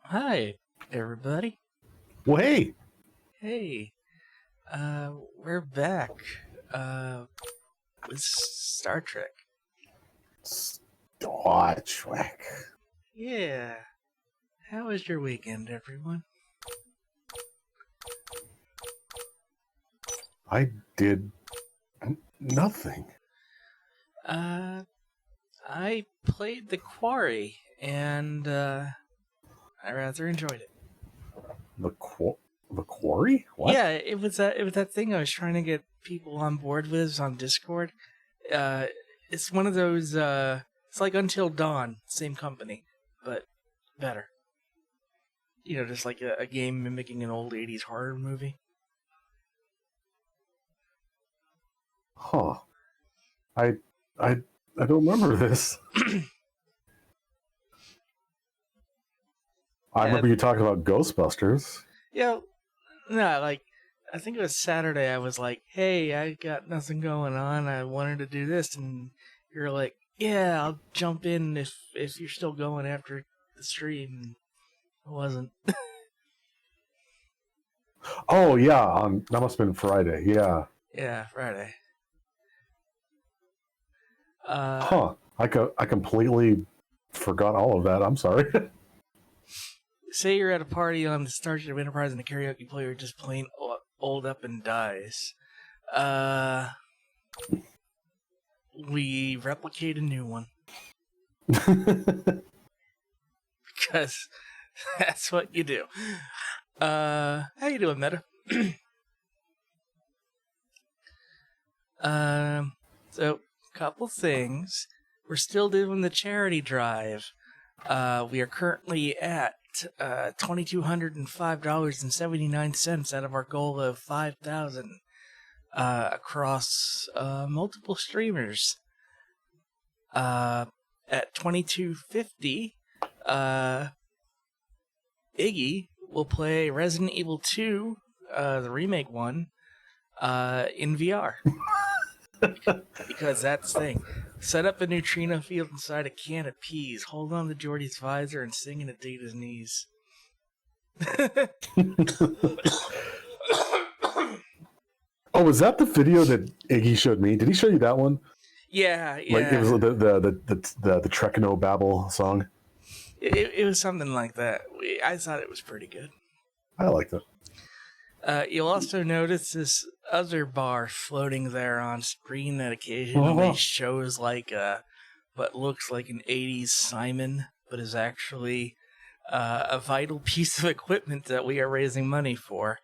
Hi, everybody. Well, hey. Hey, we're back, with Star Trek. Star Trek. Yeah. How was your weekend, everyone? I did nothing. I played The Quarry, and, I rather enjoyed it. The Quarry? What? Yeah, it was that thing I was trying to get people on board with on Discord. It's one of those, it's like Until Dawn, same company, but better. You know, just like a game mimicking an old 80s horror movie. Huh. I don't remember this. I remember you talking about Ghostbusters. Yeah, no, like, I think it was Saturday, I was like, hey, I got nothing going on, I wanted to do this, and you're like, yeah, I'll jump in if you're still going after the stream. I wasn't. Oh yeah, that must have been Friday. Yeah. Yeah, Friday. Huh. I completely forgot all of that. I'm sorry. Say you're at a party on the Starship Enterprise and the karaoke player just plain old up and dies. We replicate a new one. Because that's what you do. How you doing, Meta? So, couple things. We're still doing the charity drive. We are currently at $2,205.79 out of our goal of $5,000 across multiple streamers. At $2,250, Iggy will play Resident Evil 2, the remake one, in VR. Because that's the thing. Set up a neutrino field inside a can of peas, hold on to Geordi's visor, and sing at Data's knees. Oh, was that the video that Iggy showed me? Did he show you that one? Yeah. Like it was the Trekno Babble song. It was something like that. I thought it was pretty good. I liked it. You'll also notice this other bar floating there on screen that occasionally shows like what looks like an 80s Simon, but is actually a vital piece of equipment that we are raising money for.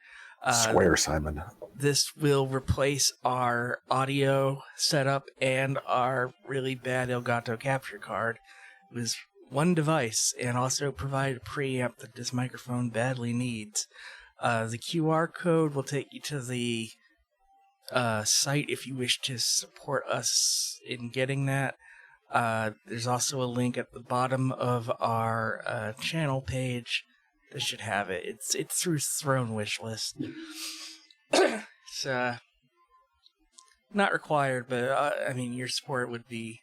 Square Simon. This will replace our audio setup and our really bad Elgato capture card with one device, and also provide a preamp that this microphone badly needs. The QR code will take you to the site if you wish to support us in getting that. There's also a link at the bottom of our channel page that should have it. It's through Throne Wishlist. It's not required, but I mean, your support would be,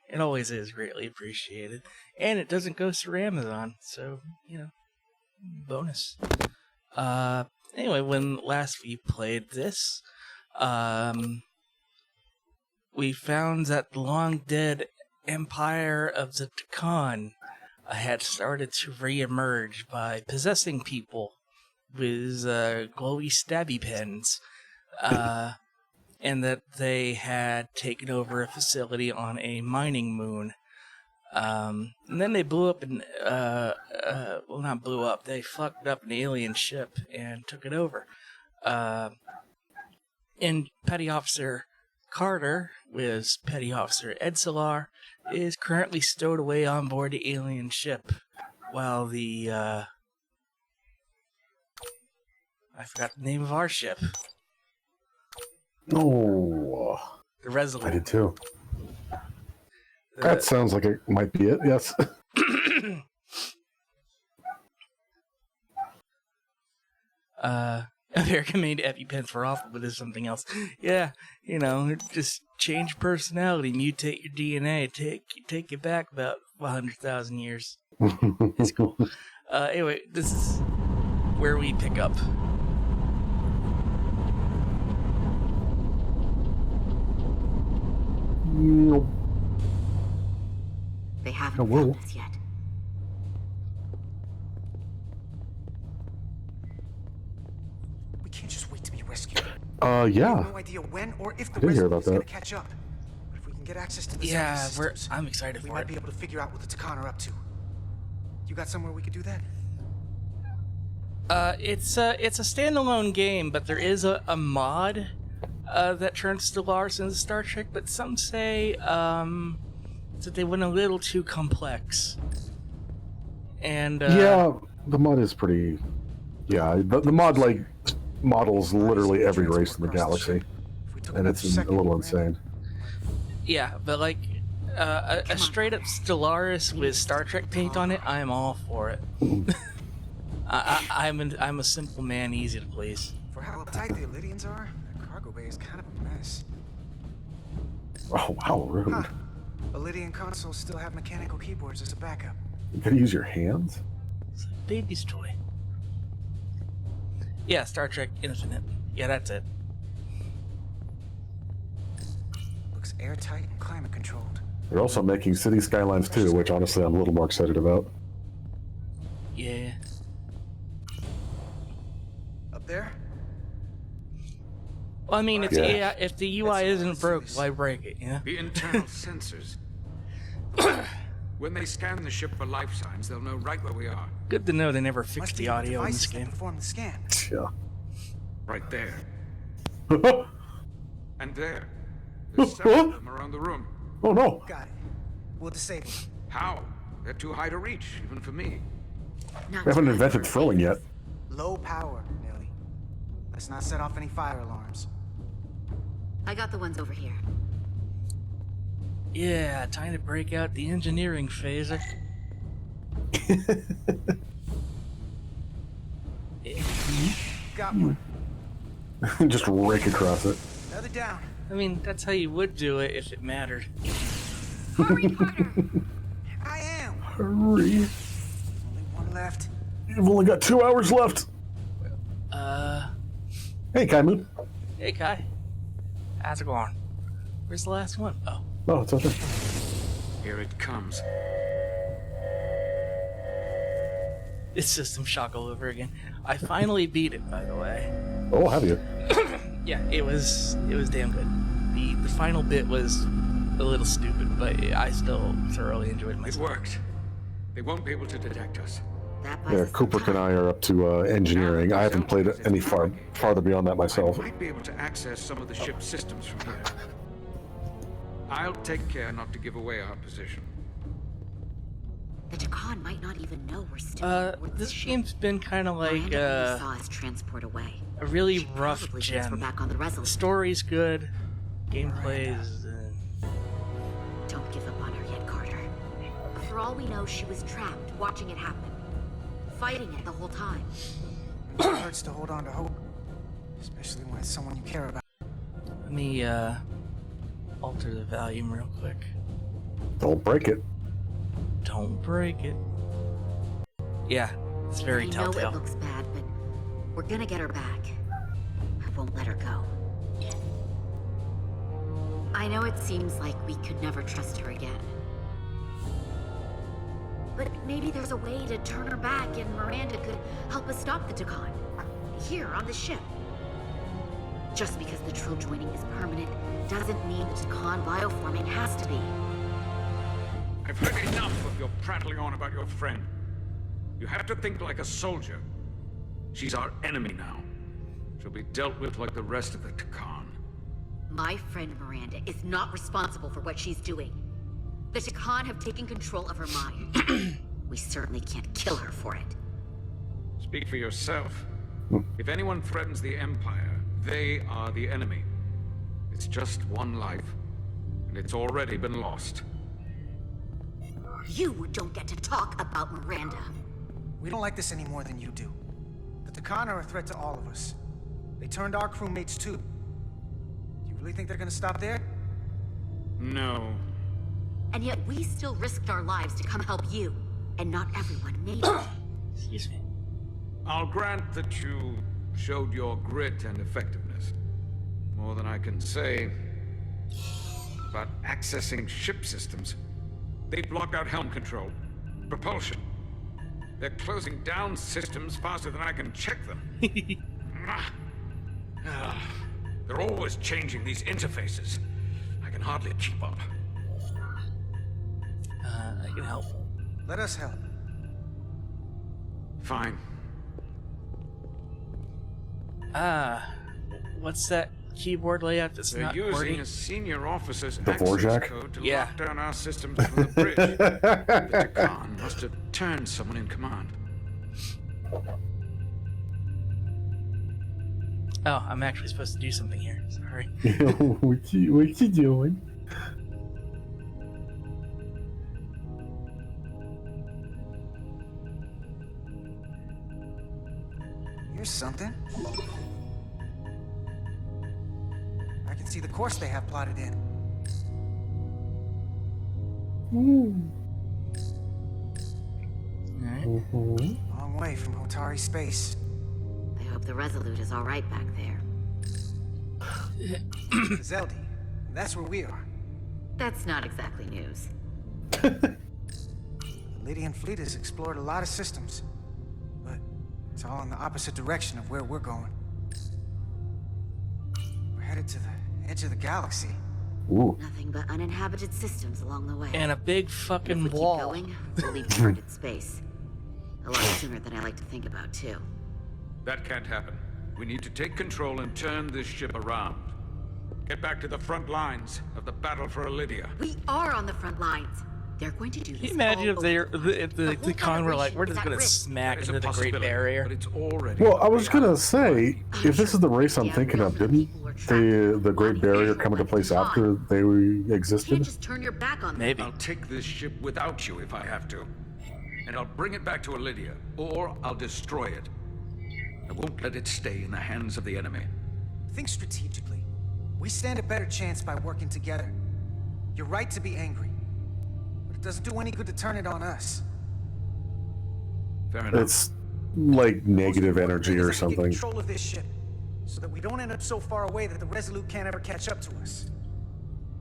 it always is greatly appreciated. And it doesn't go through Amazon, so, you know, bonus. Anyway, when last we played this, we found that the long-dead Empire of the Takan had started to re-emerge by possessing people with glowy stabby pens, and that they had taken over a facility on a mining moon. And then they blew up well, not blew up, they fucked up an alien ship and took it over. And Petty Officer Carter, with Petty Officer Edselar, is currently stowed away on board the alien ship, while the, I forgot the name of our ship. Oh. The Resolute. I did too. That sounds like it might be it, yes. American-made EpiPens for awful, but it's something else. Yeah, you know, just change personality, mutate your DNA, take you back about 100,000 years. It's cool. Anyway, this is where we pick up. They haven't found us yet. We can't just wait to be rescued. Yeah. We have no idea when or if the did hear rescue about is going to that. catch up. But if we can get access to the Yeah, systems, I'm excited we for might it. be able to figure out what the Takan are up to. You got somewhere we could do that? It's a standalone game, but there is a mod that turns Stellaris into Star Trek, but some say that they went a little too complex. And Yeah, the mod is pretty. Yeah, the mod like models literally every race in the galaxy, and it's a little insane. yeah, but like a straight up Stellaris with Star Trek paint on it, I'm all for it. I'm a simple man, easy to please. For how uptight the Illydians are, the cargo bay is kind of a mess. Oh wow, rude. Huh. Illydian consoles still have mechanical keyboards as a backup. You gotta use your hands. It's a baby's toy. Yeah, Star Trek Infinite. Yeah, that's it. Looks airtight and climate controlled. They're also making City Skylines 2, which honestly I'm a little more excited about. Yeah. Up there? Well, I mean, Yeah. if the UI isn't broke, why break it? Yeah. The internal sensors. When they scan the ship for life signs, they'll know right where we are. Good to know they never Must fixed be the audio in this devices that game. perform the scan. Yeah. Right there. And there. There's several of them around the room. Oh no. Got it. We'll disable them. How? They're too high to reach, even for me. Not We haven't too invented throwing yet. Low power, Millie. Let's not set off any fire alarms. I got the ones over here. Yeah, time to break out the engineering phaser. Got one. Just rake across it. Another down. I mean, that's how you would do it if it mattered. Hurry, Carter! I am. Hurry. Only one left. You've only got 2 hours left. Hey, Kaimu. Hey Kai. How's it going? Where's the last one? Oh. Oh, it's okay. Here it comes. It's System Shock all over again. I finally beat it, by the way. Oh, have you? Yeah, it was damn good. The final bit was a little stupid, but I still thoroughly enjoyed It myself. worked. They won't be able to detect us. That buys Yeah, us some Cooper and time. I are up to engineering. I haven't played any farther beyond that myself. I might be able to access some of the ship's systems from here. I'll take care not to give away our position. The Takan might not even know we're still on board This ship. game's been kind of like Miranda only saw us transport away. a really She rough probably thinks we're gem. back on the The Resurgence. story's good, gameplay is. Don't give up on her yet, Carter. For all we know, she was trapped, watching it happen. Fighting it the whole time. It hurts to hold on to hope. Especially when it's someone you care about. Let me alter the volume real quick. Don't break it. Don't break it. Yeah, it's very I know it telltale. looks bad, but we're gonna get her back. I won't let her go. I know it seems like we could never trust her again. But maybe there's a way to turn her back and Miranda could help us stop the Takan. Here, on the ship. Just because the Trill joining is permanent doesn't mean the Takan bioforming has to be. I've heard enough of your prattling on about your friend. You have to think like a soldier. She's our enemy now. She'll be dealt with like the rest of the Takan. My friend Miranda is not responsible for what she's doing. The Takan have taken control of her mind. We certainly can't kill her for it. Speak for yourself. If anyone threatens the Empire, they are the enemy. It's just one life, and it's already been lost. You don't get to talk about Miranda. We don't like this any more than you do. The Takan are a threat to all of us. They turned our crewmates too. Do you really think they're gonna stop there? No. And yet we still risked our lives to come help you, and not everyone made it. Excuse me. I'll grant that you showed your grit and effectiveness. More than I can say about accessing ship systems. They block out helm control, propulsion. They're closing down systems faster than I can check them. They're always changing these interfaces. I can hardly keep up. I can help. Let us help. Fine. What's that keyboard layout that's They're not using working? a senior officer's The access Vorjak? code to Yeah. lock down our systems from the bridge. The Khan must have turned someone in command. Oh, I'm actually supposed to do something here. Sorry. what you doing? Here's something. I can see the course they have plotted in. Alright. Long way from Hotari space. I hope the Resolute is all right back there. Zeldi, that's where we are. That's not exactly news. The Lydian fleet has explored a lot of systems, but it's all in the opposite direction of where we're going. We're headed to the edge of the galaxy. Ooh. Nothing but uninhabited systems along the way. And a big If fucking we keep wall. going, we'll leave charted space. A lot sooner than I like to think about, too. That can't happen. We need to take control and turn this ship around. Get back to the front lines of the battle for Lydia. We are on the front lines. They're going to do this. Can you imagine all if they're over. if the whole Khan were like, Federation we're is just at gonna risk. smack That is into a the Great possibility, Barrier? but it's already Well, I was reality. gonna say, if this is the race I'm thinking of, didn't the Great Barrier come into place after they You can't existed? just turn your back on them. Maybe. I'll take this ship without you if I have to. And I'll bring it back to Lydia, or I'll destroy it. I won't let it stay in the hands of the enemy. Think strategically. We stand a better chance by working together. You're right to be angry, but it doesn't do any good to turn it on us. Fair enough. It's like negative Most important energy thing is or that we get something. control of this ship, so that we don't end up so far away that the Resolute can't ever catch up to us.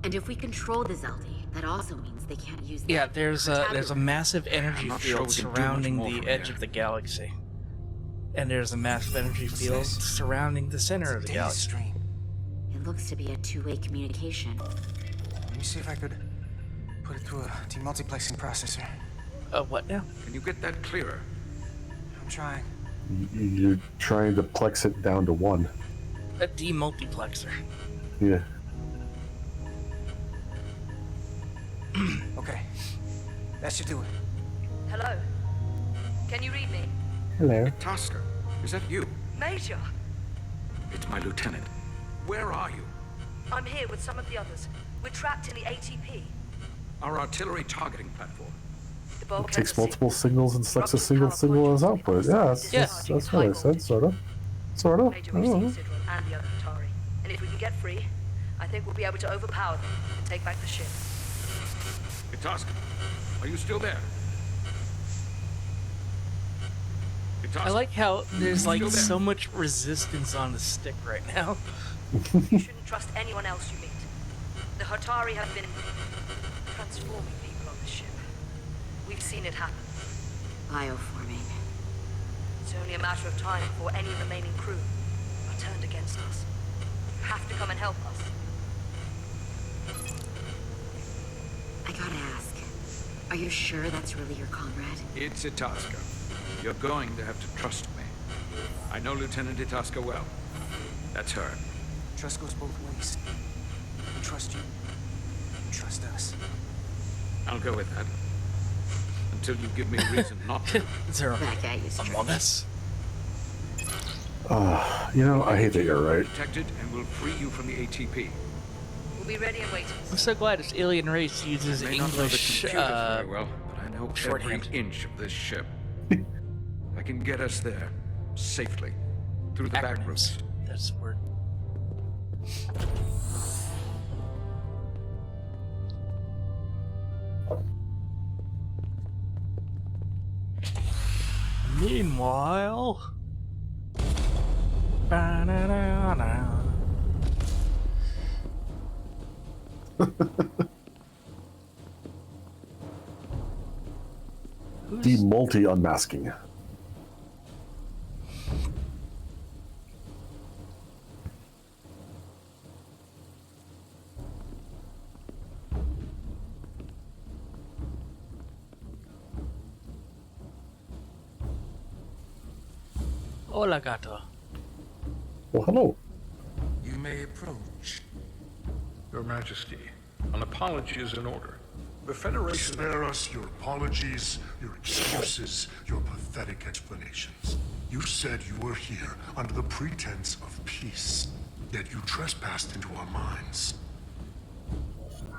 And if we control the Zeldi, that also means they can't use Yeah, that there's a massive energy I'm not sure field we can do much surrounding more the from edge here. of the galaxy. And there's a massive energy field this? surrounding the center of the Data galaxy. stream. It looks to be a two-way communication. Let me see if I could put it through a demultiplexing processor. What now? Can you get that clearer? I'm trying. You're trying to plex it down to 1. A demultiplexer. Yeah. Okay. That should do it. Hello? Can you read me? Hello. Tasker, is that you? Major! It's my lieutenant. Where are you? I'm here with some of the others. We're trapped in the ATP. Our artillery targeting platform. The bulkhead Takes is multiple signals and selects a Rocket single power signal as point output. to Yeah, discharging that's what I high said, voltage. sort of. Sort of. Major, I we've don't know. seen Sidron and the other Atari. And if we can get free, I think we'll be able to overpower them and take back the ship. Hey, Tasker, are you still there? Hey, I Tasker, like how there's like Still there. so much resistance on the stick right now. You shouldn't trust anyone else you meet. The Hatari have been transforming people on the ship. We've seen it happen. Bioforming. It's only a matter of time before any remaining crew are turned against us. You have to come and help us. I gotta ask, are you sure that's really your comrade? it's Itaska. You're going to have to trust me. I know Lieutenant Itaska well. That's her. Trust goes both ways. We trust you. You trust us. I'll go with that. Until you give me a reason not to. Is there Back at you, among us? You know, I hate that you're right. Protected and will free you from the ATP. We'll be ready and waiting. I'm so glad this alien race uses I may not know the English. computers very well, but I know shorthand. every inch of this ship. I can get us there safely through the back routes. Acronyms. That's the word. Meanwhile... Ba-na-na-na. The multi-unmasking. Hola, gato. Well, hello. You may approach. Your Majesty, an apology is in order. The Federation... Spare us your apologies, your excuses, your pathetic explanations. You said you were here under the pretense of peace, yet you trespassed into our minds.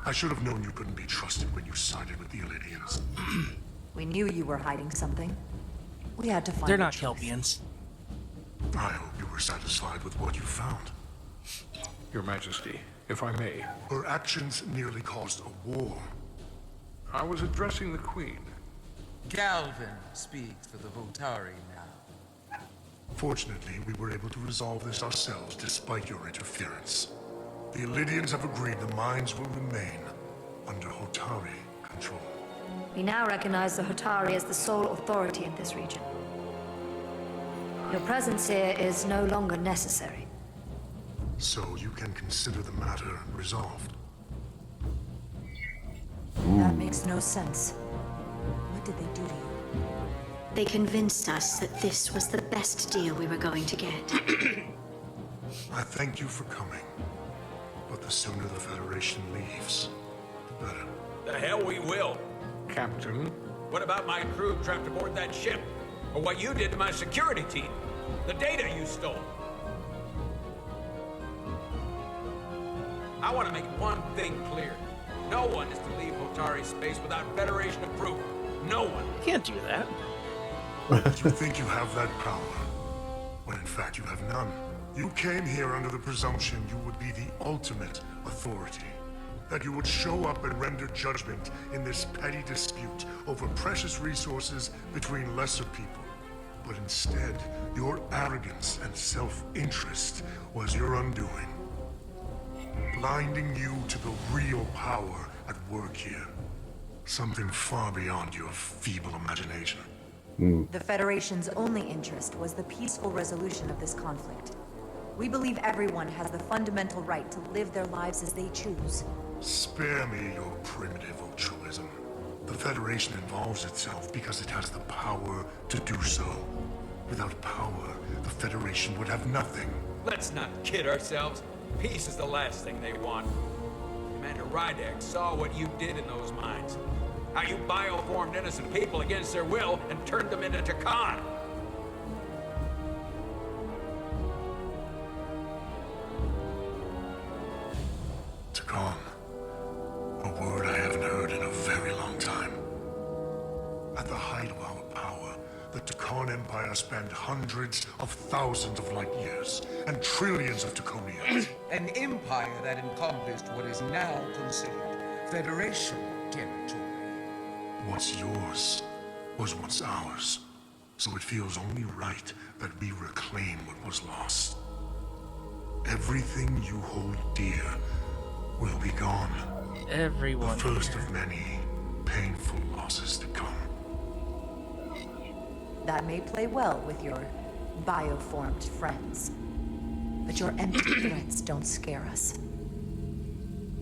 I should have known you couldn't be trusted when you sided with the Illidians. We knew you were hiding something. We had to find They're the not truth. Kelpians. I hope you were satisfied with what you found. Your Majesty, if I may, Her actions nearly caused a war. I was addressing the Queen. Galvin speaks for the Hotari now. Fortunately, we were able to resolve this ourselves despite your interference. The Illidians have agreed the mines will remain under Hotari control. We now recognize the Hotari as the sole authority in this region. Your presence here is no longer necessary. So you can consider the matter resolved. That makes no sense. What did they do to you? They convinced us that this was the best deal we were going to get. I thank you for coming, but the sooner the Federation leaves, the better. The hell we will. Captain, What about my crew trapped aboard that ship? Or what you did to my security team? The data you stole? I want to make one thing clear. No one is to leave Hotari space without Federation approval. No one. You can't do that. You think you have that power, when in fact you have none. You came here under the presumption you would be the ultimate authority. That you would show up and render judgment in this petty dispute over precious resources between lesser people. But instead, your arrogance and self-interest was your undoing. Blinding you to the real power at work here. Something far beyond your feeble imagination. The Federation's only interest was the peaceful resolution of this conflict. We believe everyone has the fundamental right to live their lives as they choose. Spare me your primitive altruism. The Federation involves itself because it has the power to do so. Without power, the Federation would have nothing. Let's not kid ourselves. Peace is the last thing they want. Commander Rydek saw what you did in those mines. How you bioformed innocent people against their will and turned them into Takan. Takan. A word I haven't heard in a very long time. At the height of our power, the Takan Empire spanned hundreds of thousands of light years and trillions of Taconians. An empire that encompassed what is now considered Federation territory. What's yours was once ours, so it feels only right that we reclaim what was lost. Everything you hold dear will be gone. Everyone. The first of many painful losses to come. That may play well with your bioformed friends. But your empty threats don't scare us.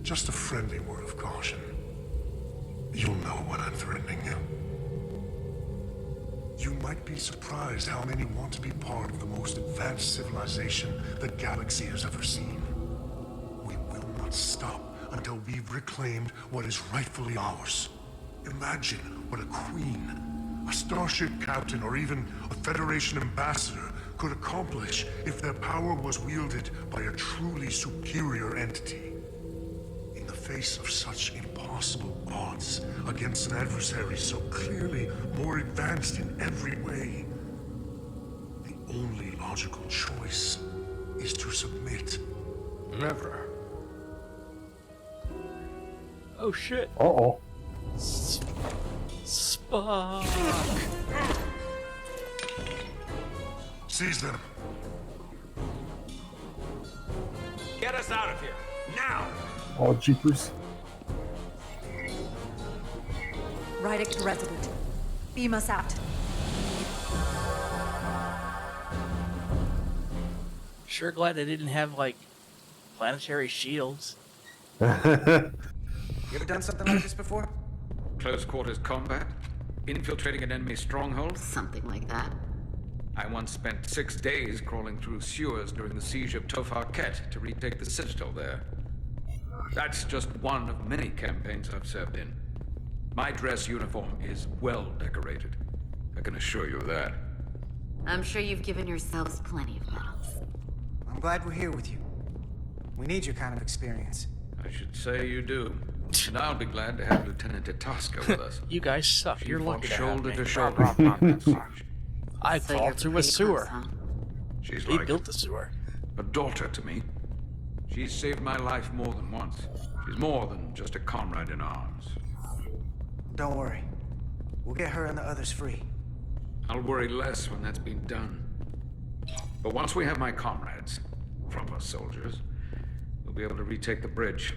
Just a friendly word of caution. You'll know when I'm threatening you. You might be surprised how many want to be part of the most advanced civilization the galaxy has ever seen. We will not stop until we've reclaimed what is rightfully ours. Imagine what a queen, a starship captain, or even a Federation ambassador could accomplish if their power was wielded by a truly superior entity. In the face of such impossible odds against an adversary so clearly more advanced in every way, the only logical choice is to submit. never. Oh shit. Uh-oh. Spock. Seize them. Get us out of here, now! Oh, jeepers. Rydick to Resolute. Beam us out. Sure glad I didn't have, like, planetary shields. You ever done something like this before? Close quarters combat? Infiltrating an enemy stronghold? Something like that. I once spent 6 days crawling through sewers during the siege of Tofar Ket to retake the citadel there. That's just one of many campaigns I've served in. My dress uniform is well decorated. I can assure you of that. I'm sure you've given yourselves plenty of medals. I'm glad we're here with you. We need your kind of experience. I should say you do. And I'll be glad to have Lieutenant Itasca with us. You guys suck. She You're fought lucky to have shoulder me. to shoulder in that siege. I So crawled you're through a pretty sewer. close, huh? She's He like built the sewer. a daughter to me. She's saved my life more than once. She's more than just a comrade in arms. Don't worry. We'll get her and the others free. I'll worry less when that's been done. But once we have my comrades, proper soldiers, we'll be able to retake the bridge.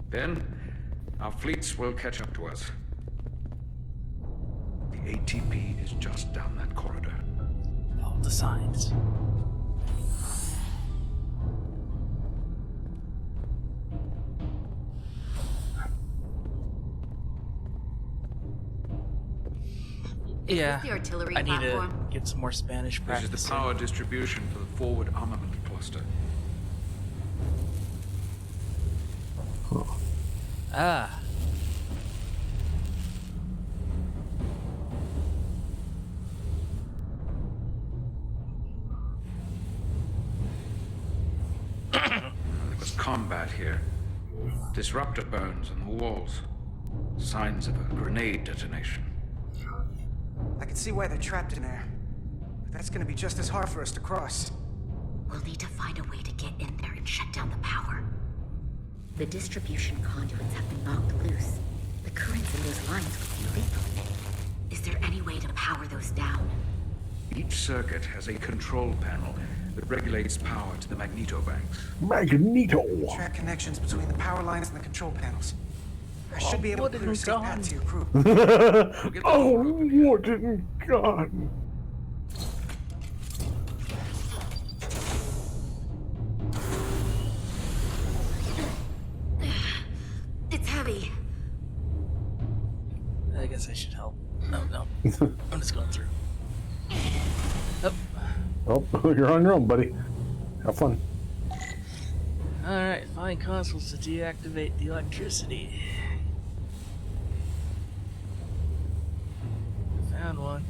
Then, our fleets will catch up to us. The ATP is just down that corridor. All the signs. Yeah, The artillery I need to platform. get some more Spanish This practice. is the power distribution for the forward armament cluster. Ah. There was combat here. Disruptor burns on the walls. Signs of a grenade detonation. I can see why they're trapped in there. But that's gonna be just as hard for us to cross. We'll need to find a way to get in there and shut down the power. The distribution conduits have been knocked loose. The currents in those lines would be lethal. Is there any way to power those down? Each circuit has a control panel that regulates power to the magneto-banks. Magneto. Track connections between the power lines and the control panels. I should be able what to in clear a safe God? path to your crew. Oh, what in God. It's heavy. I guess I should help. No. I'm just going through. Oh. Oh, you're on your own, buddy. Have fun. Alright, find consoles to deactivate the electricity. Found one.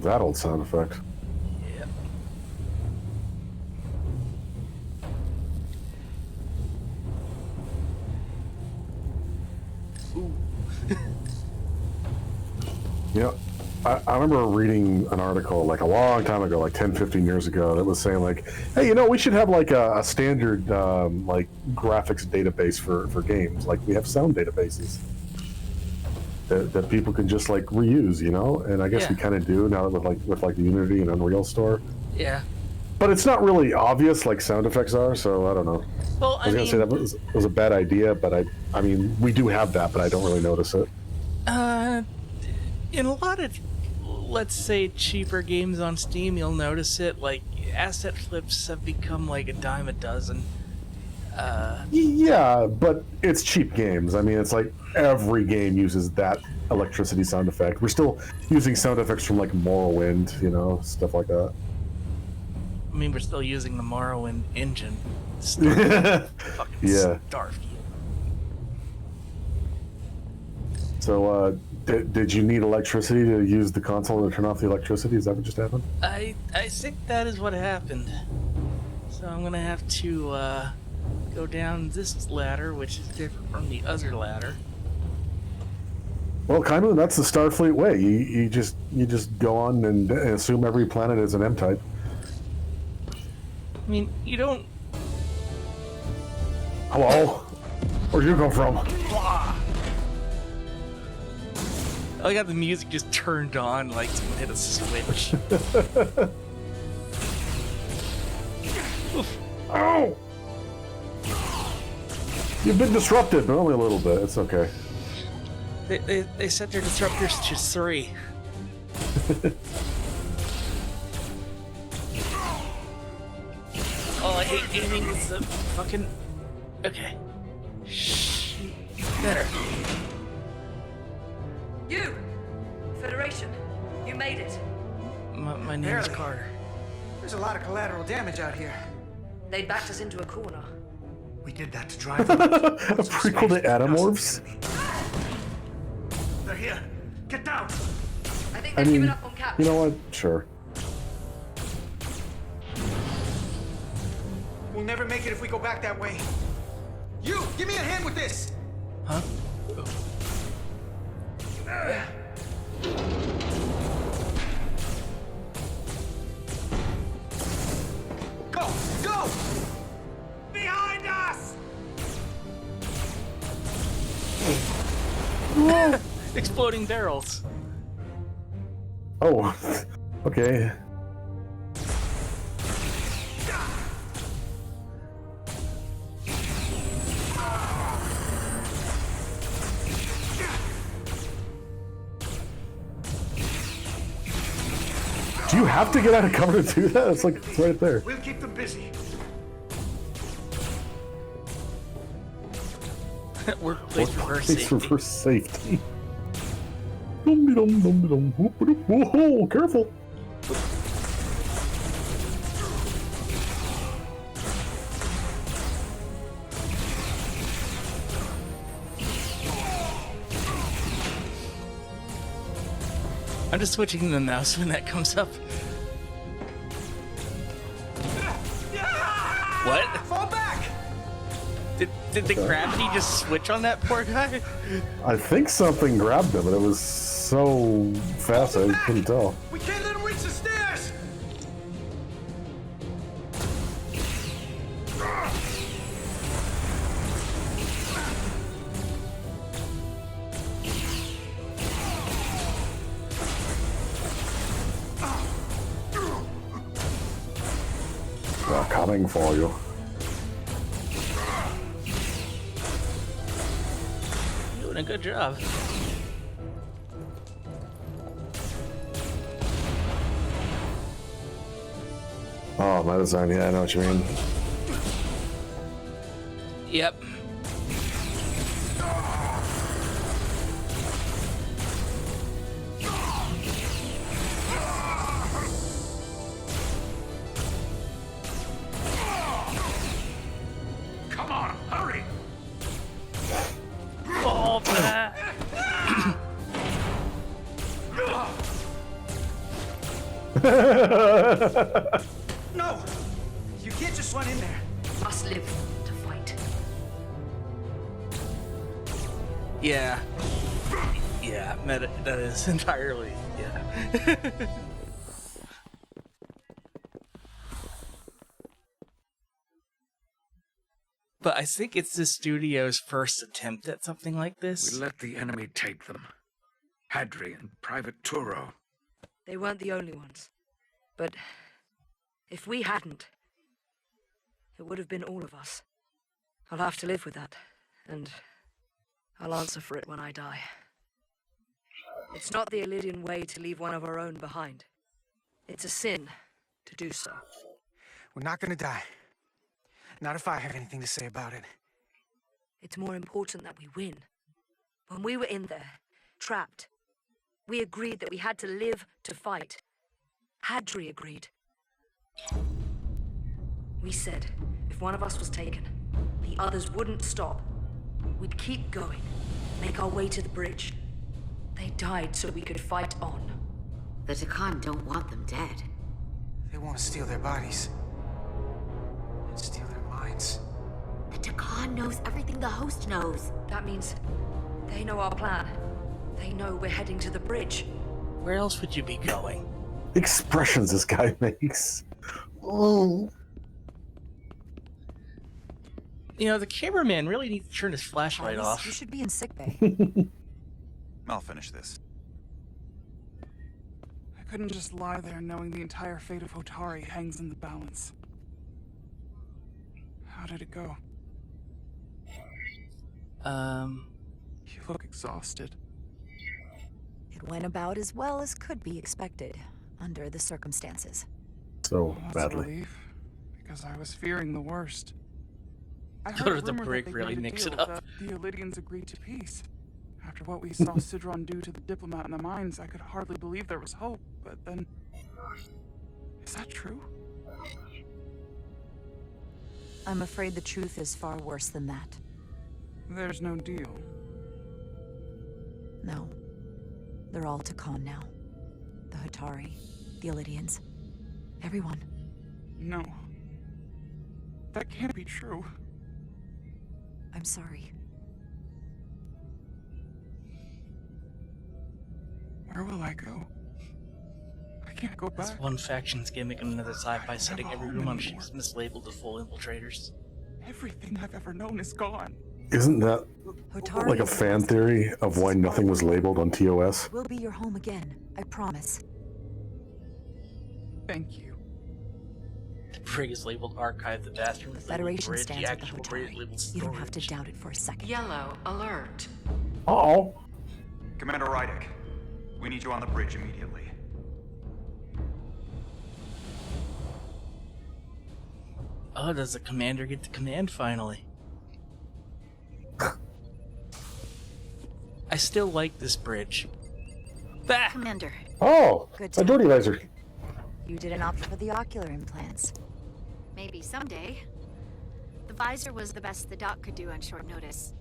That old sound effect. Yep. Ooh. Yeah, I remember reading an article like a long time ago, like 10, 15 years ago, that was saying like, hey, you know, we should have like a standard like graphics database for games. Like we have sound databases that people can just like reuse, you know? And I guess we kind of do now with like the Unity and Unreal Store. Yeah. But it's not really obvious like sound effects are, so I don't know. Well, I was gonna say that was a bad idea, but I mean, we do have that, but I don't really notice it. In a lot of, let's say, cheaper games on Steam, you'll notice it. Like, asset flips have become like a dime a dozen. Yeah, but it's cheap games. I mean, it's like every game uses that electricity sound effect. We're still using sound effects from like Morrowind, you know, stuff like that. I mean, we're still using the Morrowind engine. Fucking Yeah. Starfield. So, did you need electricity to use the console to turn off the electricity? Is that what just happened? I think that is what happened. So I'm gonna have to go down this ladder, which is different from the other ladder. Well, kind of. That's the Starfleet way. You just go on and assume every planet is an M-type. I mean, you don't Hello? Where'd you come from? I got the music just turned on like someone hit a switch. Ow! You've been disrupted, but only a little bit. It's okay. They set their disruptors to 3. Oh, I hate aiming with the fucking... Okay. Shh. Better. You! Federation, you made it. My name's Barely. Carter. There's a lot of collateral damage out here. They backed us into a corner. We did that to drive them out. A prequel to Animorphs? They're here. Get down. I think I they've given mean, up on capture. you know what? Sure. We'll never make it if we go back that way. You, give me a hand with this. Huh? Go, go! Behind us! Exploding barrels. Oh, okay. Do you have to get out of cover to do that? It's like, it's right there. We'll keep them busy. Workplace reverse Workplace safety. reverse safety. Dum-de-dum-dum-de-dum. Whoa, careful. I'm just switching the mouse when that comes up. What? Fall back! Did the gravity just switch on that poor guy? I think something grabbed him, but it was so fast I couldn't tell. We can't let him reach the stairs! They're coming for you. Doing a good job. Oh, my design, yeah, I know what you mean. Yep. Come on, hurry! Oh, man. No! You can't just run in there. Must live to fight. Yeah. Yeah, that is entirely, yeah. But I think it's the studio's first attempt at something like this. We let the enemy take them. Hadri and Private Turo. They weren't the only ones. But if we hadn't, it would have been all of us. I'll have to live with that, and I'll answer for it when I die. It's not the Illyrian way to leave one of our own behind. It's a sin to do so. We're not gonna die. Not if I have anything to say about it. It's more important that we win. When we were in there, trapped, we agreed that we had to live to fight. Hadri agreed. We said, if one of us was taken, the others wouldn't stop. We'd keep going, make our way to the bridge. They died so we could fight on. The Takan don't want them dead. They want to steal their bodies. And steal their minds. The Takan knows everything the host knows. That means they know our plan. They know we're heading to the bridge. Where else would you be going? Expressions this guy makes. Oh. You know, the cameraman really needs to turn his flashlight Alice, off. you should be in sickbay. I'll finish this. I couldn't just lie there knowing the entire fate of Hotari hangs in the balance. How did it go? You look exhausted. It went about as well as could be expected, under the circumstances. So That's badly. a relief, because I was fearing the worst. I Go heard to the rumor that break they really made a mix deal it up. that the Elidians agreed to peace. After what we saw Sidron do to the diplomat in the mines, I could hardly believe there was hope, but then... Is that true? I'm afraid the truth is far worse than that. There's no deal. No. They're all Takan now. The Hotari, the Elidians, everyone. No. That can't be true. I'm sorry. Where will I go? I can't go That's back. one faction's gimmick and another sci-fi setting every room on ships mislabeled as full infiltrators. Everything I've ever known is gone. Isn't that Hotari like a is fan lost. theory of why nothing was labeled on TOS? We'll be your home again, I promise. Thank you. The brig is labeled Archive, the bathroom The is labeled Federation Bridge, stands the with the actual bridge Hotari. labeled You don't have to Storage. doubt it for a second. Yellow alert. Uh-oh. Commander Rydek, we need you on the bridge immediately. Oh, does the commander get the command finally? I still like this bridge. Bah! Commander, Oh, Good a dirty laser. You didn't opt for the ocular implants. maybe someday. The visor was the best the doc could do on short notice.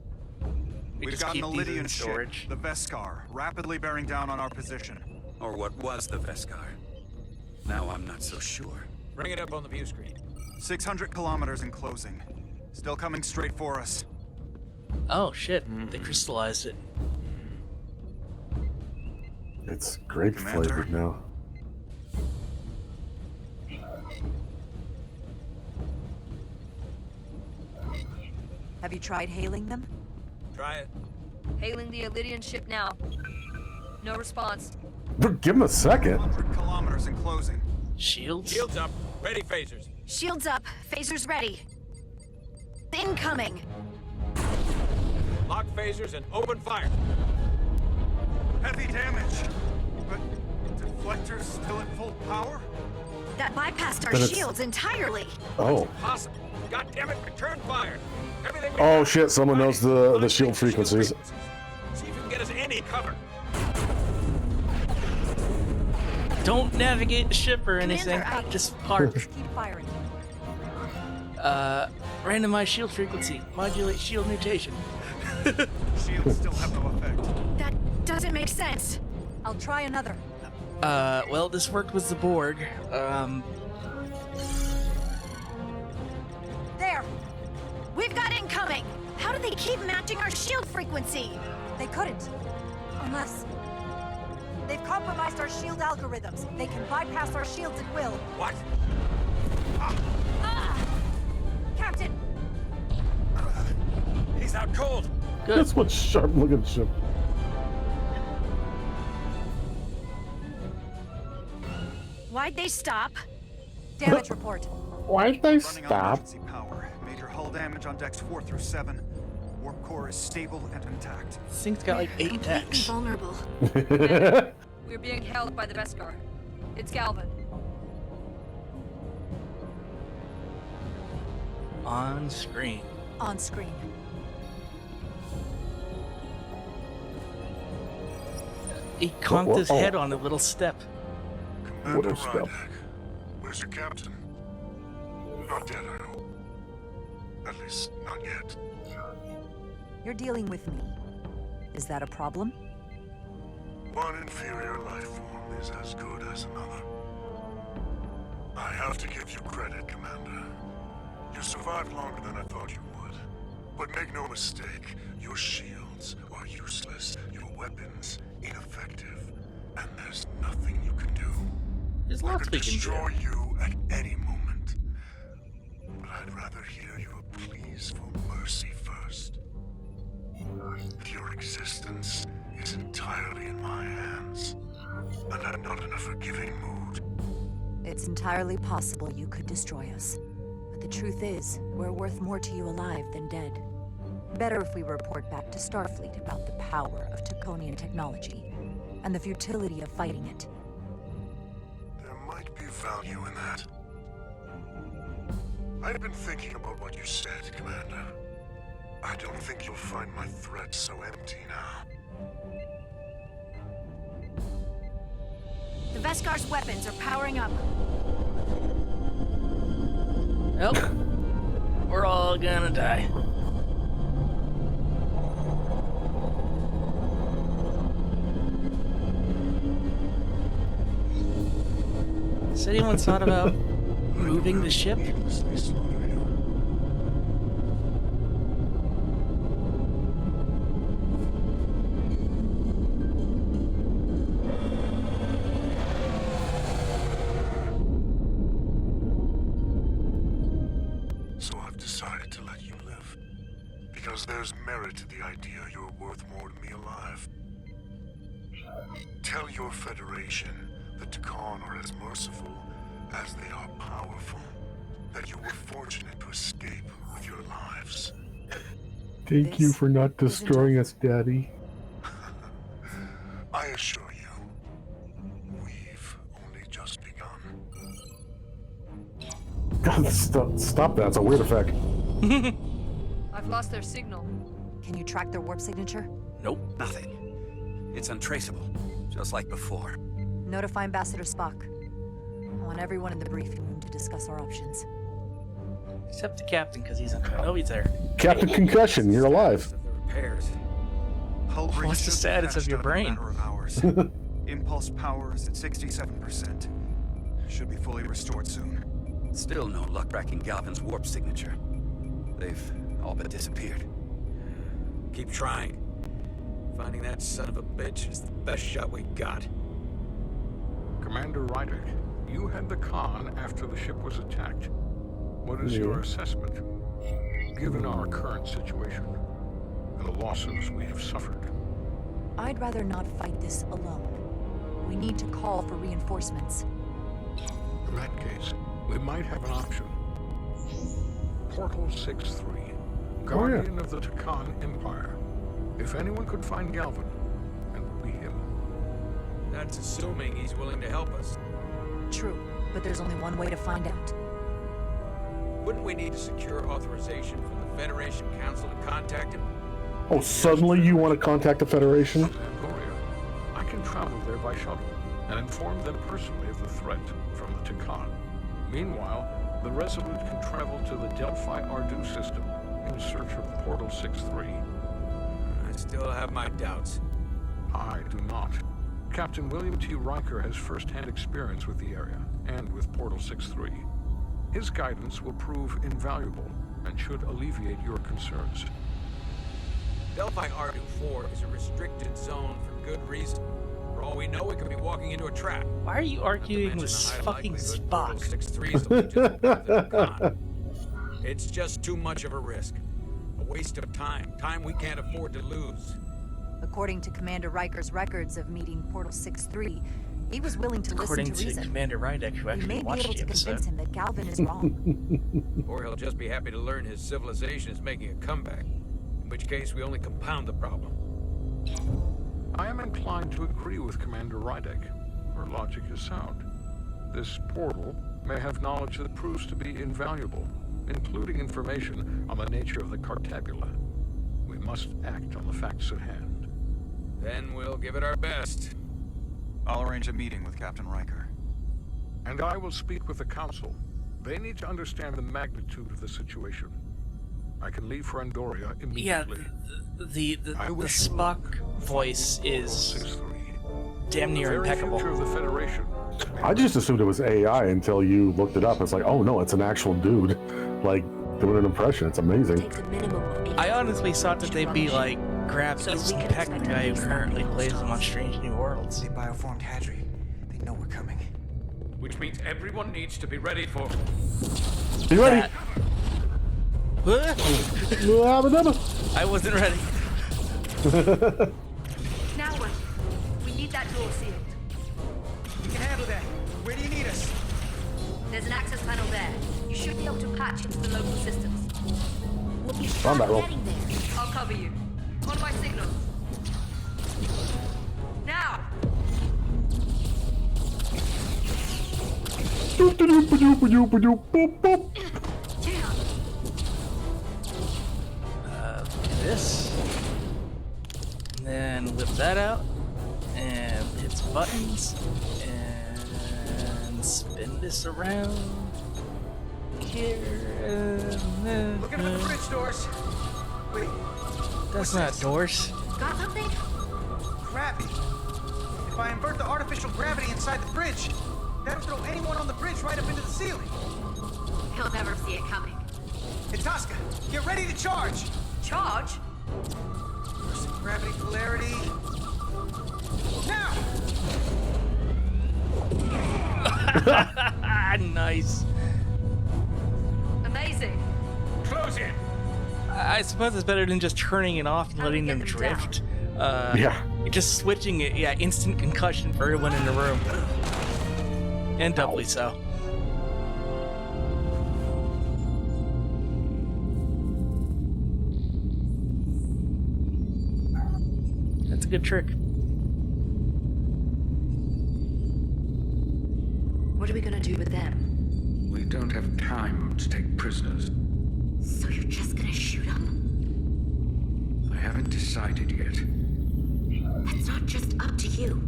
We've just got an keep these in Elidian ship, storage. the Veskar, rapidly bearing down on our position. Or what was the Veskar. Now I'm not so sure. Bring it up on the view screen. 600 kilometers in closing. Still coming straight for us. Oh shit, they crystallized it. It's grape Commander. flavored now. Have you tried hailing them? Try it. Hailing the Elidian ship now. No response. Give him a second. 100 kilometers in closing. Shields? Shields up. Ready phasers. Shields up, phasers ready. Incoming! Lock phasers and open fire. Heavy damage. But deflectors still at full power? That bypassed our Then it's- shields entirely. Oh. Possible. God damn it, return fire. Everything we Oh got. shit, someone knows the shield frequencies. See if you can get us any cover. Don't navigate the ship or anything. Commander, I- Just park. Keep firing. Randomize shield frequency. Modulate shield mutation. Shields still have no effect. That doesn't make sense. I'll try another. Well, this worked with the Borg. There! We've got incoming! How do they keep matching our shield frequency? They couldn't. Unless... They've compromised our shield algorithms. They can bypass our shields at will. What? Captain! He's out cold. Good. That's one sharp looking ship. Why'd they stop? Damage report. Why'd they Running on stop? emergency power. Major hull damage on decks 4 through 7. Warp core is stable and intact. This thing's got like 8 Completely decks. vulnerable. We're being held by the Veskar. It's Galvin. On screen. On screen. He conked his Oh. head on a little step. Commander What a spell. Rydek, where's your captain? Not dead, I hope. At least, not yet. You're dealing with me. Is that a problem? One inferior life form is as good as another. I have to give you credit, Commander. You survived longer than I thought you would. But make no mistake, your shields are useless, your weapons ineffective, and there's nothing you can do. There's I lots could we can do. destroy you at any moment. But I'd rather hear your pleas for entirely in my hands, and I'm not in a forgiving mood. It's entirely possible you could destroy us. But the truth is, we're worth more to you alive than dead. Better if we report back to Starfleet about the power of Taconian technology, and the futility of fighting it. There might be value in that. I've been thinking about what you said, Commander. I don't think you'll find my threat so empty now. The Veskar's weapons are powering up. Nope. We're all gonna die. Has anyone thought about moving the ship? So I've decided to let you live. Because there's merit to the idea you're worth more to me alive. Tell your Federation that Takan are as merciful as they are powerful. That you were fortunate to escape with your lives. Thank you for not destroying us, Daddy. I assure you, we've only just begun. God, stop that. It's a weird effect. I've lost their signal. Can you track their warp signature? Nope. Nothing. It's untraceable, just like before. Notify Ambassador Spock. I want everyone in the briefing room to discuss our options. Except the captain, because he's there. Captain Concussion, you're alive. Repairs. Hull breach What's the should be status of patched your up in a brain? matter of hours. Impulse power is at 67%. Should be fully restored soon. Still no luck tracking Galvin's warp signature. They've all but disappeared. Keep trying. Finding that son of a bitch is the best shot we got. Commander Rydick, you had the con after the ship was attacked. What is your assessment, given our current situation and the losses we have suffered? I'd rather not fight this alone. We need to call for reinforcements. In that case, we might have an option. Portal 6-3, Guardian of the Takan Empire. If anyone could find Galvin, it would be him. That's assuming he's willing to help us. True, but there's only one way to find out. Wouldn't we need to secure authorization from the Federation Council to contact him? Oh, suddenly you want to contact the Federation? Gloria, I can travel there by shuttle and inform them personally of the threat from the Takan. Meanwhile, the Resolute can travel to the Delphi Ardu system in search of Portal 6-3. I still have my doubts. I do not. Captain William T. Riker has first-hand experience with the area and with Portal 6-3. His guidance will prove invaluable and should alleviate your concerns. Delphi Ardu 4 is a restricted zone for good reason. For all we know, we could be walking into a trap. Why are you arguing with fucking Spock? 6-3 is the legitimate path of the con. It's just too much of a risk. A waste of time. Time we can't afford to lose. According to Commander Riker's records of meeting Portal 6-3, he was willing to listen to reason. According to Commander Rydick, who We actually may be watched able the to convince episode. him that Galvin is wrong. Or he'll just be happy to learn his civilization is making a comeback. In which case, we only compound the problem. I am inclined to agree with Commander Rydick. Her logic is sound. This portal may have knowledge that proves to be invaluable, including information on the nature of the Cartabula. We must act on the facts at hand. Then we'll give it our best. I'll arrange a meeting with Captain Riker. And I will speak with the Council. They need to understand the magnitude of the situation. I can leave for Andoria Yeah, immediately. the Spock voice is damn near The very impeccable. future of the Federation. I just assumed it was AI until you looked it up. It's like, oh no, it's an actual dude, like doing an impression. It's amazing. I honestly thought that they'd be like, grab Ethan Peck, the guy who currently plays him on Strange New Worlds. They bioformed Hadri. They know we're coming. Which means everyone needs to be ready for... Be ready. I wasn't ready. Now what? Keep that door sealed. We can handle that. Where do you need us? There's an access panel there. You should be able to patch into the local systems. We'll be Combat fine roll. getting there. I'll cover you. On my signal. Now! This. And then whip that out. And hit some buttons. And spin this around. Here. And then. Looking for the bridge doors. Wait, That's not doors. Got something? gravity. If I invert the artificial gravity inside the bridge, that'll throw anyone on the bridge right up into the ceiling. He'll never see it coming. Itasca, get ready to charge. Charge? Reversing gravity polarity. Now! Nice. Amazing. Close in. I suppose it's better than just turning it off and letting them drift. Yeah. Just switching it, yeah, instant concussion for everyone in the room. And doubly so. That's a good trick. What are we gonna do with them? We don't have time to take prisoners. So you're just gonna shoot him? I haven't decided yet. That's not just up to you.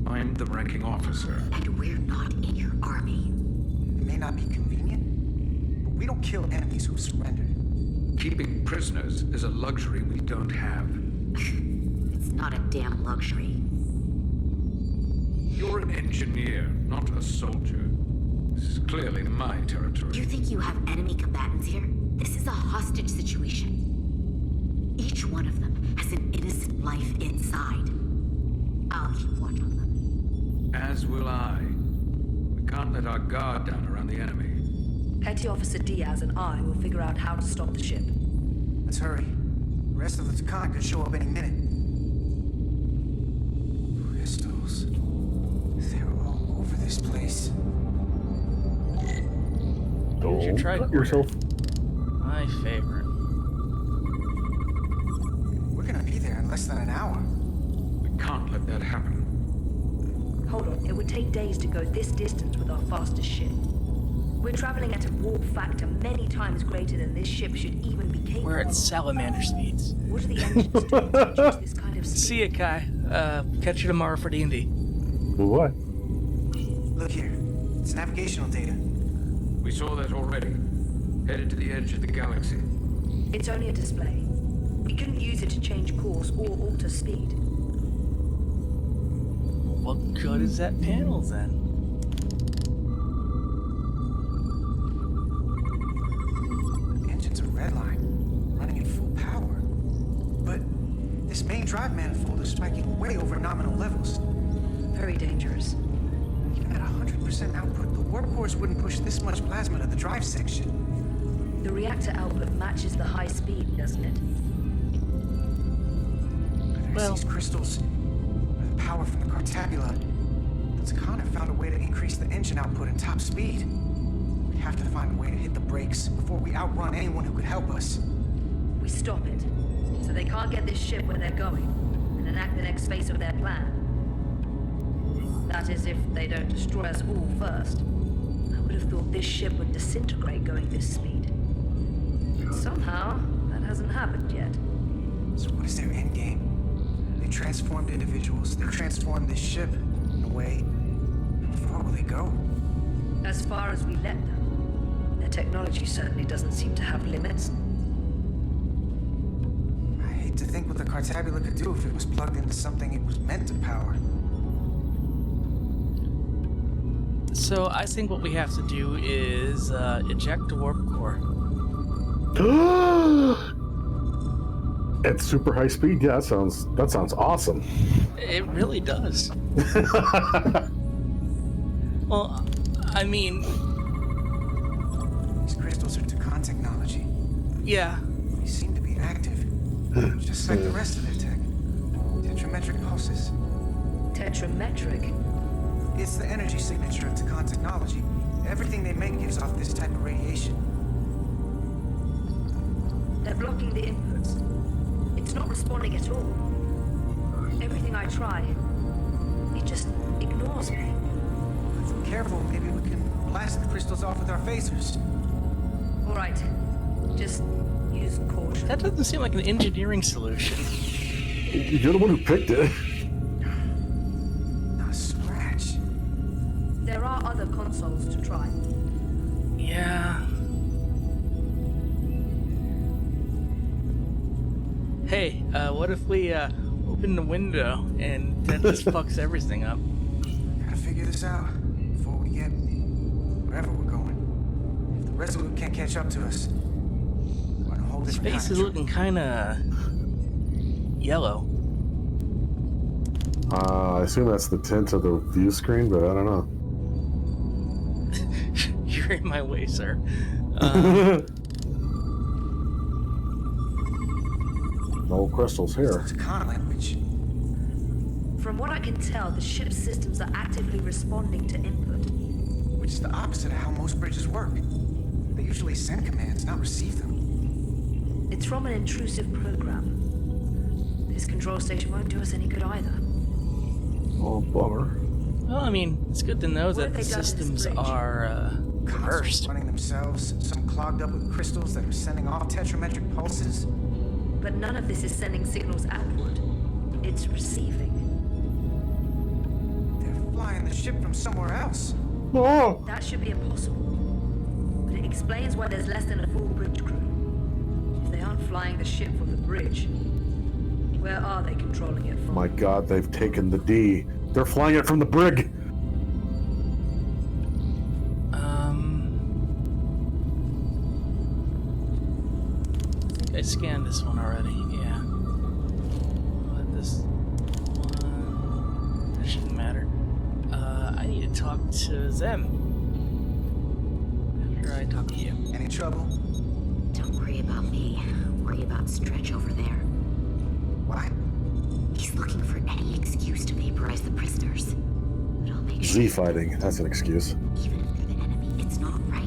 I'm the ranking officer. And we're not in your army. It may not be convenient, but we don't kill enemies who surrendered. Keeping prisoners is a luxury we don't have. It's not a damn luxury. You're an engineer, not a soldier. This is clearly my territory. You think you have enemy combatants here? This is a hostage situation. Each one of them has an innocent life inside. I'll keep watch on them. As will I. We can't let our guard down around the enemy. Petty Officer Diaz and I will figure out how to stop the ship. Let's hurry. The rest of the Takan could show up any minute. Crystals. They're all over this place. Don't cut yourself. My favorite. We're gonna be there in less than an hour. We can't let that happen. Hold on, it would take days to go this distance with our fastest ship. We're traveling at a warp factor many times greater than this ship should even be capable. We're at salamander speeds. What are the engines doing to produce this kind of speed? See ya, Kai. Catch you tomorrow for D&D. What? Look here. It's navigational data. We saw that already. Headed to the edge of the galaxy. It's only a display. We couldn't use it to change course or alter speed. What good is that panel then? Engine's a red line, running at full power. But this main drive manifold is spiking way over nominal levels. Very dangerous. Even at 100% output, the warp cores wouldn't push this much plasma to the drive section. The reactor output matches the high speed, doesn't it? There's these crystals. With the power from the Cartabula, the Takan have found a way to increase the engine output and top speed. We have to find a way to hit the brakes before we outrun anyone who could help us. We stop it, so they can't get this ship where they're going, and enact the next phase of their plan. That is, if they don't destroy us all first. I would have thought this ship would disintegrate going this speed. Somehow, that hasn't happened yet. So what is their end game? They transformed individuals, they transformed this ship, in a way. How far will they go? As far as we let them. Their technology certainly doesn't seem to have limits. I hate to think what the Cartabula could do if it was plugged into something it was meant to power. So I think what we have to do is eject the warp core. At super high speed, yeah, that sounds awesome. It really does. Well, I mean, These crystals are Takan technology. yeah. They seem to be active, just like the rest of their tech. Tetrametric pulses. Tetrametric? It's the energy signature of Takan technology. Everything they make gives off this type of radiation. They're blocking the inputs. It's not responding at all. Everything I try, it just ignores me. If we're careful, maybe we can blast the crystals off with our phasers. All right, just use caution. That doesn't seem like an engineering solution. You're the one who picked it. Not a scratch. There are other consoles to try. Yeah. Hey, what if we open the window and that just fucks everything up? Gotta figure this out before we get wherever we're going. If the Resolute can't catch up to us, we're in a whole different Space kind is of looking kind of yellow. I assume that's the tint of the view screen, but I don't know. You're in my way, sir. No crystals here. It's Takan language. From what I can tell, the ship's systems are actively responding to input. Which is the opposite of how most bridges work. They usually send commands, not receive them. It's from an intrusive program. This control station won't do us any good either. Oh, bummer. Well, I mean, it's good to know that have the they done to this systems bridge? are Consoles reversed. running themselves, some clogged up with crystals that are sending off tetrametric pulses. But none of this is sending signals outward. It's receiving. They're flying the ship from somewhere else. Oh! That should be impossible. But it explains why there's less than a full bridge crew. If they aren't flying the ship from the bridge, where are they controlling it from? My god, they've taken the D. They're flying it from the brig. I think I scanned this one already. Yeah. Let this one. That shouldn't matter. I need to talk to them. After I talk to you. Any trouble? Don't worry about me. Worry about Stretch over there. What? He's looking for any excuse to vaporize the prisoners. But I'll make sure. Z fighting. That's an excuse. Even if they're the enemy, it's not right.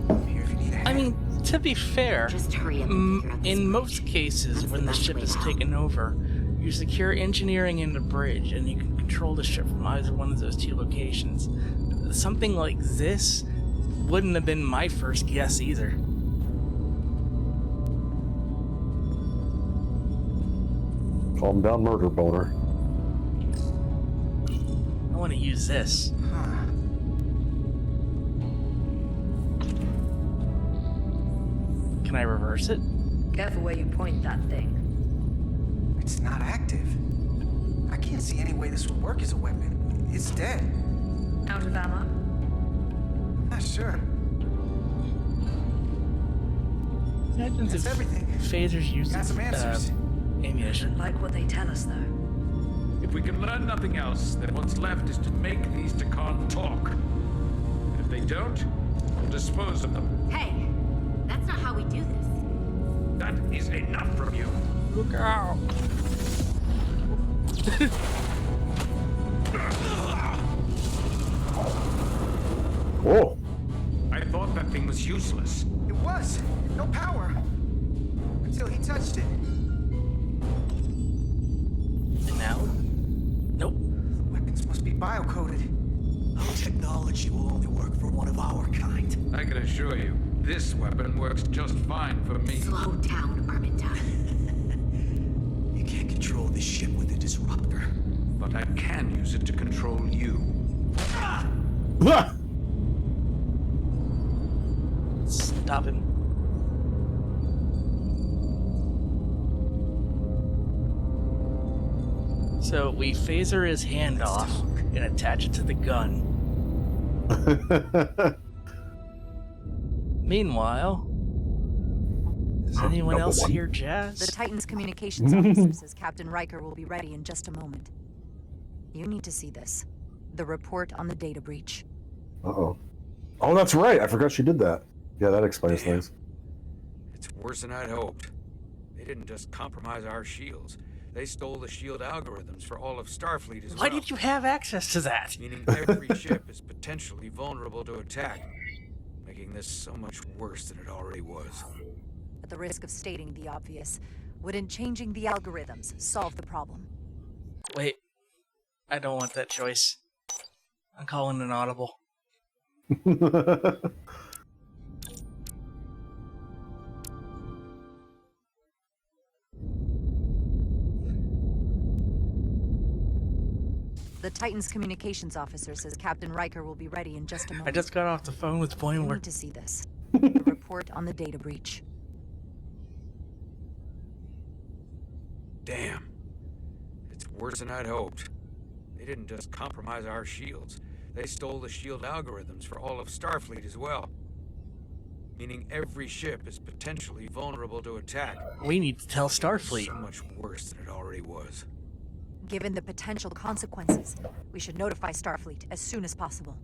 I'm here if you need a hand. I mean, to be fair, Just hurry up and figure out this in bridge. most cases, That's when the best ship way is out. taken over, you secure engineering in the bridge, and you can control the ship from either one of those two locations. Something like this wouldn't have been my first guess either. Calm down, murder boner. I want to use this. Huh. Can I reverse it? Careful where you point that thing. It's not active. I can't see any way this would work as a weapon. It's dead. Out of ammo? Not sure. Imagine That's if everything. phasers used Got some answers. ammunition. Like what they tell us, though. If we can learn nothing else, then what's left is to make these Takan talk. And if they don't, we'll dispose of them. Hey, that's not how we do this. That is enough from you. Look out! Whoa! I thought that thing was useless. It was. No power. Until he touched it. And now? Nope. Weapons must be biocoded. Our technology will only work for one of our kind. I can assure you, this weapon works just fine for me. Slow down, Armenta. You can't control this ship with a disruptor. But I can use it to control you. Ah! Stop him. So we phaser his hand off and attach it to the gun. Meanwhile, does anyone Number else one. hear jazz? The Titan's communications officer says Captain Riker will be ready in just a moment. You need to see this. The report on the data breach. Uh-oh. Oh, that's right. I forgot she did that. Yeah, that explains things. It's worse than I'd hoped. They didn't just compromise our shields. They stole the shield algorithms for all of Starfleet as well. Why did you have access to that? Meaning every ship is potentially vulnerable to attack, making this so much worse than it already was. At the risk of stating the obvious, wouldn't changing the algorithms solve the problem? Wait, I don't want that choice. I'm calling an audible. The Titan's communications officer says Captain Riker will be ready in just a moment. I just got off the phone with We Boimler. need to see this. The report on the data breach. Damn. It's worse than I'd hoped. They didn't just compromise our shields. They stole the shield algorithms for all of Starfleet as well. Meaning every ship is potentially vulnerable to attack. We need to tell Starfleet. So much worse than it already was. Given the potential consequences, we should notify Starfleet as soon as possible.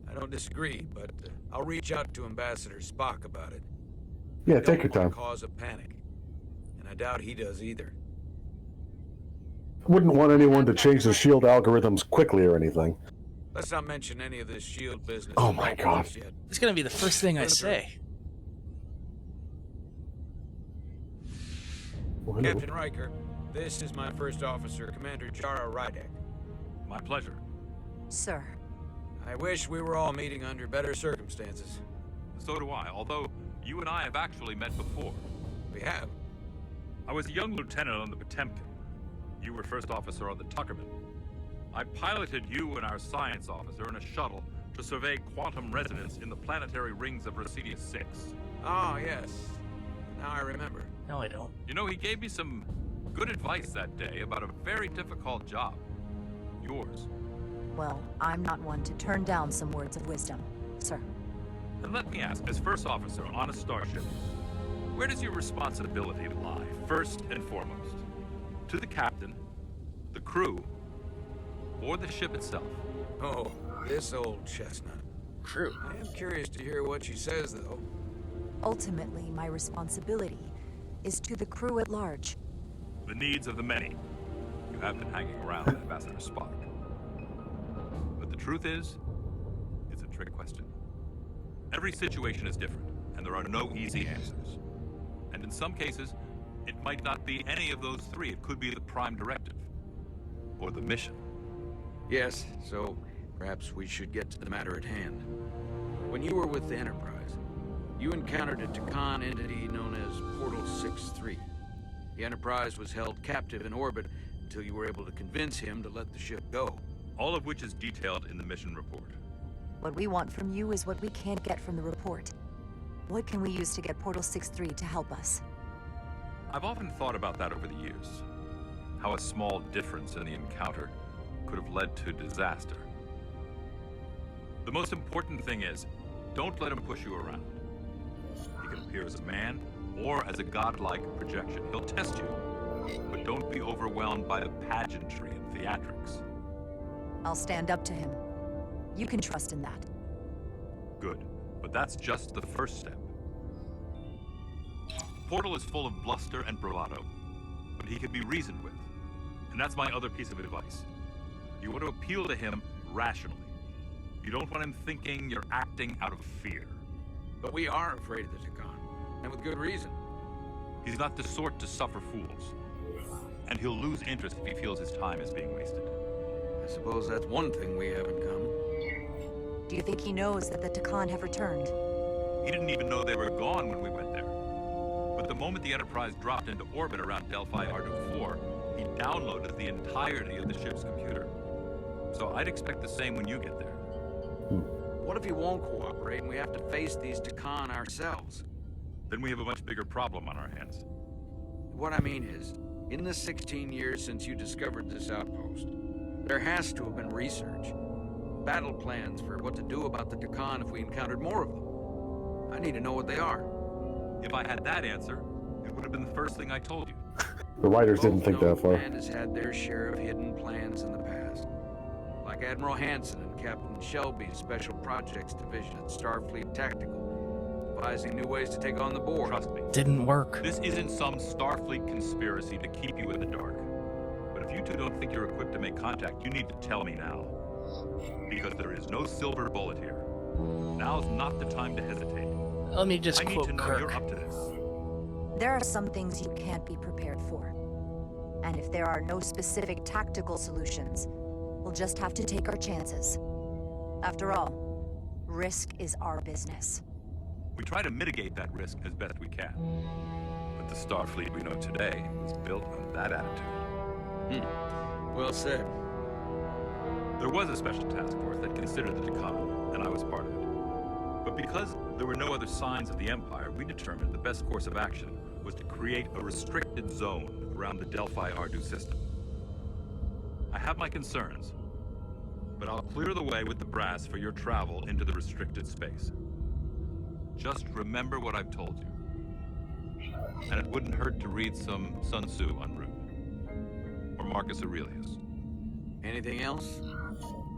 I don't disagree, but I'll reach out to Ambassador Spock about it. Yeah, I take your don't want time. to cause a panic, and I doubt he does either. Wouldn't want anyone to change the shield algorithms quickly or anything. Let's not mention any of this shield business. Oh my God. Yet. It's gonna be the first thing I say. Captain Riker, this is my first officer, Commander Jaye Rydek. My pleasure. Sir. I wish we were all meeting under better circumstances. So do I, although you and I have actually met before. We have. I was a young lieutenant on the Potemkin. You were first officer on the Tuckerman. I piloted you and our science officer in a shuttle to survey quantum resonance in the planetary rings of Resurgence 6. Oh, yes. Now I remember. No, I don't. You know, he gave me some good advice that day about a very difficult job. Yours. Well, I'm not one to turn down some words of wisdom, sir. And let me ask, as first officer on a starship, where does your responsibility lie, first and foremost? To the captain, the crew, or the ship itself? Oh, this old chestnut. Crew. I am curious to hear what she says, though. Ultimately, my responsibility is to the crew at large. The needs of the many. You have been hanging around Ambassador Spock. But the truth is, it's a trick question. Every situation is different, and there are no easy answers. And in some cases, it might not be any of those three. It could be the prime directive. Or the mission. Yes, so perhaps we should get to the matter at hand. When you were with the Enterprise, you encountered a Takan entity known as Portal 6-3. The Enterprise was held captive in orbit until you were able to convince him to let the ship go. All of which is detailed in the mission report. What we want from you is what we can't get from the report. What can we use to get Portal 6-3 to help us? I've often thought about that over the years. How a small difference in the encounter could have led to disaster. The most important thing is, don't let him push you around. He can appear as a man or as a godlike projection. He'll test you, but don't be overwhelmed by the pageantry and theatrics. I'll stand up to him. You can trust in that. Good, but that's just the first step. Portal is full of bluster and bravado, but he can be reasoned with. And that's my other piece of advice. You want to appeal to him rationally. You don't want him thinking you're acting out of fear. But we are afraid of the Takan, and with good reason. He's not the sort to suffer fools. And he'll lose interest if he feels his time is being wasted. I suppose that's one thing we have in common. Do you think he knows that the Takan have returned? He didn't even know they were gone when we went there. But the moment the Enterprise dropped into orbit around Delphi Ardu 4, he downloaded the entirety of the ship's computer. So I'd expect the same when you get there. What if he won't cooperate and we have to face these Takan ourselves? Then we have a much bigger problem on our hands. What I mean is, in the 16 years since you discovered this outpost, there has to have been research. Battle plans for what to do about the Takan if we encountered more of them. I need to know what they are. If I had that answer, it would have been the first thing I told you. The writers didn't think that far. Command has had their share of hidden plans in the past. Like Admiral Hansen and Captain Shelby's Special Projects Division at Starfleet Tactical, devising new ways to take on the board. Trust me. Didn't work. This isn't some Starfleet conspiracy to keep you in the dark. If you two don't think you're equipped to make contact, you need to tell me now. Because there is no silver bullet here. Now's not the time to hesitate. Let me just I need quote to know Kirk. you're up to this. There are some things you can't be prepared for. And if there are no specific tactical solutions, we'll just have to take our chances. After all, risk is our business. We try to mitigate that risk as best we can. But the Starfleet we know today was built on that attitude. Well said. There was a special task force that considered the Decon, and I was part of it. But because there were no other signs of the Empire, we determined the best course of action was to create a restricted zone around the Delphi-Ardu system. I have my concerns, but I'll clear the way with the brass for your travel into the restricted space. Just remember what I've told you. And it wouldn't hurt to read some Sun Tzu en route. Or Marcus Aurelius. Anything else?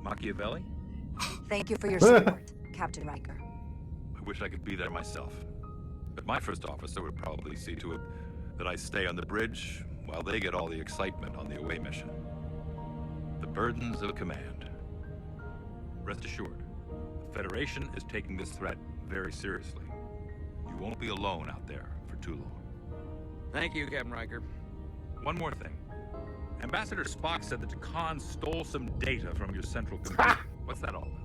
Machiavelli? Thank you for your support, Captain Riker. I wish I could be there myself. But my first officer would probably see to it that I stay on the bridge while they get all the excitement on the away mission. The burdens of command. Rest assured, the Federation is taking this threat very seriously. You won't be alone out there for too long. Thank you, Captain Riker. One more thing. Ambassador Spock said that Decon stole some data from your central computer. What's that all about?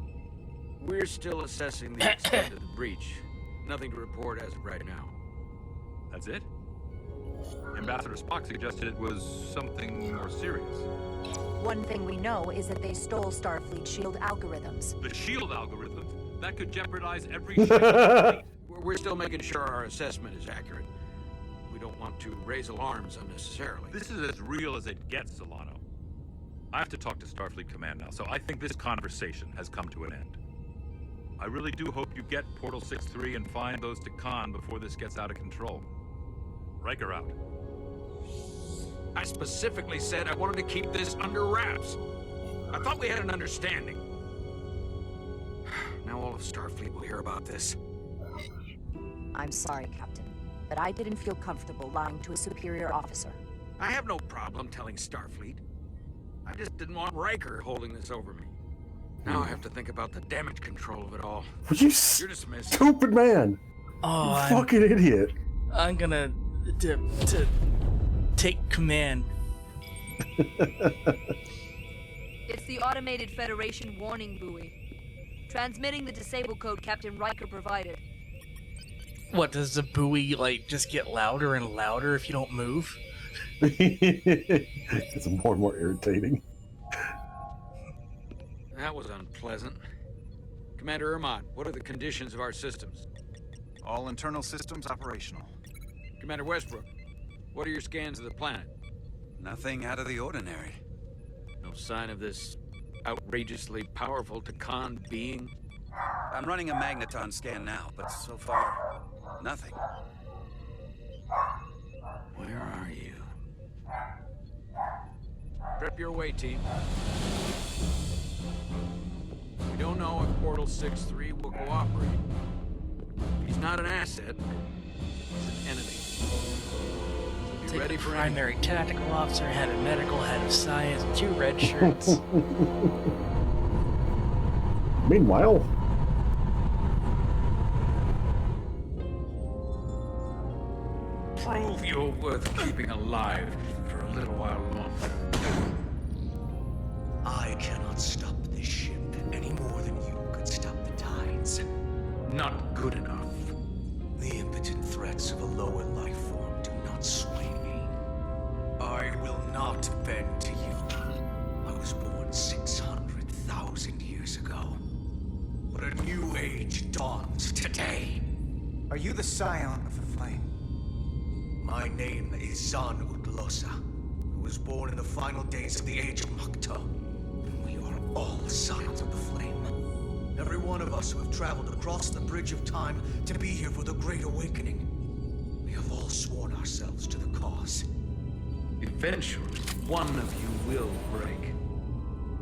We're still assessing the extent of the breach. Nothing to report as of right now. That's it? Ambassador Spock suggested it was something more serious. One thing we know is that they stole Starfleet shield algorithms. The shield algorithms? That could jeopardize every ship in the fleet. We're still making sure our assessment is accurate. We don't want to raise alarms unnecessarily. This is as real as it gets, Solano. I have to talk to Starfleet Command now, so I think this conversation has come to an end. I really do hope you get Portal 6-3 and find those Decon before this gets out of control. Riker out. I specifically said I wanted to keep this under wraps. I thought we had an understanding. Now all of Starfleet will hear about this. I'm sorry, Captain, but I didn't feel comfortable lying to a superior officer. I have no problem telling Starfleet. I just didn't want Riker holding this over me. Now I have to think about the damage control of it all. You You're dismissed. stupid man! Oh, You fucking idiot! I'm gonna to take command. It's the automated Federation warning buoy. Transmitting the disable code Captain Riker provided. What, does the buoy, like, just get louder and louder if you don't move? It's more and more irritating. That was unpleasant. Commander Ermont, what are the conditions of our systems? All internal systems operational. Commander Westbrook, what are your scans of the planet? Nothing out of the ordinary. No sign of this outrageously powerful Decon being? I'm running a magneton scan now, but so far, nothing. Where are you? Prep your way, team. We don't know if Portal 6-3 will cooperate. He's not an asset. He's an enemy. Be Take ready a for primary tactical officer, head of medical, head of science, 2 red shirts. Meanwhile, Prove you're worth keeping alive for a little while longer. I cannot stop this ship any more than you could stop the tides. Not good enough. The impotent threats of a lower life form do not sway me. I will not bend to you. I was born 600,000 years ago. But a new age dawns today. Are you the scion of the flame? My name is Zan Udlosa. I was born in the final days of the Age of Makta. And we are all scions of the flame. Every one of us who have traveled across the bridge of time to be here for the Great Awakening. We have all sworn ourselves to the cause. Eventually, one of you will break.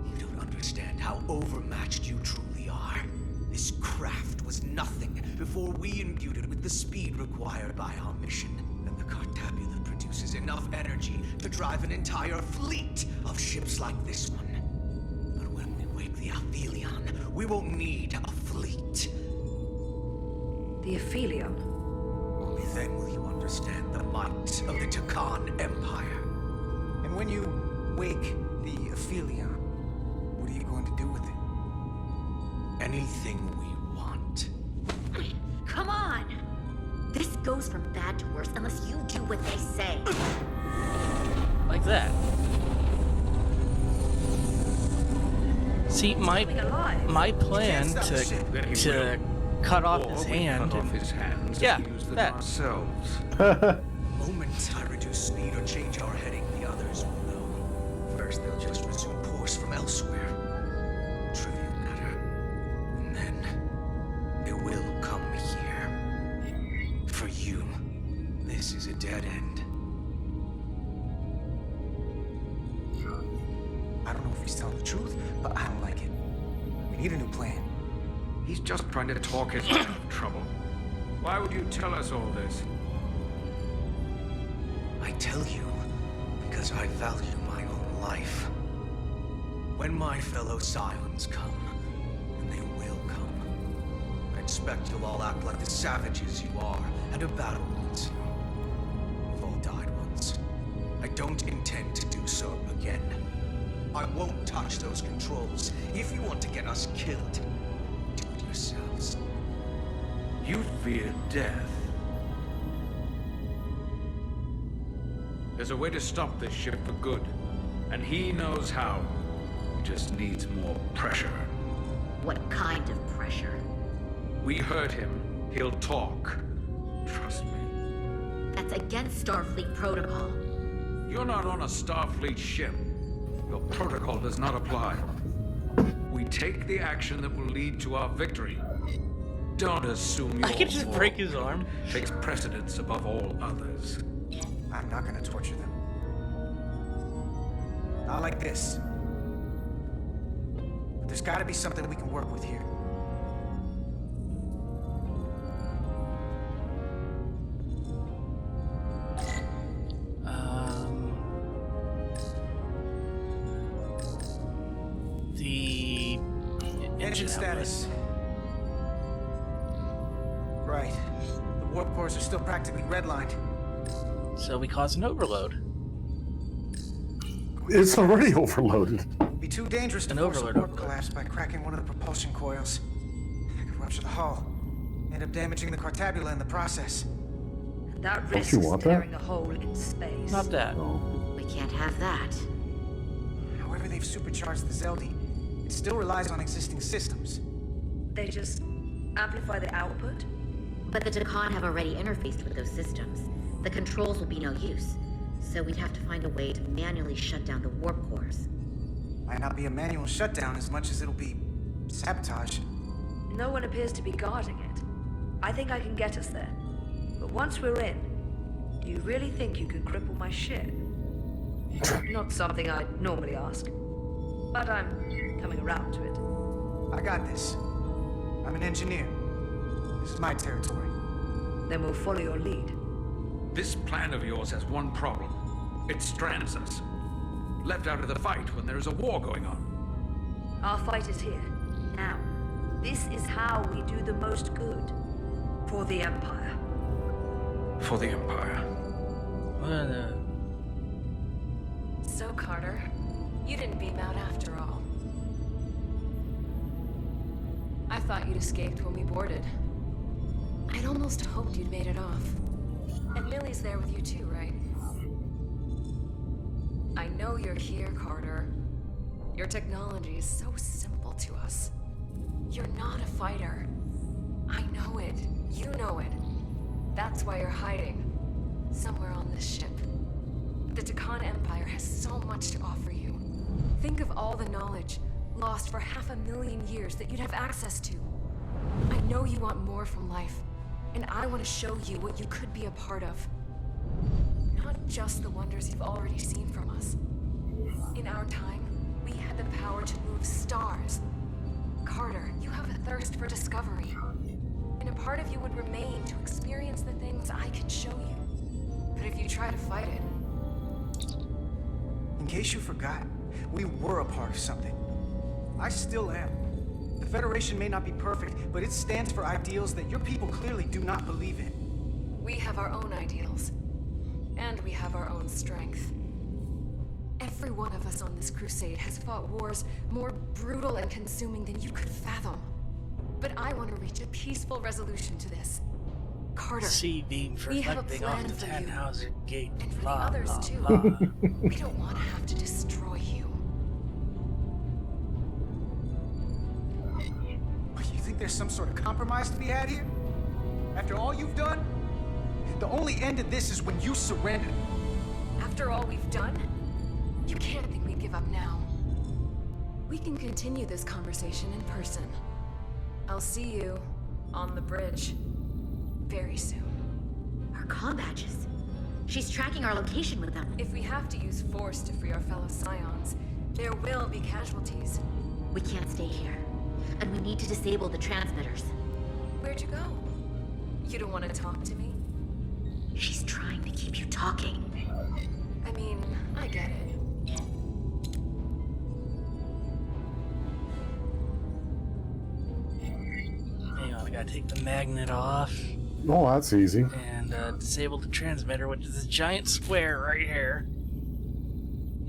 You don't understand how overmatched you truly are. This craft was nothing before we imbued it with the speed required by our mission. And the Cartabula produced produces enough energy to drive an entire fleet of ships like this one. But when we wake the Aphelion, we won't need a fleet. The Aphelion? Only then will you understand the might of the Takan Empire. And when you wake the Aphelion, what are you going to do with it? Anything we want. Come on! This goes from bad to worse unless you do what they say. Like that. See, my plan to cut off his hand. Yeah, that. Ourselves. The moment I reduce speed or change our heading, the others will know. First, they'll just resume course from elsewhere. Trivial matter. And then, they will come here. For you, this is a dead end. I don't know if he's telling the truth, but I don't like it. We need a new plan. He's just trying to talk us out of trouble. Why would you tell us all this? I tell you because I value my own life. When my fellow Scions come, and they will come, I expect you'll all act like the savages you are at a battle once. You've all died once. I don't intend to do so again. I won't touch those controls. If you want to get us killed, do it yourselves. You fear death. There's a way to stop this ship for good, and he knows how. He just needs more pressure. What kind of pressure? We heard him. He'll talk. Trust me. That's against Starfleet protocol. You're not on a Starfleet ship. Your protocol does not apply. We take the action that will lead to our victory. Don't assume your I could just break his arm. Takes precedence above all others. I'm not gonna torture them. Not like this. But there's gotta be something we can work with here. The engine status. Right. The warp cores are still practically redlined. So we cause an overload. It's already overloaded. It'd be too dangerous to force a warp collapse by cracking one of the propulsion coils. That could rupture the hull. End up damaging the Cartabula in the process. That Don't you want that? tearing a hole in space. Not that. We can't have that. However they've supercharged the Zeldi, it still relies on existing systems. They just amplify the output? But the Takan have already interfaced with those systems. The controls will be no use. So we'd have to find a way to manually shut down the warp cores. Might not be a manual shutdown as much as it'll be sabotage. No one appears to be guarding it. I think I can get us there. But once we're in, do you really think you can cripple my ship? Not something I'd normally ask. But I'm coming around to it. I got this. I'm an engineer. This is my territory. Then we'll follow your lead. This plan of yours has one problem. It strands us. Left out of the fight when there is a war going on. Our fight is here, now. This is how we do the most good. For the Empire. For the Empire. So, Carter, you didn't beam out after all. I thought you'd escaped when we boarded. I'd almost hoped you'd made it off. And Millie's there with you too, right? I know you're here, Carter. Your technology is so simple to us. You're not a fighter. I know it. You know it. That's why you're hiding. Somewhere on this ship. The Takan Empire has so much to offer you. Think of all the knowledge lost for 500,000 years that you'd have access to. I know you want more from life, and I want to show you what you could be a part of. Not just the wonders you've already seen from us. In our time, we had the power to move stars. Carter, you have a thirst for discovery. And a part of you would remain to experience the things I can show you. But if you try to fight it, In case you forgot, we were a part of something. I still am. The Federation may not be perfect, but it stands for ideals that your people clearly do not believe in. we have our own ideals. And we have our own strength. Every one of us on this crusade has fought wars more brutal and consuming than you could fathom. But I want to reach a peaceful resolution to this. Carter, C-beam we have a reflecting plan off the for you. Tannhauser gate. And for Blah, the others, blah, too. blah. We don't want to have to destroy you. You think there's some sort of compromise to be had here? After all you've done? The only end of this is when you surrender. After all we've done, you can't think we'd give up now. We can continue this conversation in person. I'll see you on the bridge very soon. Our comm badges. She's tracking our location with them. If we have to use force to free our fellow Scions, there will be casualties. We can't stay here. And we need to disable the transmitters. Where'd you go? You don't want to talk to me? She's trying to keep you talking. I mean, I get it. Hang on, I gotta take the magnet off. Oh, that's easy. And disable the transmitter, which is a giant square right here.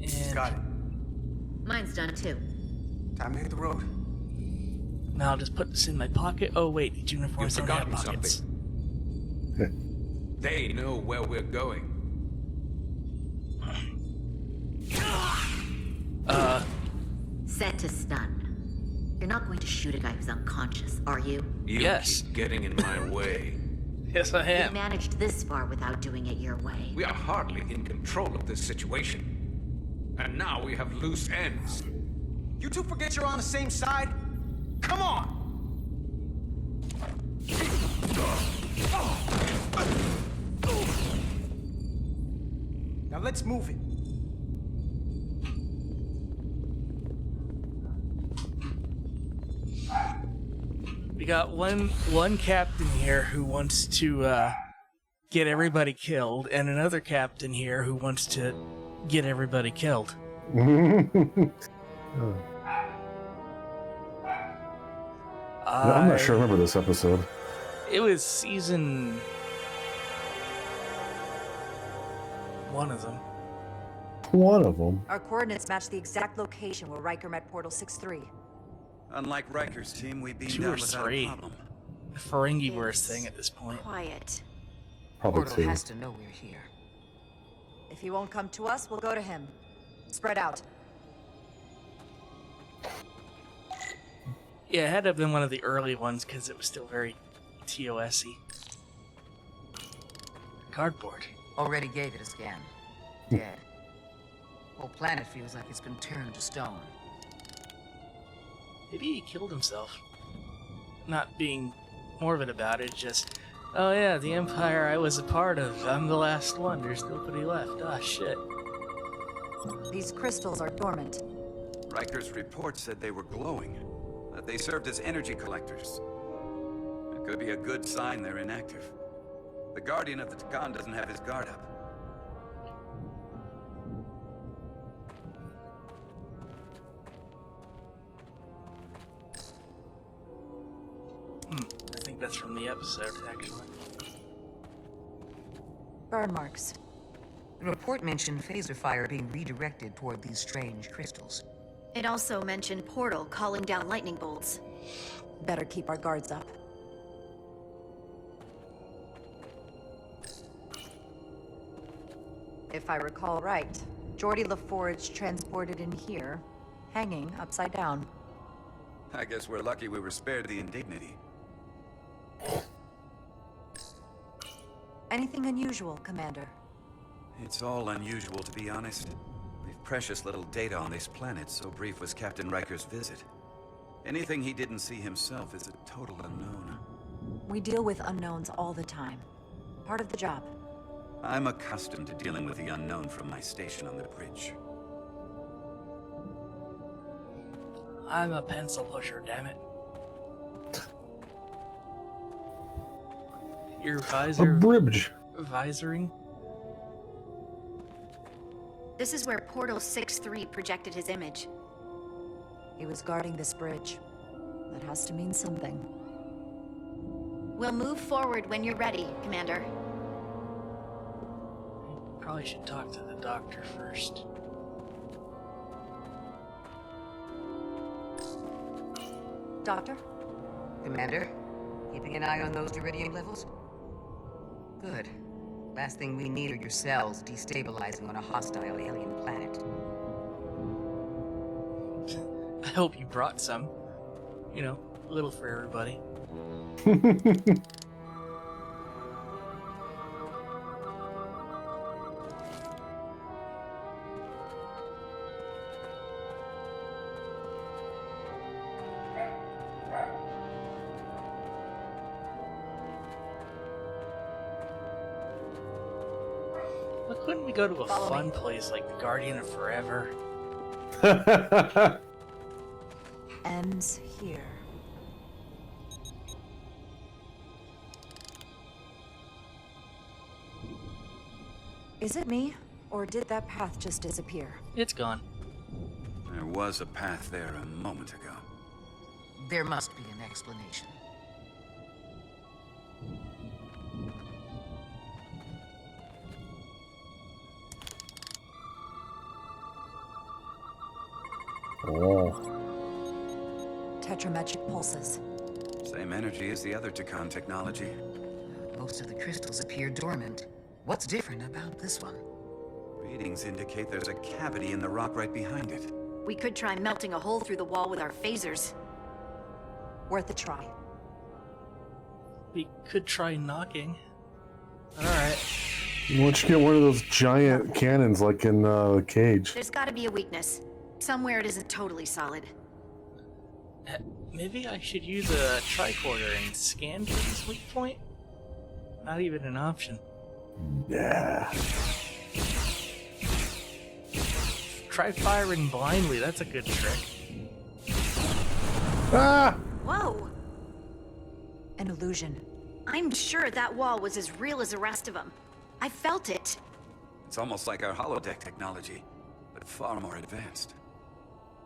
And Got it. Mine's done too. Time to hit the road. now I'll just put this in my pocket. Oh wait, these uniforms You've don't have forgotten pockets. They know where we're going. Set to stun. You're not going to shoot a guy who's unconscious, are you? You Yes. keep getting in my way. Yes, I We am. managed this far without doing it your way. We are hardly in control of this situation. And now we have loose ends. You two forget you're on the same side? Come on! Now let's move it. We got one captain here who wants to get everybody killed, and another captain here who wants to get everybody killed. I'm not sure I remember this episode. It was season one of them. One of them. Our coordinates match the exact location where Riker met Portal 6-3. Unlike Riker's team, we beamed 2 down or without 3. a problem. The Ferengi worst thing at this point. Quiet. Probably Portal 2. has to know we're here. If he won't come to us, we'll go to him. Spread out. Yeah, it had to have been one of the early ones because it was still very TOS-y. Cardboard. Already gave it a scan. Dead. Whole planet feels like it's been turned to stone. Maybe he killed himself. Not being morbid about it, just, oh yeah, the Empire I was a part of. I'm the last one. There's nobody left. Ah, shit. These crystals are dormant. Riker's report said they were glowing, that they served as energy collectors. It could be a good sign they're inactive. The Guardian of the Takan doesn't have his guard up. I think that's from the episode, actually. Burn marks. The report mentioned phaser fire being redirected toward these strange crystals. It also mentioned Portal calling down lightning bolts. Better keep our guards up. If I recall right, Geordi LaForge transported in here, hanging upside down. I guess we're lucky we were spared the indignity. Anything unusual, Commander? It's all unusual, to be honest. We've precious little data on this planet, so brief was Captain Riker's visit. Anything he didn't see himself is a total unknown. We deal with unknowns all the time. Part of the job. I'm accustomed to dealing with the unknown from my station on the bridge. I'm a pencil pusher, damn it. Your visor... A bridge. Visoring? This is where Portal 6-3 projected his image. He was guarding this bridge. That has to mean something. We'll move forward when you're ready, Commander. Probably should talk to the doctor first. Doctor? Commander, keeping an eye on those iridium levels? Good. Last thing we need are your cells destabilizing on a hostile alien planet. I hope you brought some. You know, a little for everybody. Why couldn't we go to a fun place like the Guardian of Forever? Ends here. Is it me, or did that path just disappear? It's gone. There was a path there a moment ago. There must be an explanation. Oh. Tetrametric pulses. Same energy as the other Takan technology. Most of the crystals appear dormant. What's different about this one? Readings indicate there's a cavity in the rock right behind it. We could try melting a hole through the wall with our phasers. Worth a try. We could try knocking. Alright. Why don't you get one of those giant cannons like in the cage? There's gotta be a weakness. Somewhere it isn't totally solid. Maybe I should use a tricorder and scan for this weak point? Not even an option. Yeah. Try firing blindly, that's a good trick. Ah! Whoa! An illusion. I'm sure that wall was as real as the rest of them. I felt it. It's almost like our holodeck technology, but far more advanced.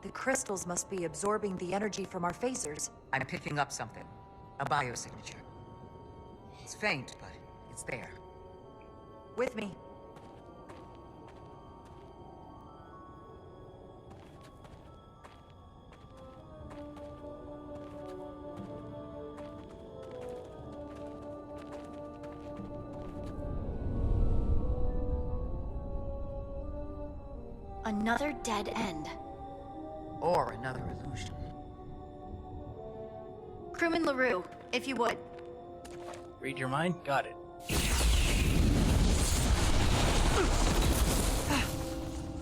The crystals must be absorbing the energy from our phasers. I'm picking up something. A biosignature. It's faint, but it's there. With me. Another dead end. Or another illusion. Crewman LaRue, if you would. Read your mind? Got it.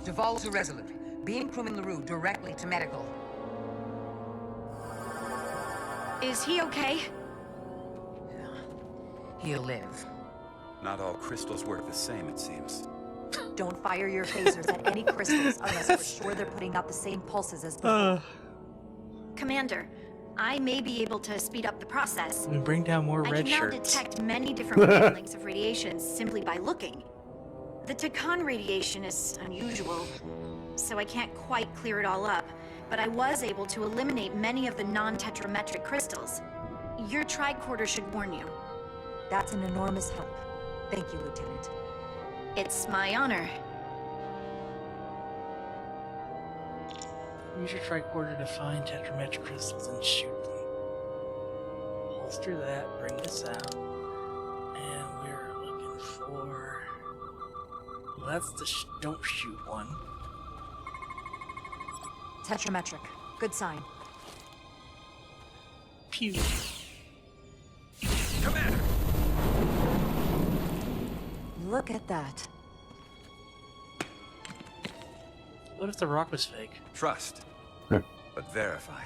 Duval to Resolute. Beam crewman LaRue directly to medical. Is he okay? He'll live. Not all crystals work the same, it seems. Don't fire your phasers at any crystals unless we're sure they're putting out the same pulses as before. Commander, I may be able to speed up the process. We bring down more I red can now shirts. detect many different wavelengths of radiation simply by looking. The Takan radiation is unusual, so I can't quite clear it all up, but I was able to eliminate many of the non-tetrametric crystals. Your tricorder should warn you. That's an enormous help. Thank you, Lieutenant. It's my honor. Use your tricorder to find tetrametric crystals and shoot them. Holster that, bring this out. And we're looking for... Well, that's the don't shoot one. Tetrametric. Good sign. Pew. Commander! Look at that. What if the rock was fake? Trust, but verify.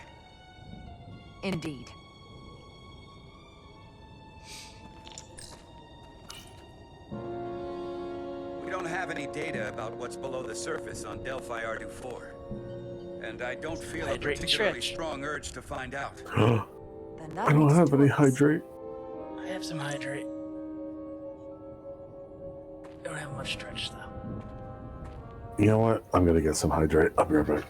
Indeed. We don't have any data about what's below the surface on Delphi Ardu 4. And I don't feel a particularly strong urge to find out. I don't have any hydrate. I have some hydrate. Don't have much stretch though. You know what? I'm gonna get some hydrate. I'll be right back.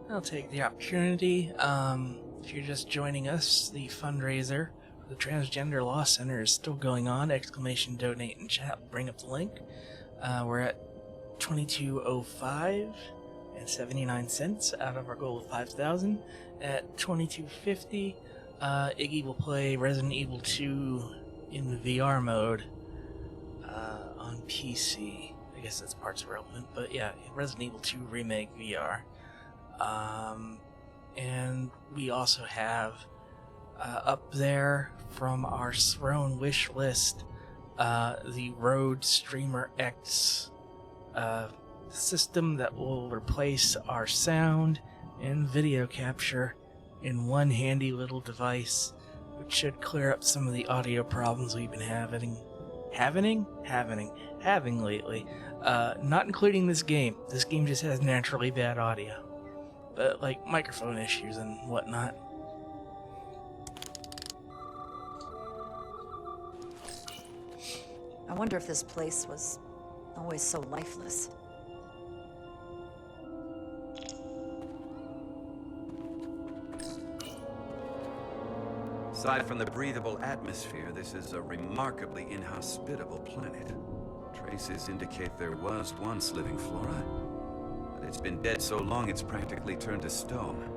I'll take the opportunity. If you're just joining us, the fundraiser for the Transgender Law Center is still going on. Exclamation donate in chat will bring up the link. We're at 2205 and 79 cents out of our goal of 5,000. At 2250, Iggy will play Resident Evil 2 in the VR mode on PC. I guess that's parts irrelevant, but yeah, Resident Evil 2 Remake VR. And we also have up there from our throne wish list the Rode Streamer X system that will replace our sound and video capture in one handy little device, which should clear up some of the audio problems we've been having lately. Not including this game. This game just has naturally bad audio. But like microphone issues and whatnot. I wonder if this place was always so lifeless. Aside from the breathable atmosphere, this is a remarkably inhospitable planet. Traces indicate there was once living flora, but it's been dead so long it's practically turned to stone.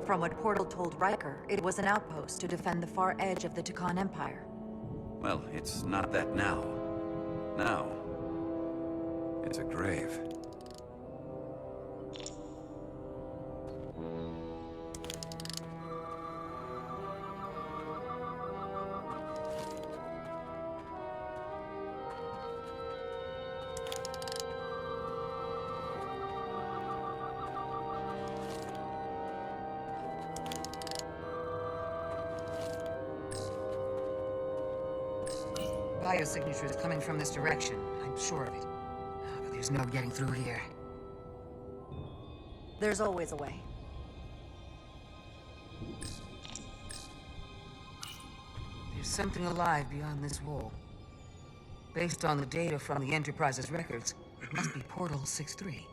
From what Portal told Riker, it was an outpost to defend the far edge of the Takan Empire. Well, it's not that now. Now, it's a grave. Biosignatures coming from this direction. I'm sure of it. But there's no getting through here. There's always a way. There's something alive beyond this wall. Based on the data from the Enterprise's records, it must be Portal 6-3.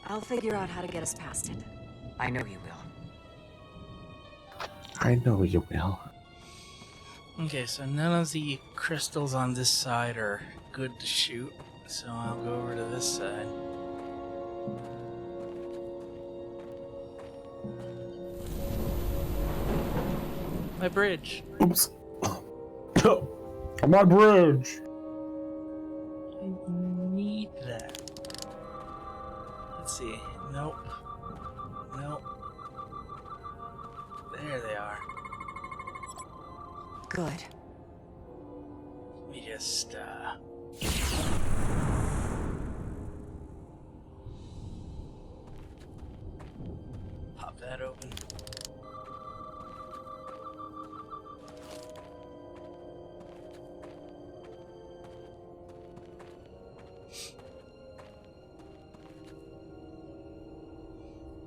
I'll figure out how to get us past it. I know you will. I know you will. Okay, so none of the crystals on this side are good to shoot, so I'll go over to this side. My bridge. Oops. My bridge. I need that. Let's see. Nope. Nope. There they are. Good. Let me just, pop that open.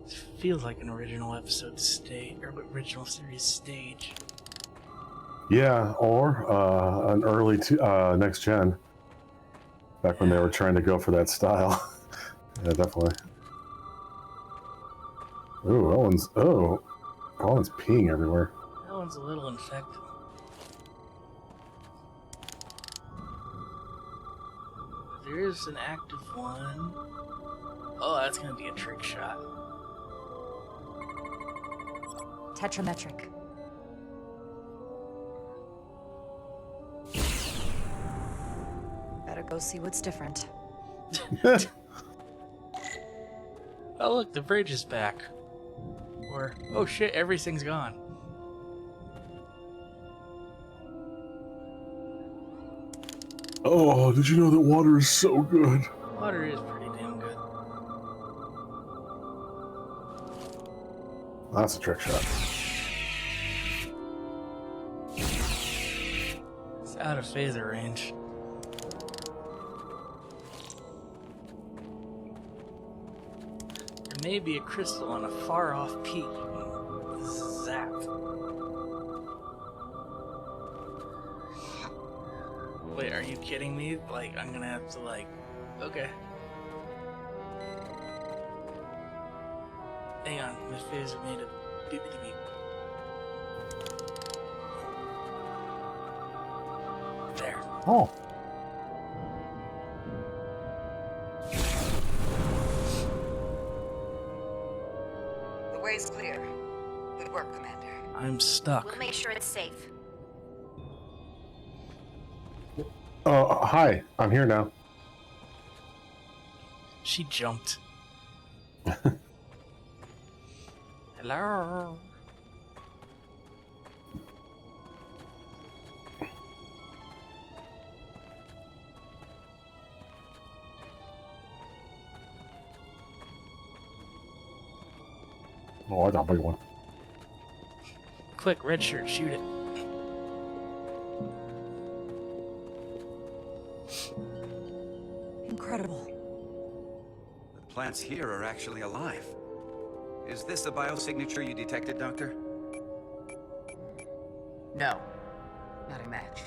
This feels like an original episode stage, or original series stage. Yeah, or an early next gen. Back when they were trying to go for that style. Yeah, definitely. Ooh, Owen's peeing everywhere. That one's a little infected. There is an active one. Oh, that's gonna be a trick shot. Tetrametric. Better go see what's different. Oh look, the bridge is back. Or, oh shit, everything's gone. Oh, did you know that water is so good? Water is pretty damn good. That's a trick shot. It's out of phaser range. There may be a crystal on a far-off peak. Zap. kidding me? Like, I'm gonna have to, like... Okay. Hang on, my fizz made a beepity beep. There. Oh. The way's clear. Good work, Commander. I'm stuck. We'll make sure it's safe. Hi. I'm here now. She jumped. Hello? Oh, I got a big one. Quick, red shirt, shoot it. Incredible. The plants here are actually alive. Is this the biosignature you detected, Doctor? No. Not a match.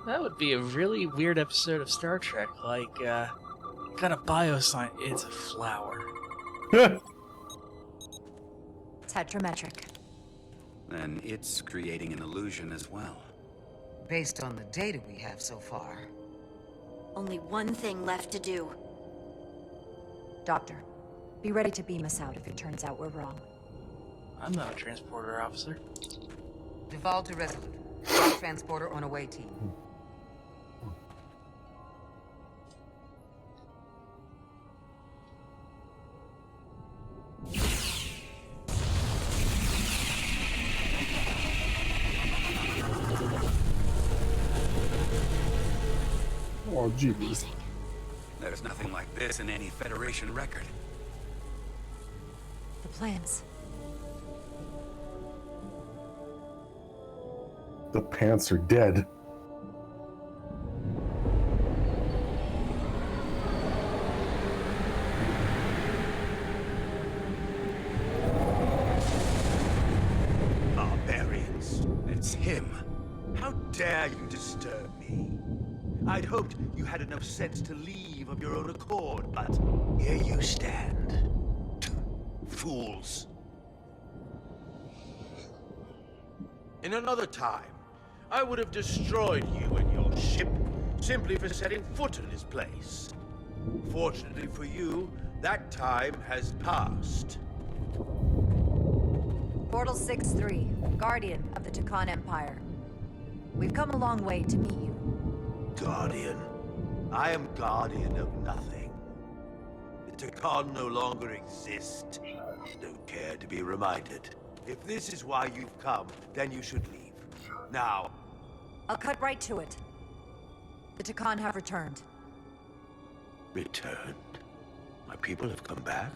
That would be a really weird episode of Star Trek, like, got a bioscience. It's a flower. Tetrametric. Then it's creating an illusion as well. Based on the data we have so far. Only one thing left to do. Doctor, be ready to beam us out if it turns out we're wrong. I'm not a transporter officer. Duval to Resolute. Flight transporter on away team. Oh, gee. Amazing. There's nothing like this in any Federation record. The plans. The pants are dead. Barbarians. It's him. How dare you disturb me? I'd hoped you had enough sense to leave of your own accord, but here you stand. Fools. In another time, I would have destroyed you and your ship simply for setting foot in his place. Fortunately for you, that time has passed. Portal 6-3, Guardian of the Takan Empire. We've come a long way to meet you. Guardian? I am guardian of nothing. The Takan no longer exist. Don't care to be reminded. If this is why you've come, then you should leave. Now. I'll cut right to it. The Takan have returned. Returned? My people have come back?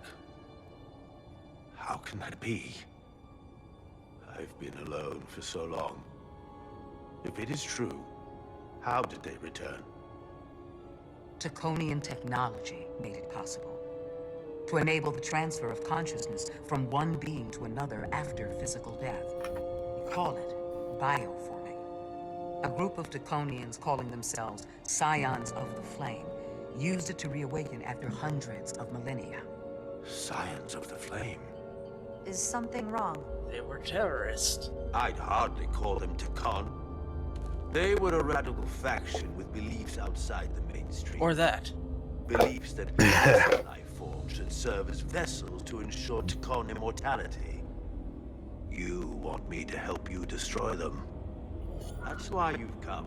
How can that be? I've been alone for so long. If it is true, how did they return? Taconian technology made it possible. To enable the transfer of consciousness from one being to another after physical death. We call it bioforming. A group of Taconians calling themselves Scions of the Flame used it to reawaken after hundreds of millennia. Scions of the Flame? Is something wrong? They were terrorists. I'd hardly call them Takan. They were a radical faction with beliefs outside the mainstream. Or that. Beliefs that life forms should serve as vessels to ensure Takan immortality. You want me to help you destroy them. That's why you've come.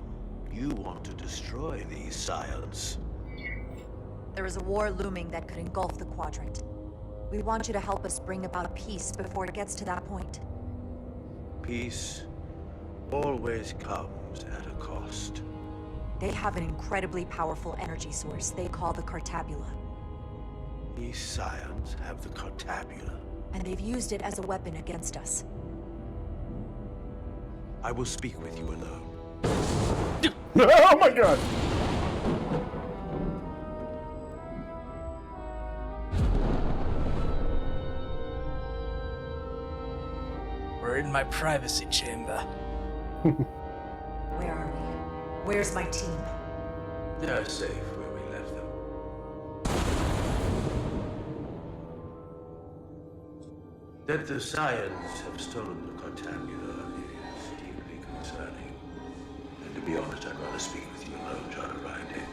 You want to destroy these scions. There is a war looming that could engulf the Quadrant. We want you to help us bring about peace before it gets to that point. Peace always comes at a cost. They have an incredibly powerful energy source they call the Cartabula. These scions have the Cartabula. And they've used it as a weapon against us. I will speak with you alone. Oh my god! We're in my privacy chamber. Where are we? Where's my team? They're safe where we left them. That the Scions have stolen the Cartabula is deeply concerning. And to be honest, I'd rather speak with you alone, John Rydick.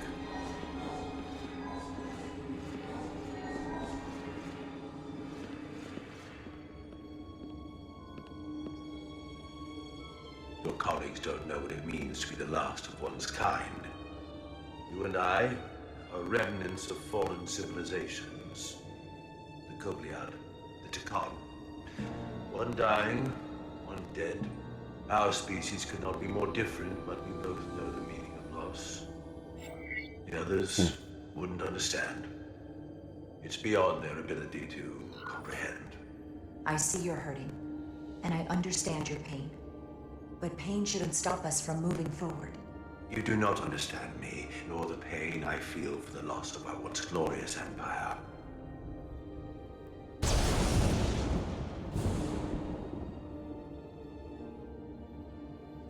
Your colleagues don't know what it means to be the last of one's kind. You and I are remnants of fallen civilizations. The Kobliad, the Tikhon. One dying, one dead. Our species could not be more different, but we both know the meaning of loss. The others wouldn't understand. It's beyond their ability to comprehend. I see you're hurting, and I understand your pain. But pain shouldn't stop us from moving forward. You do not understand me, nor the pain I feel for the loss of our once glorious empire.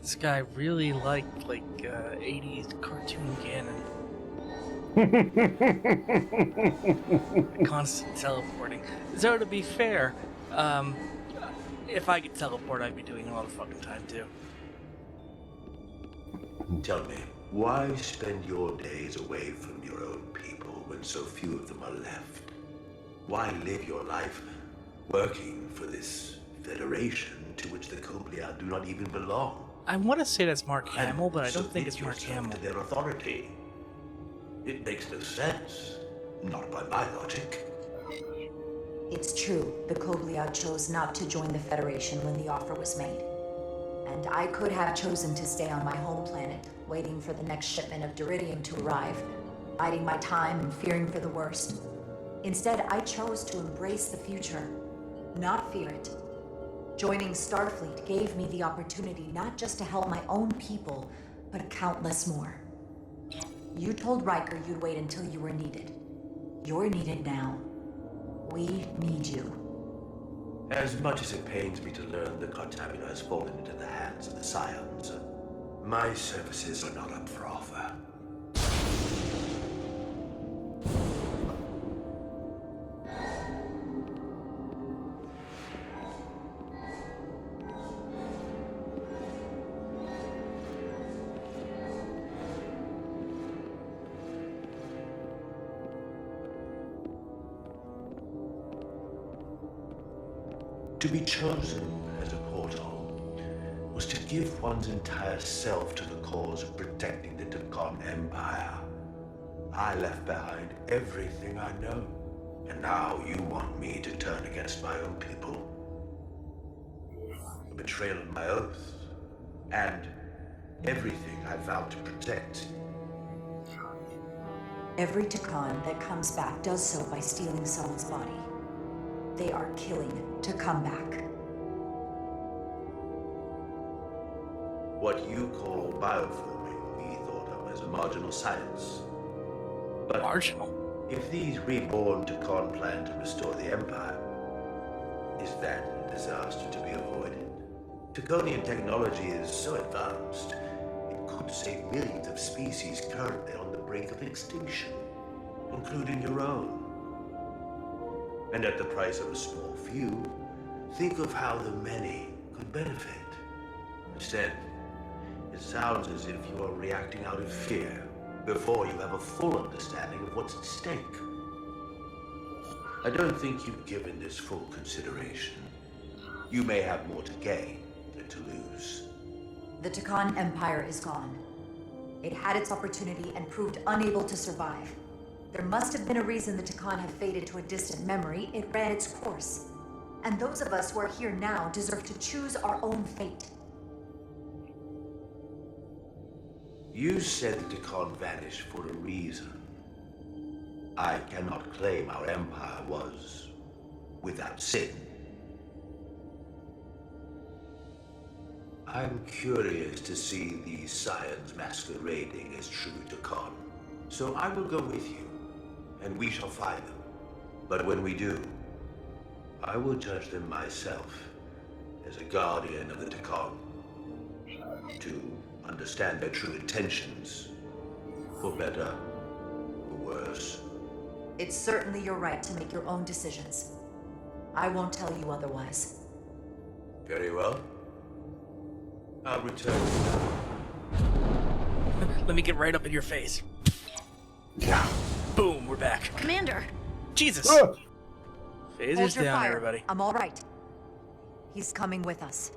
This guy really liked, 80s cartoon canon. Constant teleporting. So to be fair, if I could teleport, I'd be doing it all the fucking time, too. Tell me, why spend your days away from your own people when so few of them are left? Why live your life working for this federation to which the Kobliad do not even belong? I want to say that's Mark Hamill, but I don't think it's Mark Hamill. To their authority. It makes no sense. Not by my logic. It's true, the Kobliad chose not to join the Federation when the offer was made. And I could have chosen to stay on my home planet, waiting for the next shipment of Duridium to arrive, biding my time and fearing for the worst. Instead, I chose to embrace the future, not fear it. Joining Starfleet gave me the opportunity not just to help my own people, but countless more. You told Riker you'd wait until you were needed. You're needed now. We need you. As much as it pains me to learn the Cartabula has fallen into the hands of the Scions, my services are not up for offer. To be chosen as a portal was to give one's entire self to the cause of protecting the Tikhon Empire. I left behind everything I know, and now you want me to turn against my own people. A betrayal of my oath, and everything I vowed to protect. Every Tikhon that comes back does so by stealing someone's body. They are killing to come back. What you call bioforming, we thought of as a marginal science. But marginal? If these reborn Tikhon plan to restore the Empire, is that a disaster to be avoided? Tikhonian technology is so advanced, it could save millions of species currently on the brink of extinction, including your own. And at the price of a small few, think of how the many could benefit. Instead, it sounds as if you are reacting out of fear before you have a full understanding of what's at stake. I don't think you've given this full consideration. You may have more to gain than to lose. The Tikhon Empire is gone. It had its opportunity and proved unable to survive. There must have been a reason the Tikhon have faded to a distant memory. It ran its course. And those of us who are here now deserve to choose our own fate. You said the Tikhon vanished for a reason. I cannot claim our empire was without sin. I'm curious to see these Scions masquerading as true Tikhon. So I will go with you, and we shall find them. But when we do, I will judge them myself as a guardian of the Tikhon. to understand their true intentions, for better or worse. It's certainly your right to make your own decisions. I won't tell you otherwise. Very well. I'll return. Let me get right up in your face. Yeah. Boom, we're back. Commander! Jesus. Hold Phasers your down, fire. everybody. I'm all right. He's coming with us.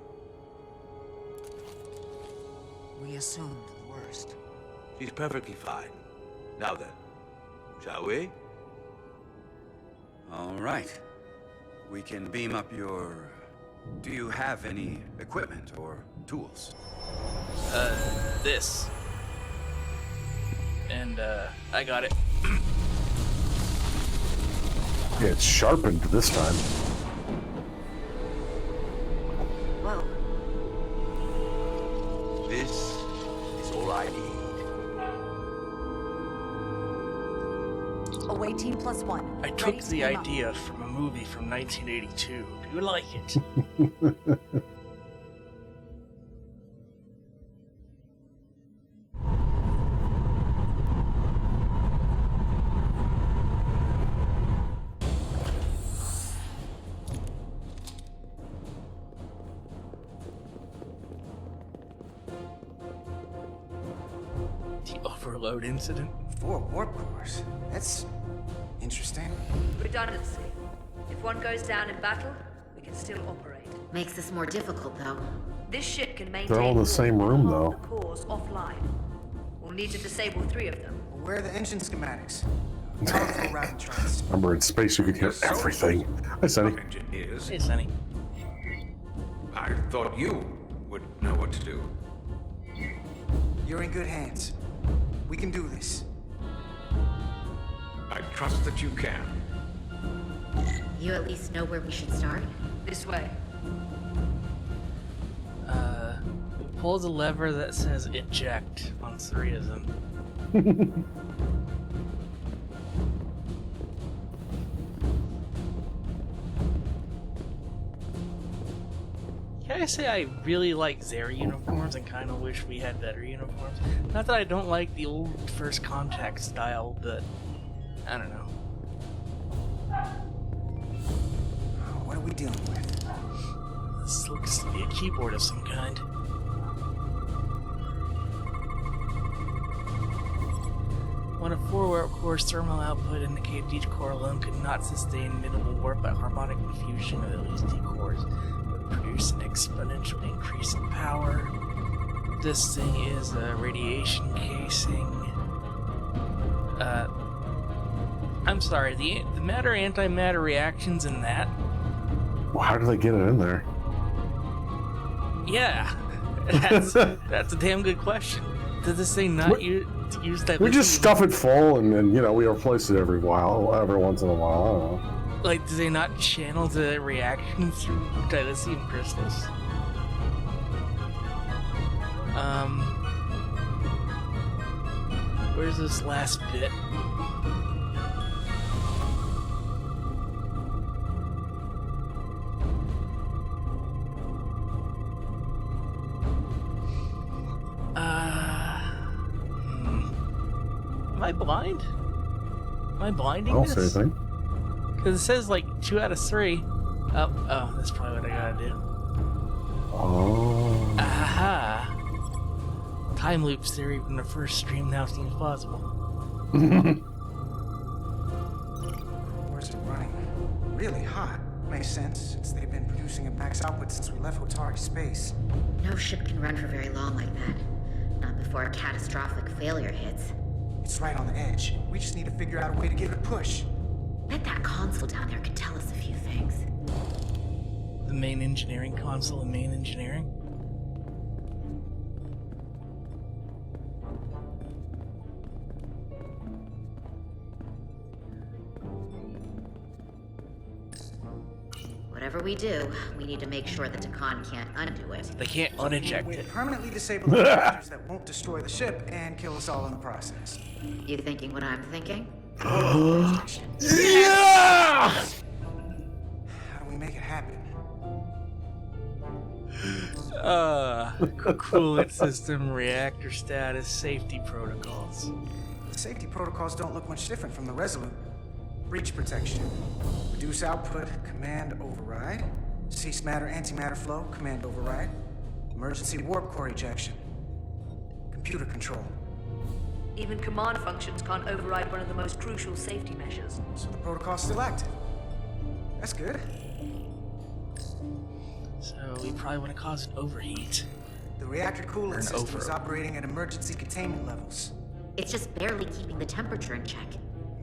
We assumed the worst. She's perfectly fine. Now then, shall we? All right. We can beam up your... Do you have any equipment or tools? This. And, I got it. Yeah, it's sharpened this time. Whoa. This is all I need. Away team +1. I took the idea from a movie from 1982. Do you like it? The overload incident. 4 warp cores. That's interesting. Redundancy. If one goes down in battle, we can still operate. Makes this more difficult, though. This ship can maintain They're all in the same room, though. the cores offline. We'll need to disable 3 of them. Where are the engine schematics? Powerful routing charts. Remember, in space you could hear everything. Hi, Sonny. Engineers. Hey, Sonny. I thought you would know what to do. You're in good hands. We can do this. I trust that you can. You at least know where we should start? This way. Pull the lever that says eject on 3 of them. Can I say I really like their uniforms and kind of wish we had better uniforms? Not that I don't like the old First Contact style, but I don't know. What are we dealing with? This looks to be a keyboard of some kind. When a 4 warp core's thermal output indicated each core alone could not sustain minimal warp, but harmonic diffusion of at least 2 cores would produce an exponential increase in power. This thing is a radiation casing. I'm sorry, the matter-antimatter reactions in that? Well, how did they get it in there? Yeah, that's a damn good question. Did this thing not use that? We just stuff it full and then, we replace it every once in a while. I don't know. Like, do they not channel the reaction through dilithium crystals? Where's this last bit? Am I blind? Am I blinding I don't this? say anything. Because it says like 2 out of 3. Oh, that's probably what I gotta do. Oh. Aha! Time loops theory from the first stream now seems plausible. Where's it running? Really hot. Makes sense, since they've been producing a max output since we left Hotari space. No ship can run for very long like that. Not before a catastrophic failure hits. It's right on the edge. We just need to figure out a way to give it a push. Bet that console down there could tell us a few things. The main engineering console in main engineering? Whatever we do, we need to make sure the Takan can't undo it. They can't uneject it. Permanently disable the reactors that won't destroy the ship and kill us all in the process. You thinking what I'm thinking? Yeah! How do we make it happen? Coolant system, reactor status, safety protocols. The safety protocols don't look much different from the Resolute. Breach protection. Reduce output, command override. Cease matter, antimatter flow, command override. Emergency warp core ejection. Computer control. Even command functions can't override one of the most crucial safety measures. So the protocol's still active. That's good. So we probably want to cause an overheat. The reactor coolant system is operating at emergency containment levels. It's just barely keeping the temperature in check.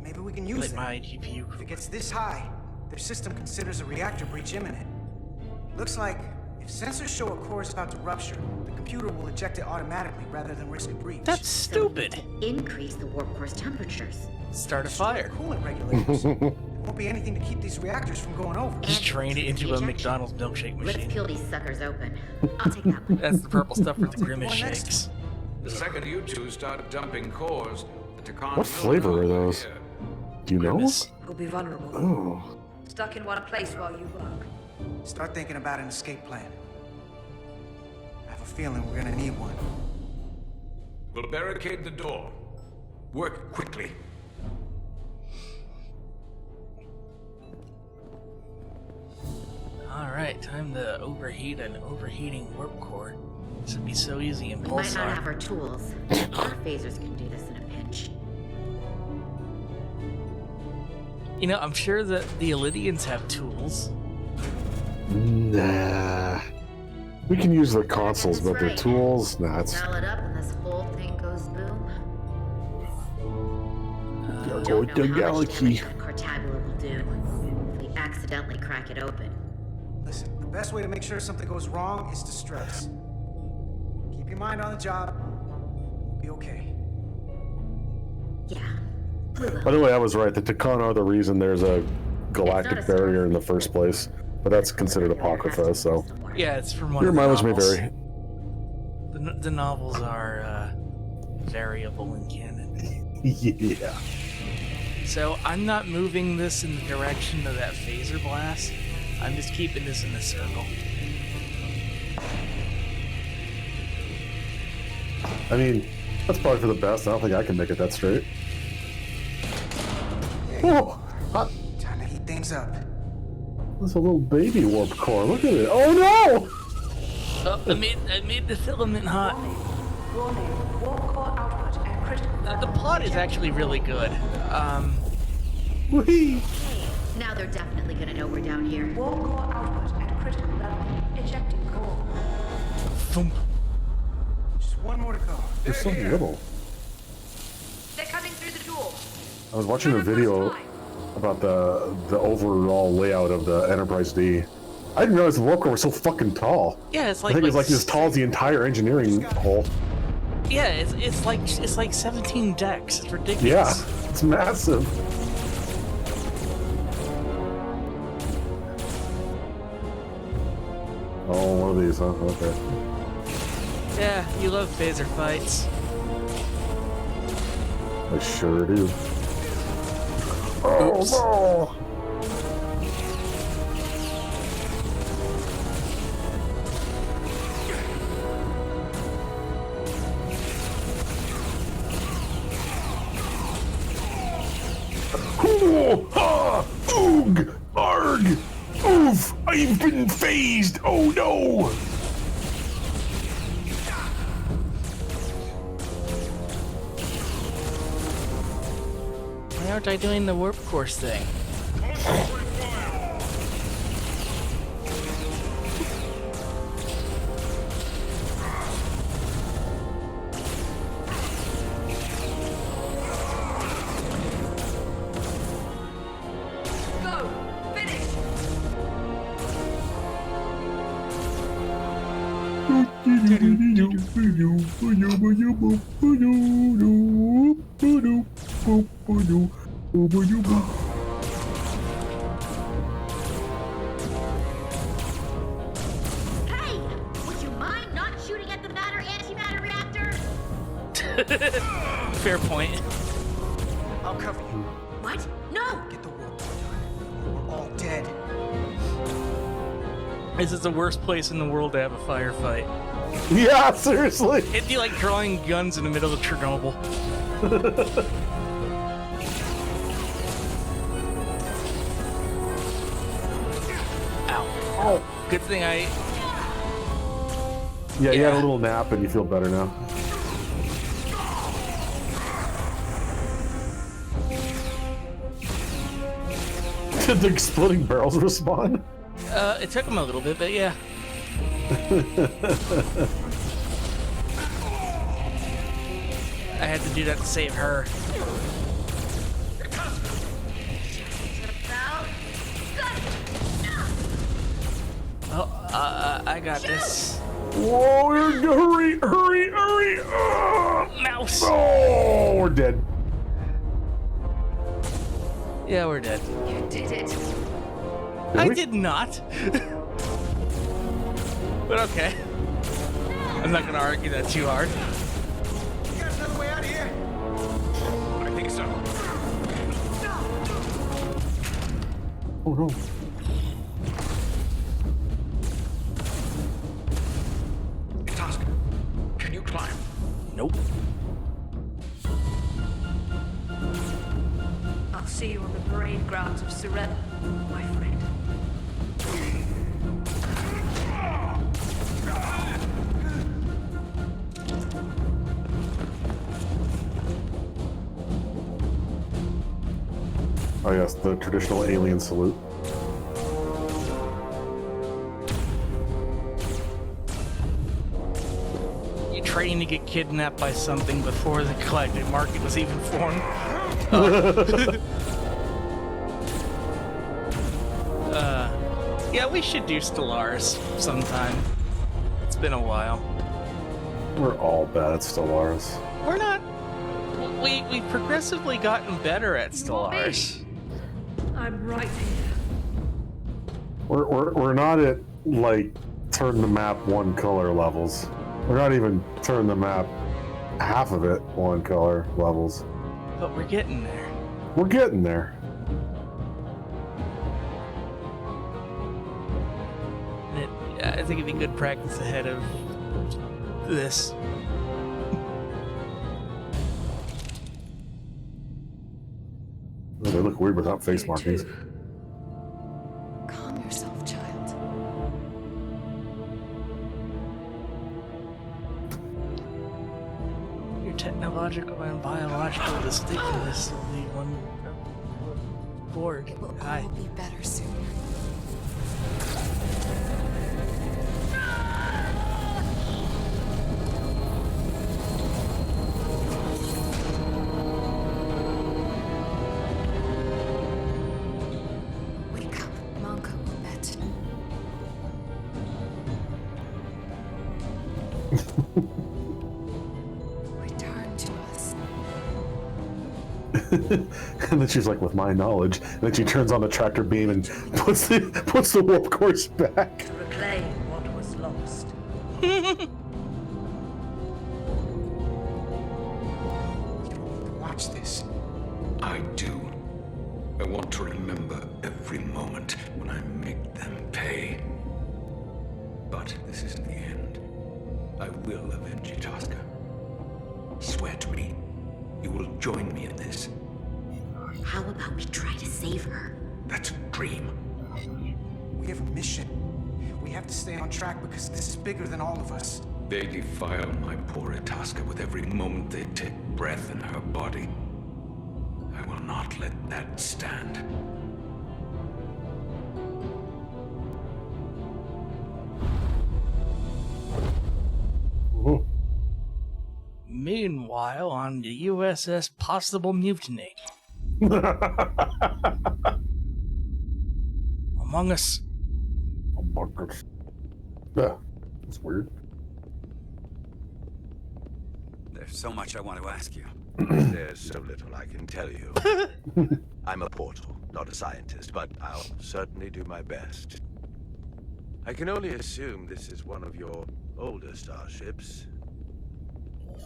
Maybe we can use it. My GPU. If it gets this high, their system considers a reactor breach imminent. Looks like if sensors show a core is about to rupture, the computer will eject it automatically rather than risk a breach. That's stupid. So increase the warp core's temperatures. Start a fire. Coolant regulators. There won't be anything to keep these reactors from going over. Just drain it into a McDonald's milkshake machine. Let's peel these suckers open. I'll take that one. That's the purple stuff for the Grimace shakes. The second you two start dumping cores, the Takan. What flavor are those? Do you know? We'll be vulnerable. Oh. Stuck in one place while you work. Start thinking about an escape plan. I have a feeling we're gonna need one. We'll barricade the door. Work quickly. Alright, time to overheat an overheating warp core. This would be so easy in We might not Pulsar. have our tools. Our phasers can do this in a pinch. You know, I'm sure that the Elydians have tools. Nah. We can use their consoles, but their tools, nah, it's... Dial it up and this whole thing goes boom. Go to galaxy. Cartabula will do if we accidentally crack it open. Listen, the best way to make sure something goes wrong is to stress. Keep your mind on the job. We'll be okay. Yeah. By the way, I was right. The Takan are the reason there's a galactic barrier in the first place. But that's considered Apocrypha, so... Yeah, it's from one Your of the mileage may novels. vary. The novels are variable in canon. Yeah. So I'm not moving this in the direction of that phaser blast. I'm just keeping this in the circle. I mean, that's probably for the best. I don't think I can make it that straight. Oh! Hot. Time to heat things up. That's a little baby warp core. Look at it. Oh no! Oh, I made the filament hot. The plot is actually really good. Whee! Now they're definitely gonna know we're down here. Warp core output at critical level. Ejecting core. Thump. Just one more to go. They're so little. They're coming through the door. I was watching a video about the overall layout of the Enterprise D. I didn't realize the warp core was so fucking tall. Yeah, it's like... I think it's like as tall as the entire engineering hole. Yeah, it's like 17 decks. It's ridiculous. Yeah, it's massive. Oh, one of these, huh? Okay. Yeah, you love phaser fights. I sure do. Oh no! Ooh, ha, oog, arg, oof, I've been phased, oh no! Why aren't I doing the warp course thing? Go! Finish! Hey! Would you mind not shooting at the matter-antimatter reactor? Fair point. I'll cover you. What? No! Get the warp core done. We're all dead. This is the worst place in the world to have a firefight. Yeah, seriously. It'd be like drawing guns in the middle of Chernobyl. Ow. Oh, good thing I... Yeah, you had a little nap and you feel better now. Did the exploding barrels respawn? It took him a little bit, but yeah. I had to do that to save her. Oh, I got this. Whoa, hurry! Mouse! Oh, we're dead. Yeah, we're dead. You did it. I did not. But okay. I'm not gonna argue that too hard. You got another way out of here? I think so. Oh no. Task, can you climb? Nope. I'll see you on the parade grounds of Sorella, my friend. Oh yes, the traditional alien salute. You training to get kidnapped by something before the galactic market was even formed. Yeah, we should do Stellaris sometime. It's been a while. We're all bad at Stellaris. We're not. We've progressively gotten better at Stellaris. I'm right here. We're not at like turn the map one color levels. We're not even turn the map half of it one color levels. But we're getting there. We're getting there. I think it'd be good practice ahead of this. Oh, they look weird without face markings. Calm yourself, child. Your technological and biological distinctiveness will be one board. It will Hi. all be better soon. Wake up, Monka Wobet. Return to us. And then she's like, with my knowledge. And then she turns on the tractor beam and puts the warp course back. To reclaim what was lost. Watch this. I do. I want to remember every moment when I make them pay. But this isn't the end. I will avenge Itasca. Swear to me, you will join me in this. How about we try to save her? That's a dream. We have a mission. We have to stay on track because this is bigger than all of us. They defile my poor Itasca with every moment they take breath in her body. I will not let that stand. Ooh. Meanwhile, on the USS Possible Mutiny. Among Us. Among Us. Yeah, that's weird. There's so much I want to ask you. There's so little I can tell you. I'm a portal, not a scientist, but I'll certainly do my best. I can only assume this is one of your older starships.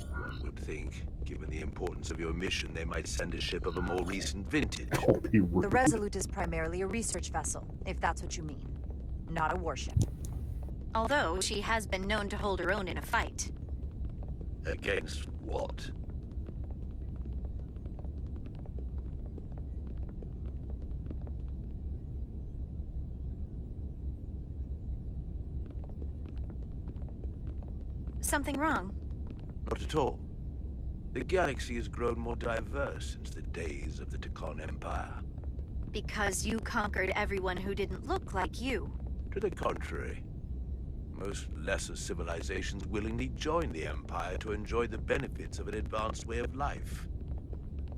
One would think, given the importance of your mission, they might send a ship of a more recent vintage. The Resolute is primarily a research vessel, if that's what you mean. Not a warship. Although she has been known to hold her own in a fight. Against what? Something wrong? Not at all. The galaxy has grown more diverse since the days of the Takon Empire. Because you conquered everyone who didn't look like you. To the contrary. Most lesser civilizations willingly joined the Empire to enjoy the benefits of an advanced way of life.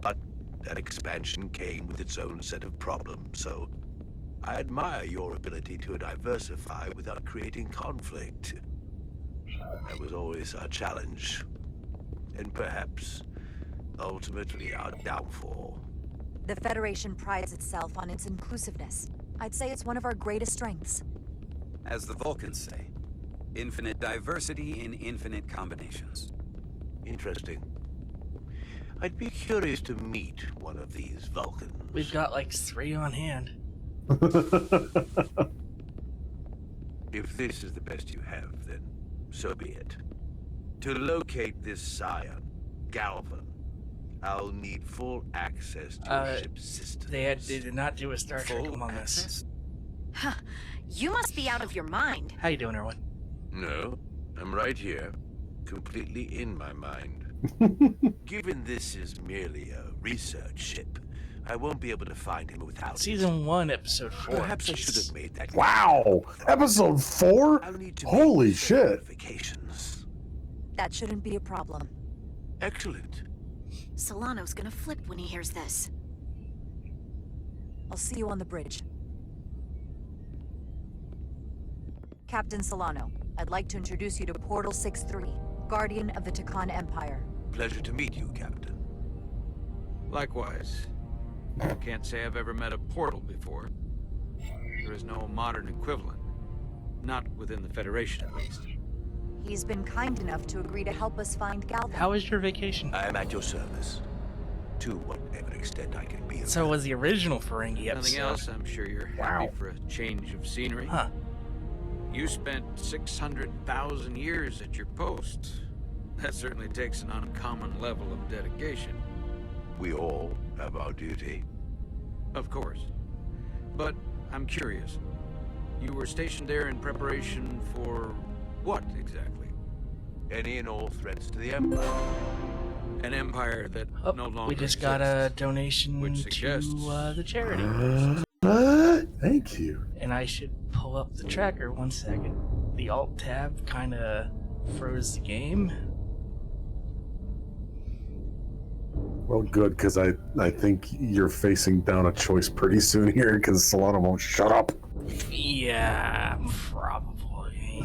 But that expansion came with its own set of problems, so I admire your ability to diversify without creating conflict. That was always our challenge. And perhaps, ultimately, our downfall. The Federation prides itself on its inclusiveness. I'd say it's one of our greatest strengths. As the Vulcans say, infinite diversity in infinite combinations. Interesting. I'd be curious to meet one of these Vulcans. We've got like 3 on hand. If this is the best you have, then so be it. To locate this scion, Galvan, I'll need full access to a ship's systems. They did not do a Star Trek Among Us. Huh. You must be out of your mind. How you doing, Erwin? No, I'm right here, completely in my mind. Given this is merely a research ship, I won't be able to find him without Season 1, Episode 4. Perhaps I should have made that. Wow! Episode 4? Holy shit! That shouldn't be a problem. Excellent. Solano's gonna flip when he hears this. I'll see you on the bridge. Captain Solano, I'd like to introduce you to Portal 6-3, Guardian of the Takon Empire. Pleasure to meet you, Captain. Likewise. I can't say I've ever met a portal before. There is no modern equivalent. Not within the Federation, at least. He's been kind enough to agree to help us find Galvan. How was your vacation? I am at your service. To whatever extent I can be. So was the original Ferengi episode. Nothing else, I'm sure you're happy for a change of scenery. Huh. You spent 600,000 years at your post. That certainly takes an uncommon level of dedication. We all have our duty. Of course. But I'm curious. You were stationed there in preparation for what exactly? Any and all threats to the Empire. An empire that no longer We just got a donation to the charity. Thank you. And I should pull up the tracker 1 second. The Alt tab kind of froze the game. Well, good, because I think you're facing down a choice pretty soon here, because Solano won't shut up. Yeah, probably.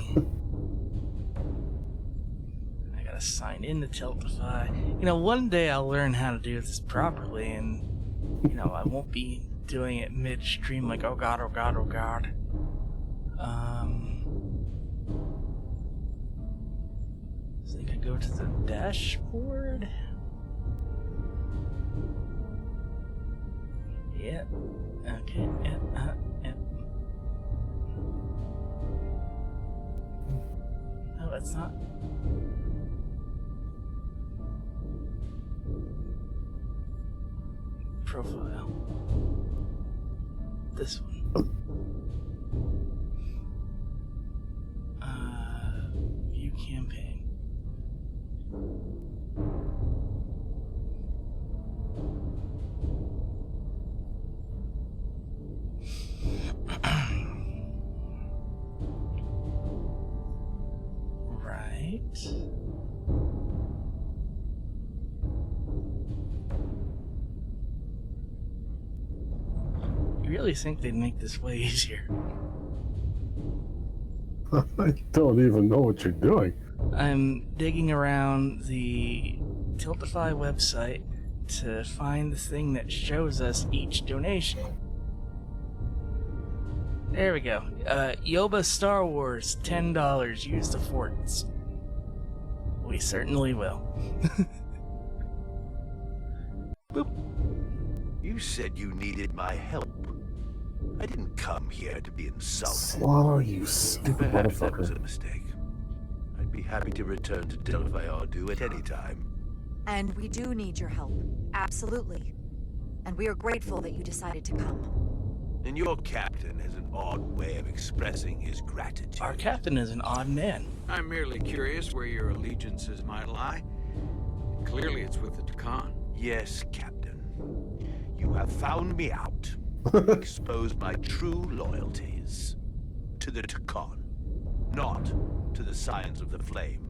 I gotta sign in to Tiltify. You know, one day I'll learn how to do this properly, and, you know, I won't be doing it midstream like, oh god, oh god, oh god. I think I go to the dashboard. Yep. Okay. Yep. Yep. No, it's not. Profile. This one. View campaign. Right. You really think they'd make this way easier? I don't even know what you're doing. I'm digging around the Tiltify website to find the thing that shows us each donation. There we go. Yoba Star Wars, $10. Use the forts. We certainly will. Boop. You said you needed my help. I didn't come here to be insulted. Swallow, you stupid Perhaps that was motherfucker. a mistake. I'd be happy to return to Delphi Ardu at any time. And we do need your help. Absolutely. And we are grateful that you decided to come. And your captain has an odd way of expressing his gratitude. Our captain is an odd man. I'm merely curious where your allegiances might lie. Clearly it's with the Takan. Yes, Captain. You have found me out. Exposed my true loyalties. To the Takan. Not to the Scions of the Flame.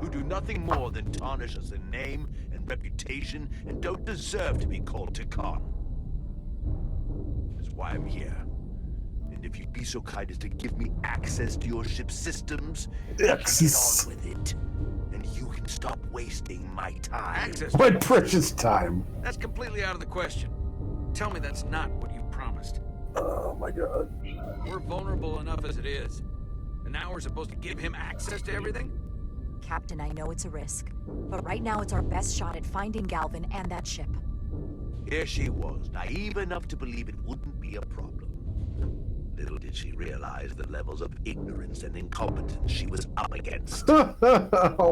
Who do nothing more than tarnish us in name and reputation and don't deserve to be called Takan. That's why I'm here. And if you'd be so kind as to give me access to your ship's systems, Access. get on with it. And you can stop wasting my time. Access. My precious time. That's completely out of the question. Tell me that's not what you promised. Oh my god. We're vulnerable enough as it is. And now we're supposed to give him access to everything? Captain, I know it's a risk, but right now it's our best shot at finding Galvin and that ship. Here she was, naive enough to believe it wouldn't be a problem. Little did she realize the levels of ignorance and incompetence she was up against. Oh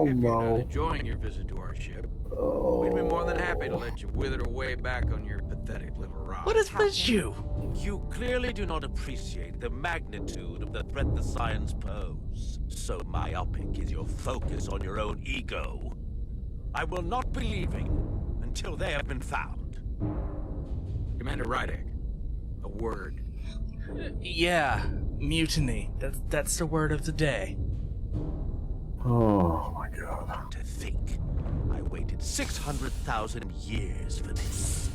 If you're not no. enjoying your visit to our ship, Oh. we'd be more than happy to let you wither away back on your pathetic little rock. What is this you? You clearly do not appreciate the magnitude of the threat the Scions pose. So myopic is your focus on your own ego. I will not be leaving until they have been found. Commander Rydek, a word. Yeah, mutiny. That's the word of the day. Oh my god. To think, I waited 600,000 years for this.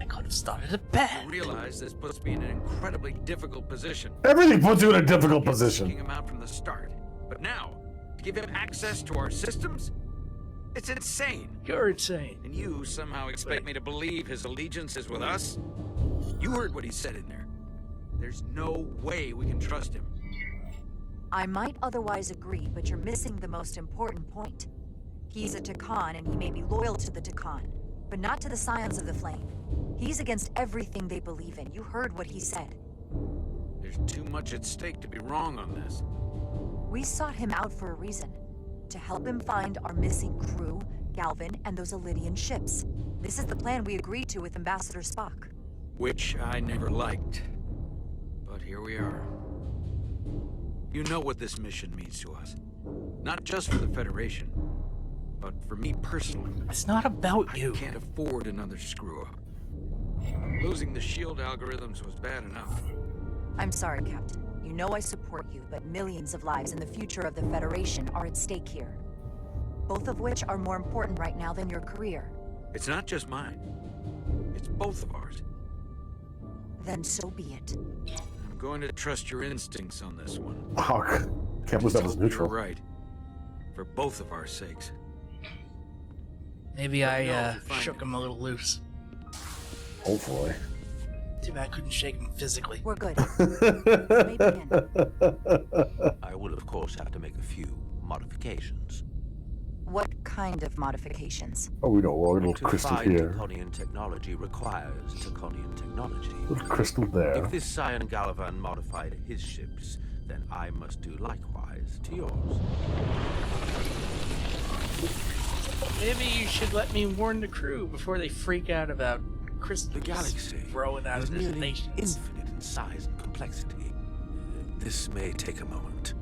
I could have started a bed. I realize this puts me in an incredibly difficult position. Everything puts you in a difficult Kicking position. him out from the start. But now, to give him access to our systems? It's insane. You're insane. And you somehow expect me to believe his allegiance is with us? You heard what he said in there. There's no way we can trust him. I might otherwise agree, but you're missing the most important point. He's a Takan, and he may be loyal to the Takan, but not to the Scions of the Flame. He's against everything they believe in. You heard what he said. There's too much at stake to be wrong on this. We sought him out for a reason. To help him find our missing crew, Galvin, and those Elydian ships. This is the plan we agreed to with Ambassador Spock. Which I never liked. But here we are. You know what this mission means to us. Not just for the Federation, but for me personally. It's not about you. I can't afford another screw-up. Losing the shield algorithms was bad enough. I'm sorry, Captain. You know I support you, but millions of lives and the future of the Federation are at stake here. Both of which are more important right now than your career. It's not just mine. It's both of ours. Then so be it. I'm going to trust your instincts on this one. Oh, can't believe that was neutral. You're right. For both of our sakes. Maybe I shook him a little loose. Hopefully. Too bad I couldn't shake him physically. We're good. I will, of course, have to make a few modifications. What kind of modifications? Oh, we know. Well, a little To crystal find here. Taconian technology requires Taconian technology. Little crystal there. If this Scion Galavan modified his ships, then I must do likewise to yours. Maybe you should let me warn the crew before they freak out about crystals The galaxy growing out is of the nearly nations. infinite in size and complexity. This may take a moment.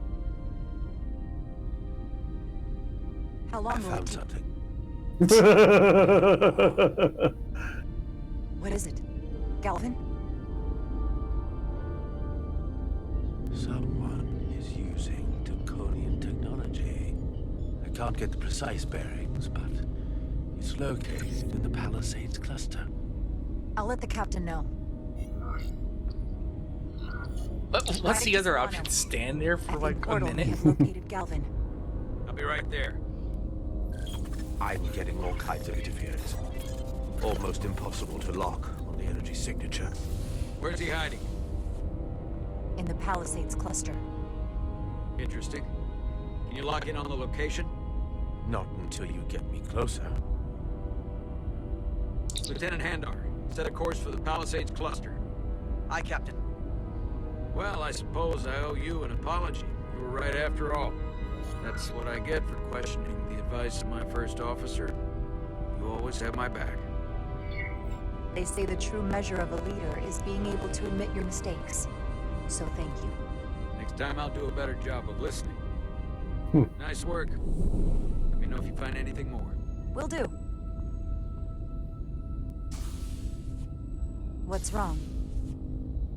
How I long will it found take? something. What is it? Galvin? Someone is using Taconian technology. I can't get the precise bearings, but it's located in the Palisades cluster. I'll let the captain know. What's the other option? Stand there for like a Portal may minute? have located Galvin. I'll be right there. I'm getting all kinds of interference. Almost impossible to lock on the energy signature. Where's he hiding? In the Palisades cluster. Interesting. Can you lock in on the location? Not until you get me closer. Lieutenant Handar, set a course for the Palisades cluster. Aye, Captain. Well, I suppose I owe you an apology. You were right after all. That's what I get for questioning the advice of my first officer. You always have my back. They say the true measure of a leader is being able to admit your mistakes. So thank you. Next time I'll do a better job of listening. Nice work. Let me know if you find anything more. Will do. What's wrong?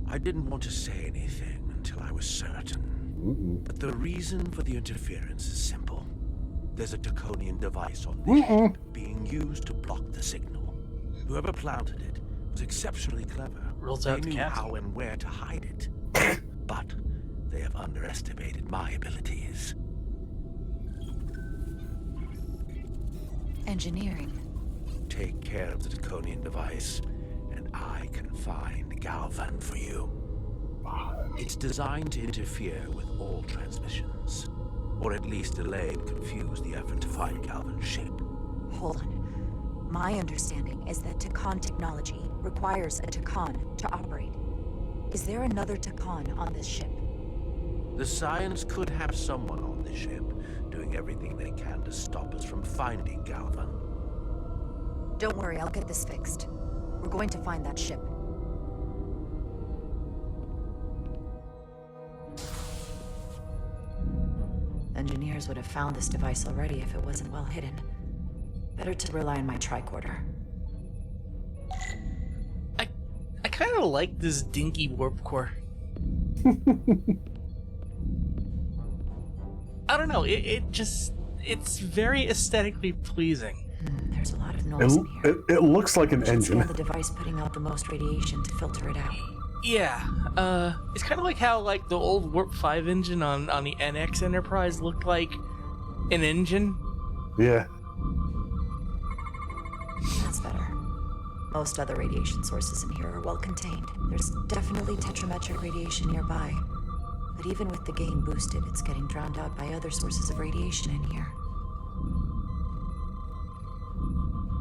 I didn't want to say anything until I was certain. But the reason for the interference is simple. There's a Draconian device on the ship being used to block the signal. Whoever planted it was exceptionally clever. They knew how and where to hide it. But they have underestimated my abilities. Engineering. Take care of the Draconian device, and I can find Galvan for you. It's designed to interfere with all transmissions, or at least delay and confuse the effort to find Galvan's ship. Hold on. My understanding is that Takan technology requires a Takan to operate. Is there another Takan on this ship? The Science could have someone on the ship, doing everything they can to stop us from finding Galvan. Don't worry, I'll get this fixed. We're going to find that ship. Engineers would have found this device already if it wasn't well hidden. Better to rely on my tricorder. I kind of like this dinky warp core. I don't know, it's very aesthetically pleasing. There's a lot of noise in here. It looks like an engine. The device putting out the most radiation to filter it out. Yeah, it's kind of like how like the old Warp 5 engine on the NX Enterprise looked like an engine. Yeah. That's better. Most other radiation sources in here are well contained. There's definitely tetrametric radiation nearby. But even with the gain boosted, it's getting drowned out by other sources of radiation in here.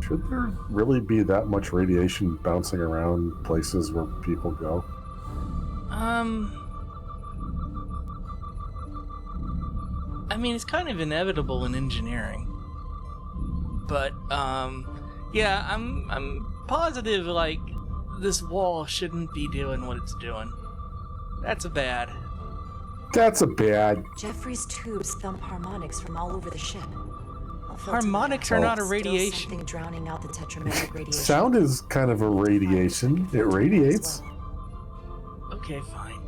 Should there really be that much radiation bouncing around places where people go? I mean, it's kind of inevitable in engineering. But, yeah, I'm positive, like, this wall shouldn't be doing what it's doing. That's a bad. That's a bad. Jeffrey's tubes thump harmonics from all over the ship. Harmonics are not a radiation. Something drowning out the tetrametric radiation. Sound is kind of a radiation. It radiates. Okay, fine.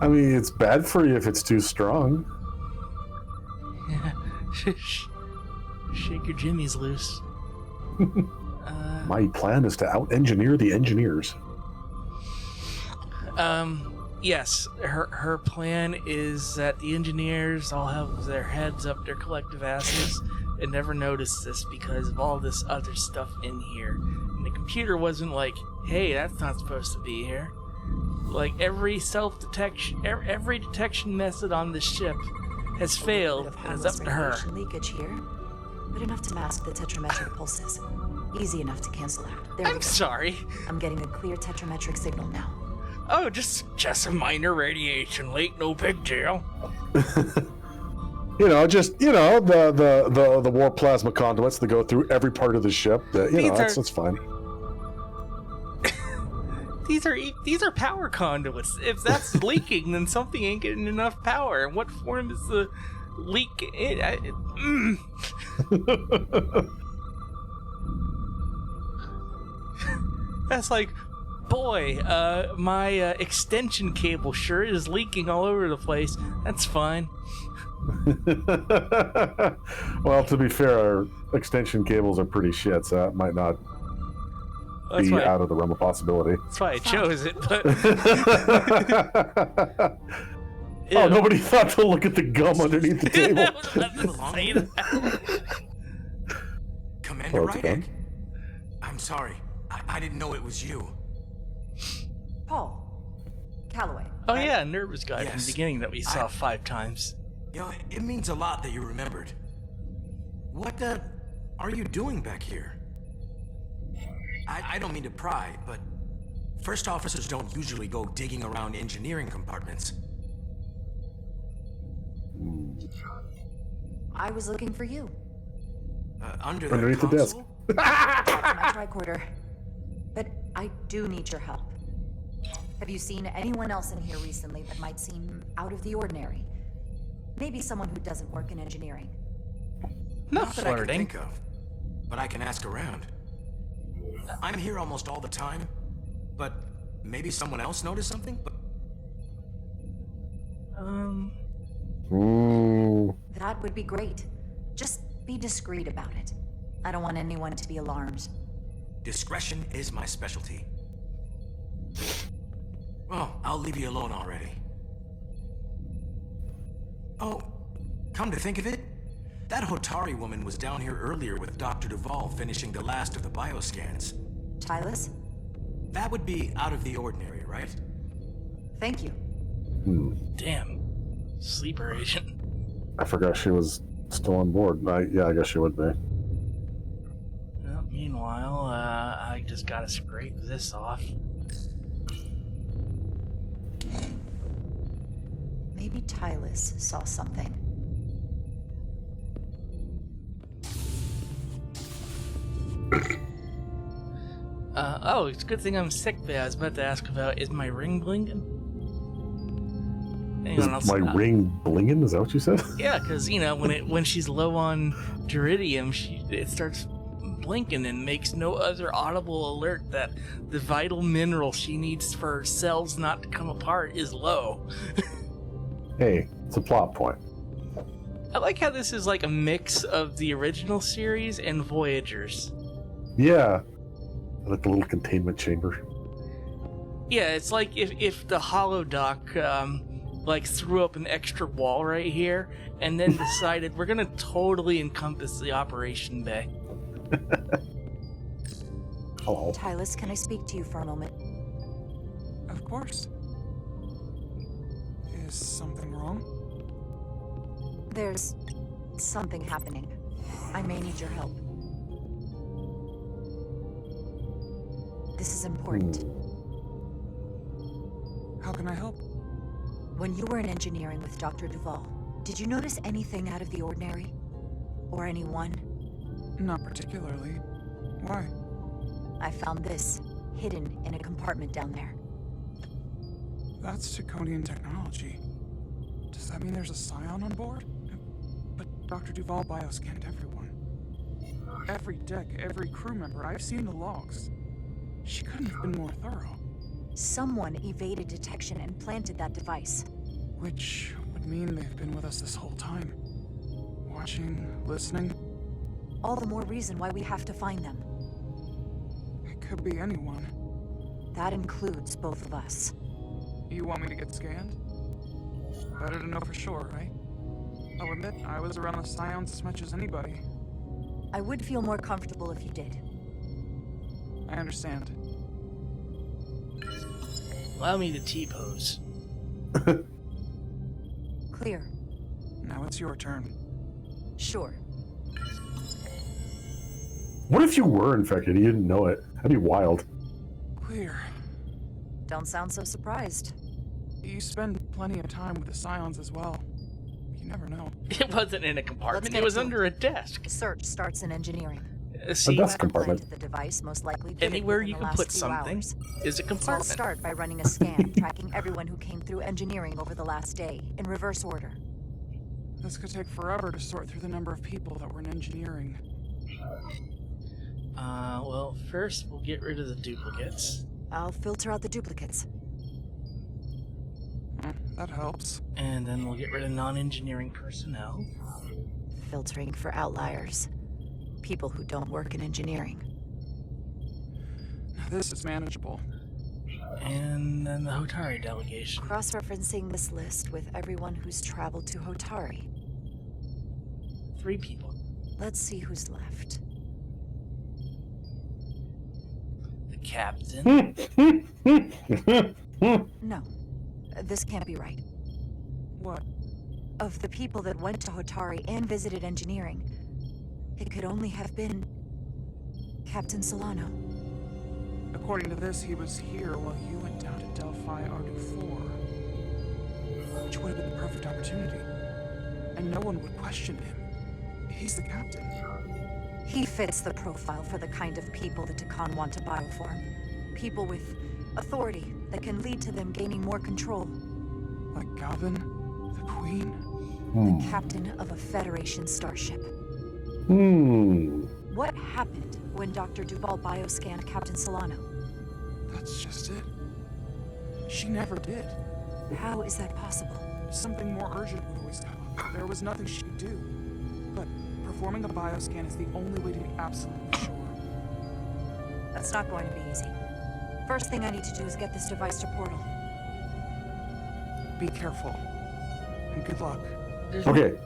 I mean, it's bad for you if it's too strong. Yeah. Shake your jimmies loose. My plan is to out-engineer the engineers. Yes, her plan is that the engineers all have their heads up their collective asses and never noticed this because of all this other stuff in here. And the computer wasn't like, hey, that's not supposed to be here. Like, every self-detection, every detection method on this ship has failed, and it's up to her. Leakage here, but enough to mask the tetrametric pulses. Easy enough to cancel out. There we go. Sorry. I'm getting a clear tetrametric signal now. Oh, just a minor radiation leak, no big deal. The warp plasma conduits that go through every part of the ship. That's fine. These are power conduits. If that's leaking, then something ain't getting enough power. In what form is the leak? That's like, boy, my extension cable sure is leaking all over the place. That's fine. Well, to be fair, our extension cables are pretty shit, so that might not be out of the realm of possibility. That's why I chose it, but... Oh, nobody thought to look at the gum underneath the table. Commander Rydick, I'm sorry. I didn't know it was you. Paul. Calloway. Oh yeah, nervous guy from the beginning that we saw 5 times. You know, it means a lot that you remembered. What are you doing back here? I don't mean to pry, but first officers don't usually go digging around engineering compartments. I was looking for you. Underneath the desk. My tricorder. But I do need your help. Have you seen anyone else in here recently that might seem out of the ordinary? Maybe someone who doesn't work in engineering. Not that I can think of, but I can ask around. I'm here almost all the time, but maybe someone else noticed something? That would be great. Just be discreet about it. I don't want anyone to be alarmed. Discretion is my specialty. Well, I'll leave you alone already. Oh, come to think of it, that Hotari woman was down here earlier with Dr. Duvall finishing the last of the bioscans. Tylus? That would be out of the ordinary, right? Thank you. Damn. Sleeper agent. I forgot she was still on board. Yeah, I guess she would be. Well, meanwhile, I just gotta scrape this off. Maybe Tylus saw something. Oh, it's a good thing I'm sick there. I was about to ask about, is my ring blinking? Anyone else? My ring blinging? Is that what you said? Yeah, because, you know, when she's low on Duridium, it starts blinking and makes no other audible alert that the vital mineral she needs for her cells not to come apart is low. Hey, it's a plot point. I like how this is like a mix of the original series and Voyagers. Yeah. I like the little containment chamber. Yeah, it's like if the holodoc like threw up an extra wall right here and then decided we're gonna totally encompass the operation bay. Hello. Tylus, can I speak to you for a moment? Of course. Is something wrong? There's something happening. I may need your help. This is important. How can I help? When you were in engineering with Dr. Duvall, did you notice anything out of the ordinary? Or anyone? Not particularly. Why? I found this, hidden in a compartment down there. That's Draconian technology. Does that mean there's a scion on board? But Dr. Duvall bioscanned everyone. Every deck, every crew member. I've seen the logs. She couldn't have been more thorough. Someone evaded detection and planted that device. Which would mean they've been with us this whole time. Watching, listening. All the more reason why we have to find them. It could be anyone. That includes both of us. You want me to get scanned? Better to know for sure, right? I'll admit, I was around the scions as much as anybody. I would feel more comfortable if you did. I understand. Allow me to T-pose. Clear. Now it's your turn. Sure. What if you were infected and you didn't know it? That'd be wild. Clear. Don't sound so surprised. You spend plenty of time with the scions as well. You never know. It wasn't in a compartment, it was under a desk. Search starts in engineering. See, desk compartment. The device most likely did anywhere it you within can the put last few something hours. is a So I'll compartment. start by running a scan, tracking everyone who came through engineering over the last day, in reverse order. This could take forever to sort through the number of people that were in engineering. Well, first we'll get rid of the duplicates. I'll filter out the duplicates. That helps. And then we'll get rid of non-engineering personnel. Filtering for outliers. People who don't work in engineering. This is manageable. And then the Hotari delegation. Cross-referencing this list with everyone who's traveled to Hotari. 3 people. Let's see who's left. The captain. No. This can't be right. What? Of the people that went to Hotari and visited engineering, it could only have been Captain Solano. According to this, he was here while you went down to Delphi Ardu 4. Which would have been the perfect opportunity. And no one would question him. He's the captain. He fits the profile for the kind of people the Takan want to bioform. People with authority that can lead to them gaining more control. Like Galvin, the Queen. The captain of a Federation starship. What happened when Dr. Duval bioscanned Captain Solano? That's just it. She never did. How is that possible? Something more urgent would always come up. There was nothing she could do. But performing a bioscan is the only way to be absolutely sure. That's not going to be easy. First thing I need to do is get this device to Portal. Be careful. And good luck. Okay,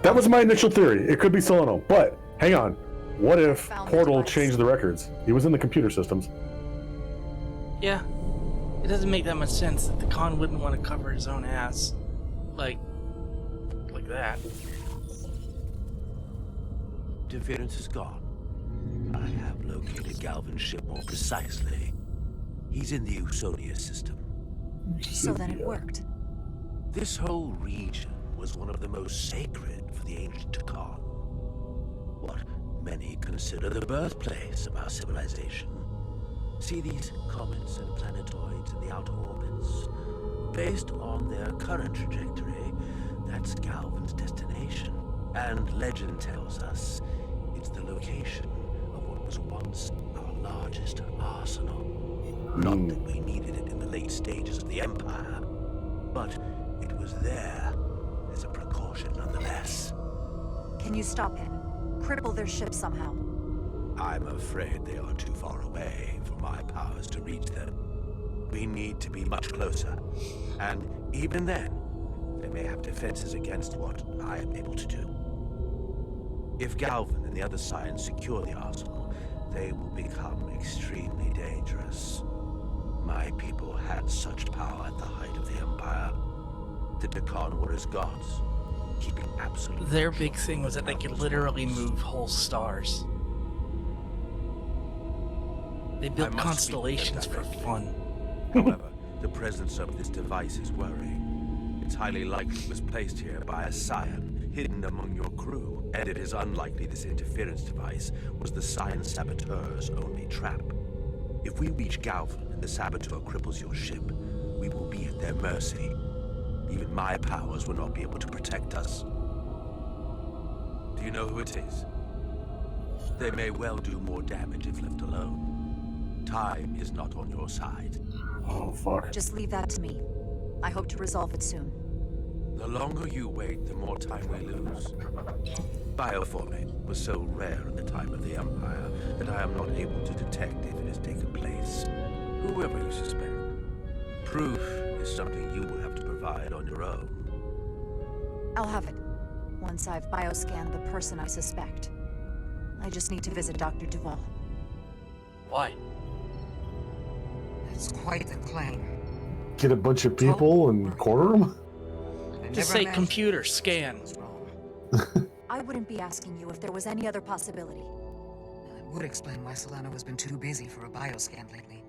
that was my initial theory. It could be Solano, but hang on. What if Portal changed the records? He was in the computer systems. Yeah. It doesn't make that much sense that the Khan wouldn't want to cover his own ass. Like that. Interference is gone. I have located Galvin's ship more precisely. He's in the Usonia system. So then it worked. This whole region was one of the most sacred for the ancient Takan. What many consider the birthplace of our civilization. See these comets and planetoids in the outer orbits? Based on their current trajectory, that's Galvin's destination. And legend tells us it's the location of what was once our largest arsenal. Not that we needed it in the late stages of the Empire, but it was there as a precaution nonetheless. Can you stop it? Cripple their ship somehow. I'm afraid they are too far away for my powers to reach them. We need to be much closer. And even then, they may have defenses against what I am able to do. If Galvin and the other Scions secure the arsenal, they will become extremely dangerous. My people had such power at the height of the Empire. The Takan were as gods, keeping absolute Their big thing was that they could literally move whole stars. They built constellations for fun. However, the presence of this device is worrying. It's highly likely it was placed here by a Scion, hidden among your crew, and it is unlikely this interference device was the Scion saboteur's only trap. If we reach Galvin and the saboteur cripples your ship, we will be at their mercy. Even my powers will not be able to protect us. Do you know who it is? They may well do more damage if left alone. Time is not on your side. Oh, fuck. Just leave that to me. I hope to resolve it soon. The longer you wait, the more time we lose. Bioforming was so rare in the time of the Empire that I am not able to detect if it has taken place. Whoever you suspect, proof is something you will have to provide on your own. I'll have it. Once I've bioscanned the person I suspect. I just need to visit Dr. Duval. Why? It's quite the claim. Get a bunch of people and corner them? Just say computer scan. I wouldn't be asking you if there was any other possibility. It would explain why Solano has been too busy for a bioscan lately.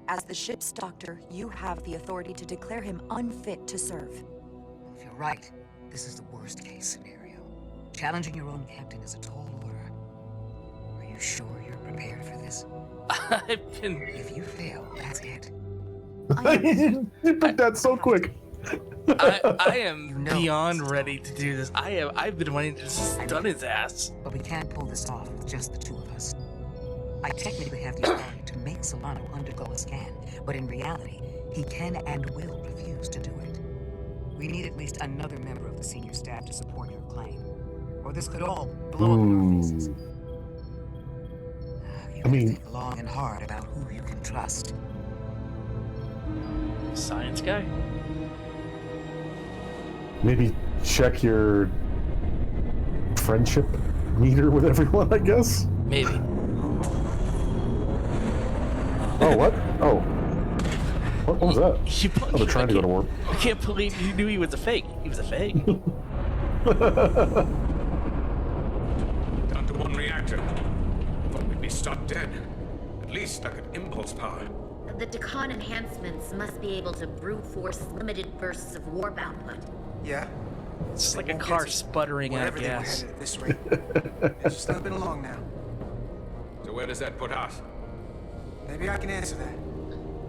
As the ship's doctor, you have the authority to declare him unfit to serve. If you're right, this is the worst case scenario. Challenging your own captain is a tall order. Are you sure you're prepared for this? I've been... If you fail, that's it. You put that so quick. I am beyond ready to do this. I've been wanting to stun his ass. But we can't pull this off with just the two of us. I technically have the authority to make Solano undergo a scan, but in reality, he can and will refuse to do it. We need at least another member of the senior staff to support your claim, or this could all blow up in our faces. You have to think long and hard about who you can trust. Science guy? Maybe check your friendship meter with everyone, I guess? Maybe. Oh, what? Oh. What was that? Oh, they're trying to go to warp. I can't believe you knew he was a fake. He was a fake. Down to one reactor. Thought we'd be stopped dead. At least I could impulse power. The Decon enhancements must be able to brute force limited bursts of warp output. Yeah? It's like a car sputtering out of gas. At this rate. It's just slipping along now. So where does that put us? Maybe I can answer that.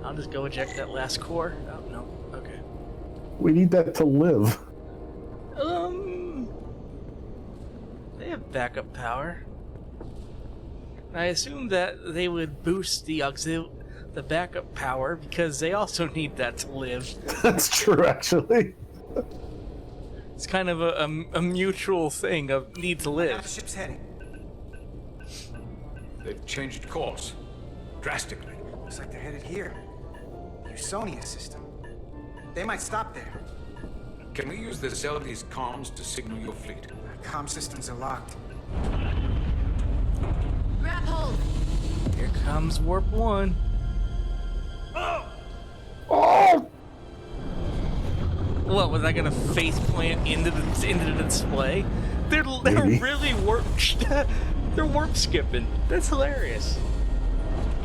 I'll just go eject that last core. Oh, no. Okay. We need that to live. They have backup power. I assume that they would boost the backup power because they also need that to live. That's true, actually. It's kind of a mutual thing of need to Where the live. ship's heading? They've changed course. Drastically. Looks like they're headed here. The Usonia system. They might stop there. Can we use the Zeldy's comms to signal your fleet? Comm systems are locked. Grab hold! Here comes Warp 1. Oh! What, was I gonna face plant into the display? They're Maybe. really they're warp skipping. That's hilarious.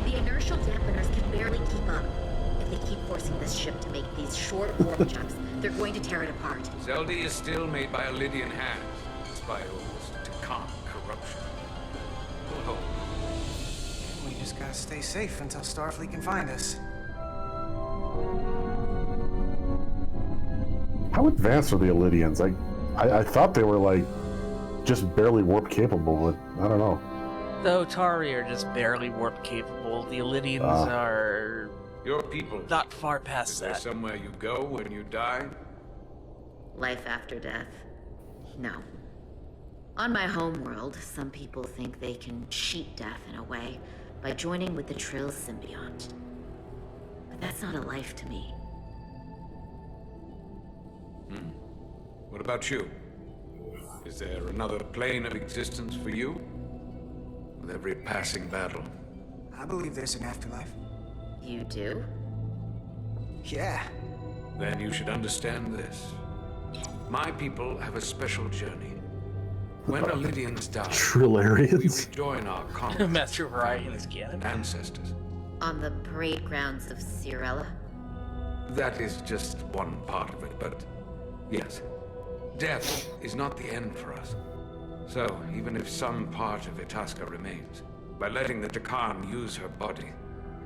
The inertial dampeners can barely keep up. If they keep forcing this ship to make these short warp jumps, they're going to tear it apart. Zeldy is still made by Lydian hands, despite all this Decon corruption. We'll hold. We just gotta stay safe until Starfleet can find us. How advanced are the Illydians? I thought they were like just barely warp capable, but I don't know. The Otari are just barely warp capable. The Illydians are Your people. not far past Is there that. somewhere you go when you die? Life after death? No. On my homeworld, some people think they can cheat death in a way by joining with the Trill symbiont. But that's not a life to me. What about you? Is there another plane of existence for you? With every passing battle. I believe there's an afterlife. You do? Yeah. Then you should understand this. My people have a special journey. When Illydians die, we Trillarians? rejoin our common Master Variety is canon. ancestors. On the parade grounds of Cirella? That is just one part of it, but yes. Death is not the end for us. So, even if some part of Itasca remains, by letting the Deccan use her body,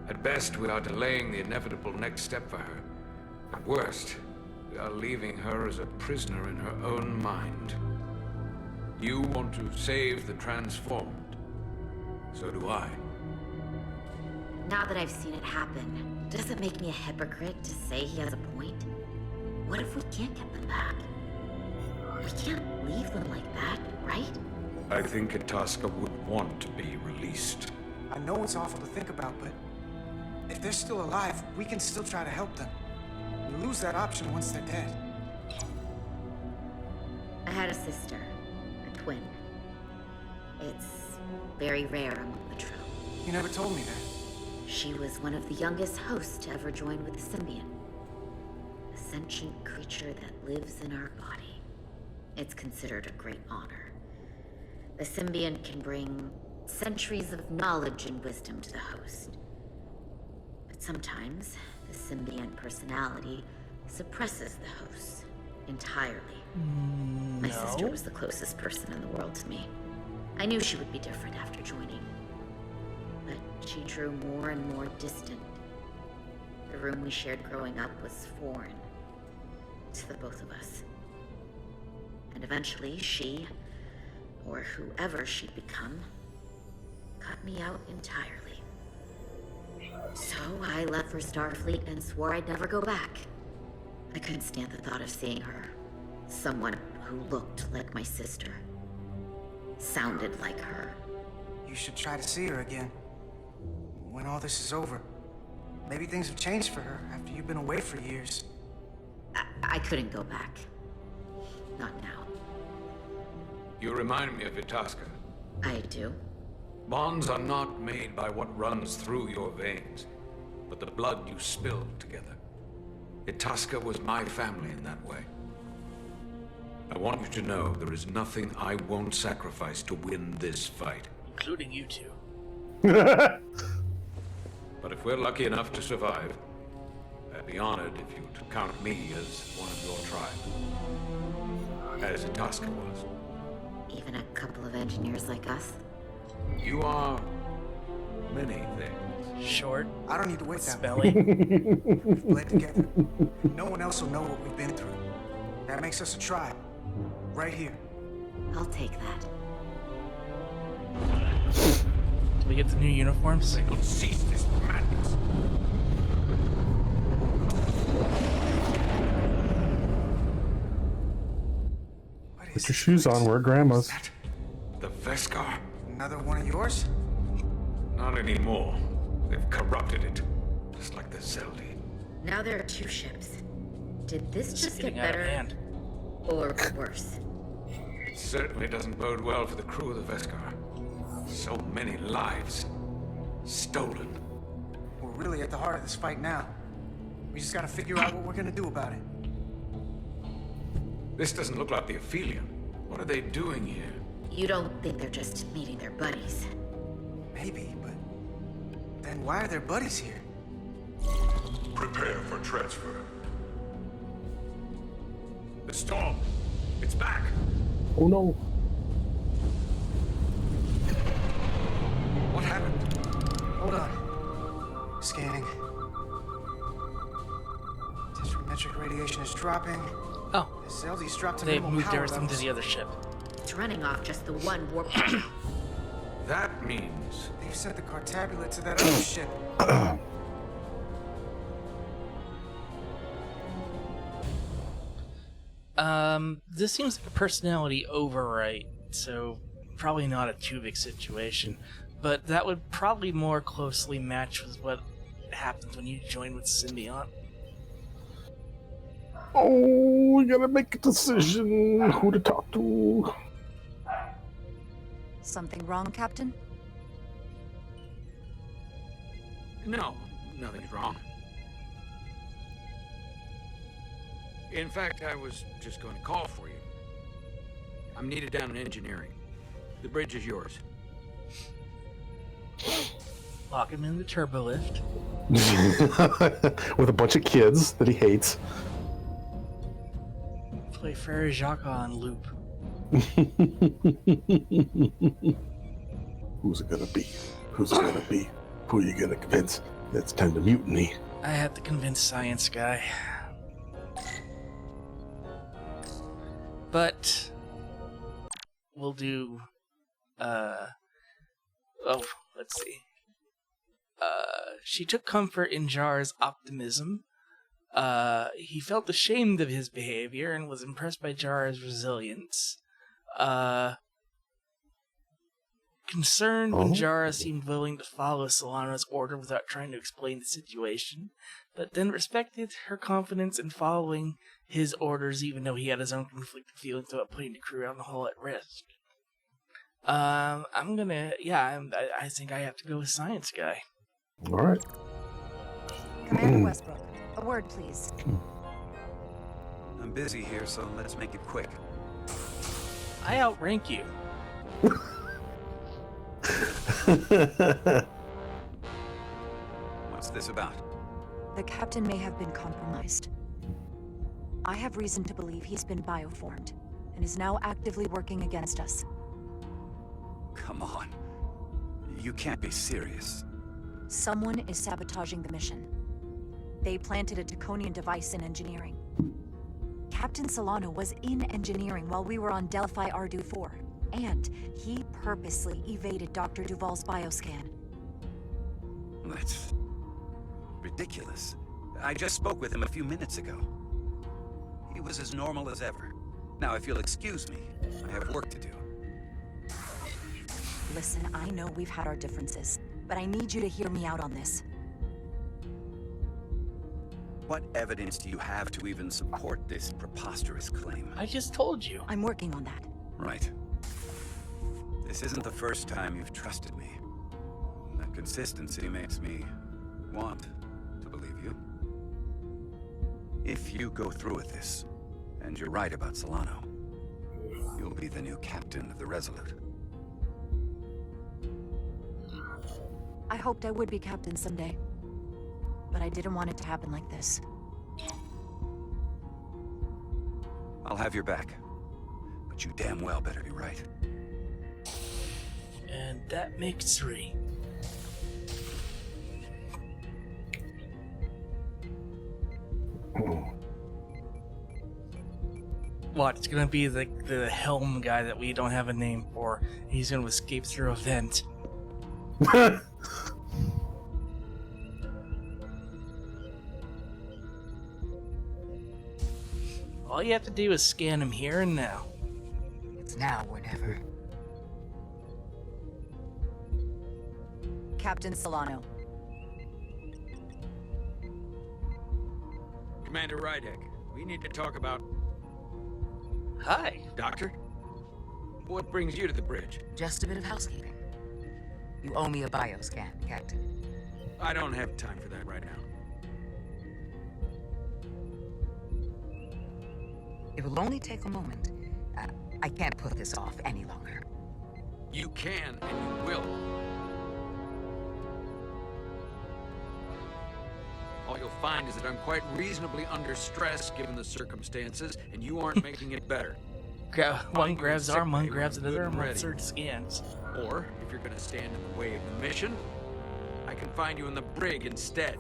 at best we are delaying the inevitable next step for her. At worst, we are leaving her as a prisoner in her own mind. You want to save the transformed. So do I. Now that I've seen it happen, does it make me a hypocrite to say he has a point? What if we can't get them back? We can't leave them like that, right? I think Itasca would want to be released. I know it's awful to think about, but if they're still alive, we can still try to help them. We lose that option once they're dead. I had a sister, a twin. It's very rare among the Trill. You never told me that. She was one of the youngest hosts to ever join with the symbiont. A sentient creature that lives in our body. It's considered a great honor. The symbiont can bring centuries of knowledge and wisdom to the host. But sometimes, the symbiont personality suppresses the host entirely. My sister was the closest person in the world to me. I knew she would be different after joining. But she drew more and more distant. The room we shared growing up was foreign to the both of us. And eventually she, or whoever she'd become, cut me out entirely. So I left for Starfleet and swore I'd never go back. I couldn't stand the thought of seeing her. Someone who looked like my sister. Sounded like her. You should try to see her again. When all this is over. Maybe things have changed for her after you've been away for years. I couldn't go back. Not now. You remind me of Itasca. I do. Bonds are not made by what runs through your veins, but the blood you spill together. Itasca was my family in that way. I want you to know there is nothing I won't sacrifice to win this fight. Including you two. But if we're lucky enough to survive, I'd be honored if you'd count me as one of your tribe. As Itasca was. Even a couple of engineers like us? You are many things. Short. I don't need to wait that Smelly. We've bled together. No one else will know what we've been through. That makes us a tribe. Right here. I'll take that. Do we get the new uniforms? They will cease this madness. Put your shoes on, we're grandmas. The Veskar? Another one of yours? Not anymore. They've corrupted it. Just like the Zeldi. Now there are 2 ships. Did this just get getting out of better? hand. Or worse? It certainly doesn't bode well for the crew of the Veskar. So many lives stolen. We're really at the heart of this fight now. We just gotta figure out what we're gonna do about it. This doesn't look like the Aphelion. What are they doing here? You don't think they're just meeting their buddies? Maybe, but then why are their buddies here? Prepare for transfer. The storm. It's back. Oh no. What happened? Hold on. Scanning. Metric radiation is dropping. Oh. The Zeldi's dropped to They minimal moved power everything to levels. the other ship. It's running off just the one warp. That means They've sent the Cartabula to that other ship. This seems like a personality overwrite, so probably not a Tuvix situation, but that would probably more closely match with what happens when you join with Symbiont. Oh, we gotta make a decision who to talk to. Something wrong, Captain? no, nothing's wrong. In fact, I was just going to call for you. I'm needed down in engineering. The bridge is yours. Lock him in the turbo lift. With a bunch of kids that he hates. Play Frere Jacques on loop. Who's it gonna be? Who's it gonna be? Who are you gonna convince? It's time to mutiny. I have to convince Science Guy. But we'll do let's see. She took comfort in Jar's optimism. He felt ashamed of his behavior and was impressed by Jar's resilience. Concerned when Jara seemed willing to follow Solano's order without trying to explain the situation, but then respected her confidence in following his orders even though he had his own conflicted feelings about putting the crew on the hull at risk. I think I have to go with Science Guy. All right. Commander Westbrook, a word, please. I'm busy here, so let's make it quick. I outrank you. What's this about? The captain may have been compromised. I have reason to believe he's been bioformed, and is now actively working against us. Come on. You can't be serious. Someone is sabotaging the mission. They planted a Draconian device in engineering. Captain Solano was in engineering while we were on Delphi Ardu 4, and he purposely evaded Dr. Duval's bioscan. That's ridiculous. I just spoke with him a few minutes ago. He was as normal as ever. Now, if you'll excuse me, I have work to do. Listen, I know we've had our differences, but I need you to hear me out on this. What evidence do you have to even support this preposterous claim? I just told you. I'm working on that. Right. This isn't the first time you've trusted me. That consistency makes me want to believe you. If you go through with this, and you're right about Solano, you'll be the new captain of the Resolute. I hoped I would be captain someday. but I didn't want it to happen like this. I'll have your back. But you damn well better be right. And that makes 3. What? It's gonna be the helm guy that we don't have a name for. He's gonna escape through a vent. All you have to do is scan him here and now. It's now or never. Captain Solano. Commander Rydek, we need to talk about... Hi. Doctor? What brings you to the bridge? Just a bit of housekeeping. You owe me a bioscan, Captain. I don't have time for that right now. It will only take a moment. I can't put this off any longer. You can, and you will. All you'll find is that I'm quite reasonably under stress given the circumstances, and you aren't making it better. One grabs arm, one grabs another arm, one search scans. Or, if you're gonna stand in the way of the mission, I can find you in the brig instead.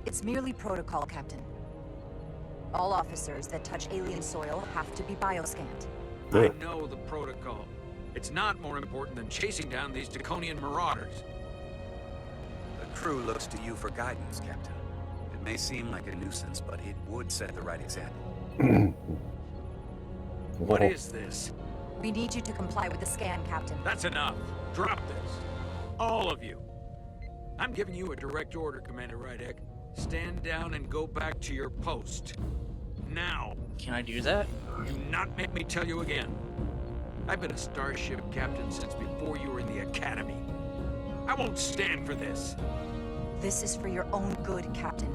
It's merely protocol, Captain. All officers that touch alien soil have to be bioscanned. I know the protocol. It's not more important than chasing down these Draconian marauders. The crew looks to you for guidance, Captain. It may seem like a nuisance, but it would set the right example. What is this? We need you to comply with the scan, Captain. That's enough. Drop this. All of you. I'm giving you a direct order, Commander Rydek. Stand down and go back to your post. Now. Can I do that? Do not make me tell you again. I've been a starship captain since before you were in the academy. I won't stand for this. This is for your own good, Captain.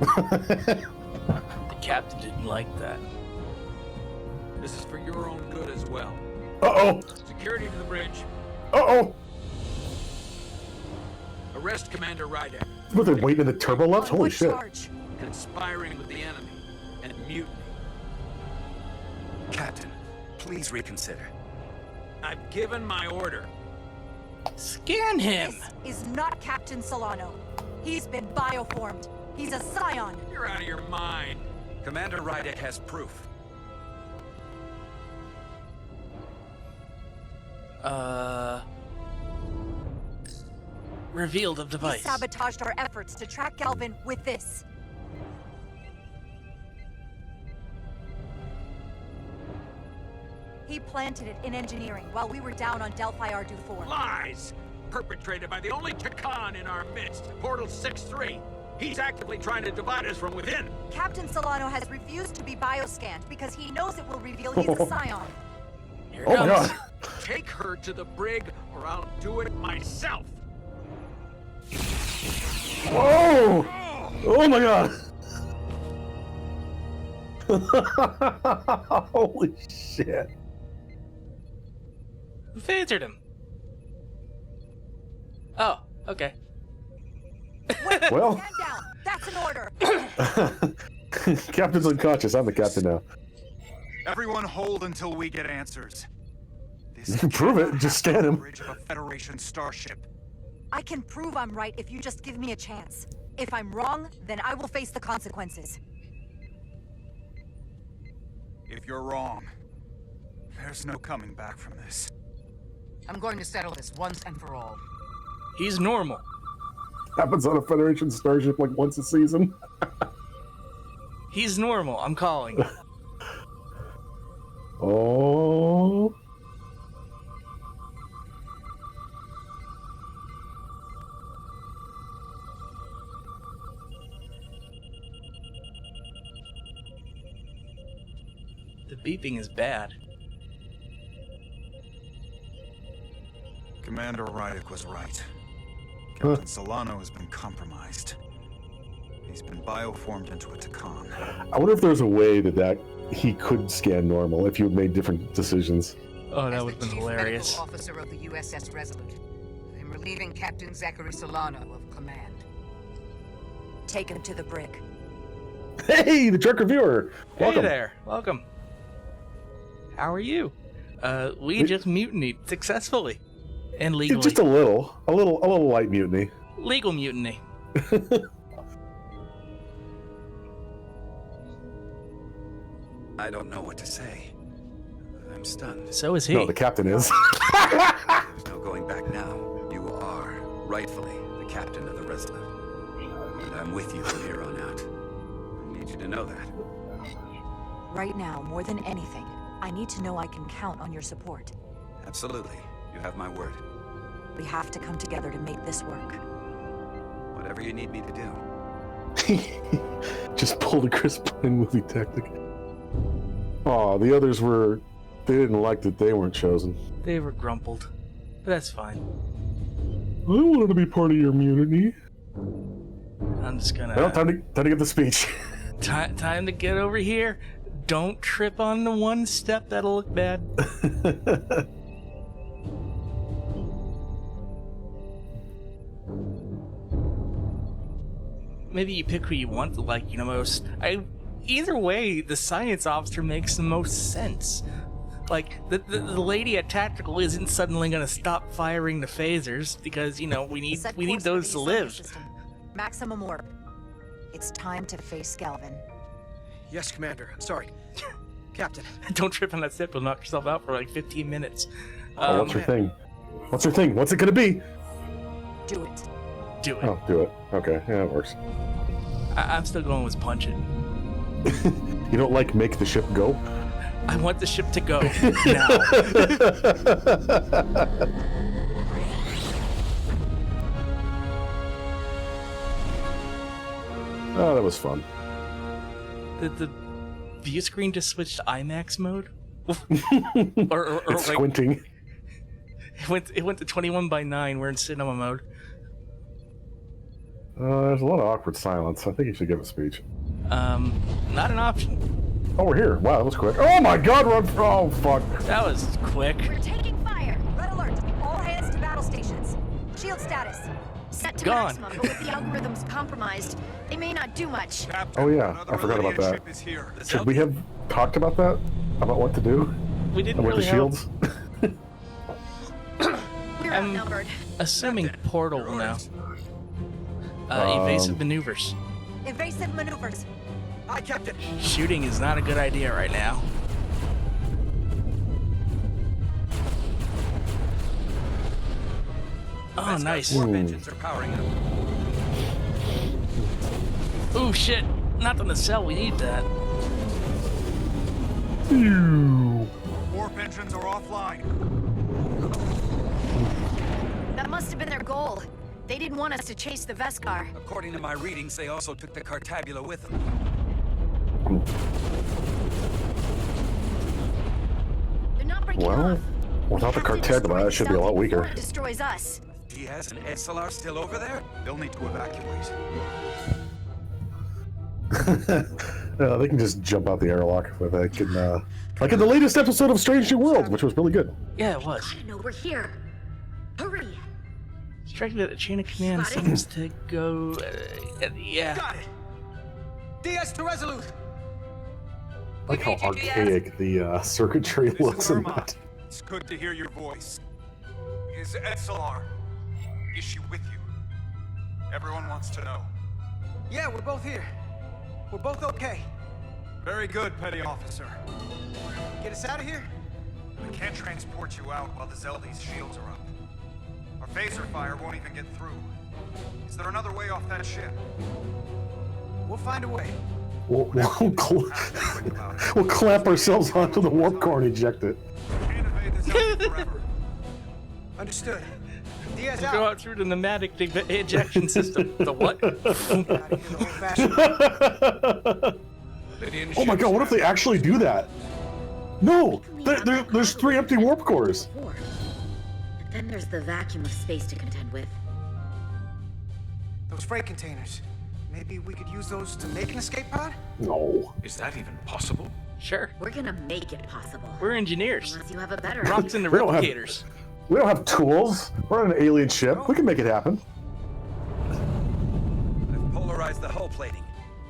The captain didn't like that. This is for your own good as well. Uh-oh! Security to the bridge. Uh-oh! Arrest Commander Rydek. What, they're waiting in the turbo left? Holy shit. Conspiring with the enemy and mutiny. Captain, please reconsider. I've given my order. Scan him! This is not Captain Solano. He's been bioformed. He's a scion. You're out of your mind. Commander Rydek has proof. Reveal the device. He sabotaged our efforts to track Galvin with this. He planted it in engineering while we were down on Delphi Ardu 4. Lies! Perpetrated by the only Takan in our midst, Portal 6-3. He's actively trying to divide us from within. Captain Solano has refused to be bioscanned because he knows it will reveal he's a scion. Here it comes. God. Take her to the brig, or I'll do it myself. Whoa! Oh my god! Holy shit. Who phasered him? Oh, okay. Well, Stand down. That's an order. Captain's unconscious. I'm the captain now. Everyone hold until we get answers. You can prove it. Just scan him. Bridge of a Federation starship. I can prove I'm right if you just give me a chance. If I'm wrong, then I will face the consequences. If you're wrong, there's no coming back from this. I'm going to settle this once and for all. He's normal. Happens on a Federation starship like once a season. He's normal. I'm calling. Oh. The beeping is bad. Commander Rydek was right. Captain Solano has been compromised. He's been bioformed into a Takan. I wonder if there's a way that he could scan normal if you had made different decisions. Oh, that would have been Chief hilarious. Medical Officer of the USS Resolute, I'm relieving Captain Zachary Solano of command. Take him to the brig. Hey, the Jerk Reviewer! Welcome. Hey there, welcome. How are you? We just mutinied successfully and legally. Just a little light mutiny. Legal mutiny. I don't know what to say. I'm stunned. So is he. No, the captain is. There's no going back now. You are, rightfully, the captain of the Resolute. And I'm with you from here on out. I need you to know that. Right now, more than anything, I need to know I can count on your support. Absolutely. You have my word. We have to come together to make this work. Whatever you need me to do. Just pulled a Chris Pine movie tactic. Aw, the others they didn't like that they weren't chosen. They were grumpled. But that's fine. I wanted to be part of your mutiny. I'm just gonna... Well, time to get the speech. Time to get over here. Don't trip on the one step, that'll look bad. Maybe you pick who you want to like, most. Either way, the science officer makes the most sense. Like, the lady at Tactical isn't suddenly gonna stop firing the phasers because, we need those to live. Maximum warp. It's time to face Galvin. Yes, Commander. Sorry. Captain. Don't trip on that step, you'll knock yourself out for like 15 minutes. What's your thing? What's your thing? What's it gonna be? Do it. Do it. Oh, do it. Okay, yeah, it works. I'm still going with punch it. You don't like make the ship go? I want the ship to go now. Oh, that was fun. The view screen just switched to IMAX mode? or it's squinting. It went to 21:9. We're in cinema mode. There's a lot of awkward silence. I think you should give a speech. Not an option. Oh, we're here. Wow, that was quick. Oh my god, run! Oh, fuck. That was quick. We're taking fire! Red alert! All hands to battle stations. Shield status. Set to Gone. maximum, but with the algorithms compromised, they may not do much. Oh yeah, I forgot about that. Should we have talked about that? About what to do? We didn't with really the shields? We're outnumbered. Assuming portal now. Evasive maneuvers. Evasive maneuvers. I kept it. Shooting is not a good idea right now. Oh, nice. Warp engines are powering up. Ooh, shit. Not on the cell. We need that. Warp engines are offline. That must have been their goal. They didn't want us to chase the Veskar. According to my readings, they also took the Cartabula with them. They're not breaking Well, off. without the Cartabula, it should be a lot weaker. It destroys us. Diaz and Edsolar still over there? They'll need to evacuate. They can just jump out the airlock if they can, like in the latest episode of Strange New Worlds, which was really good. Yeah, it was. I know we're here. Hurry. Striking that the chain of command seems to go. Yeah. Got it. Diaz to Resolute. I like how archaic the circuitry looks in that. It's good to hear your voice. Is Edsolar? Is she with you? Everyone wants to know. Yeah, we're both here. We're both okay. Very good, Petty Officer. Get us out of here? We can't transport you out while the Zeldy's shields are up. Our phaser fire won't even get through. Is there another way off that ship? We'll find a way. We'll clamp ourselves onto the warp core and eject it. Understood. Diaz We'll out. go out through the pneumatic ejection system. The what? Oh my god, what if they actually do that? No! There's 3 empty warp cores! But then there's the vacuum of space to contend with. Those freight containers. Maybe we could use those to make an escape pod? No. Is that even possible? Sure. We're gonna make it possible. We're engineers. Unless you have a better Rocks into We don't have- replicators. We don't have tools. We're on an alien ship. We can make it happen. I've polarized the hull plating.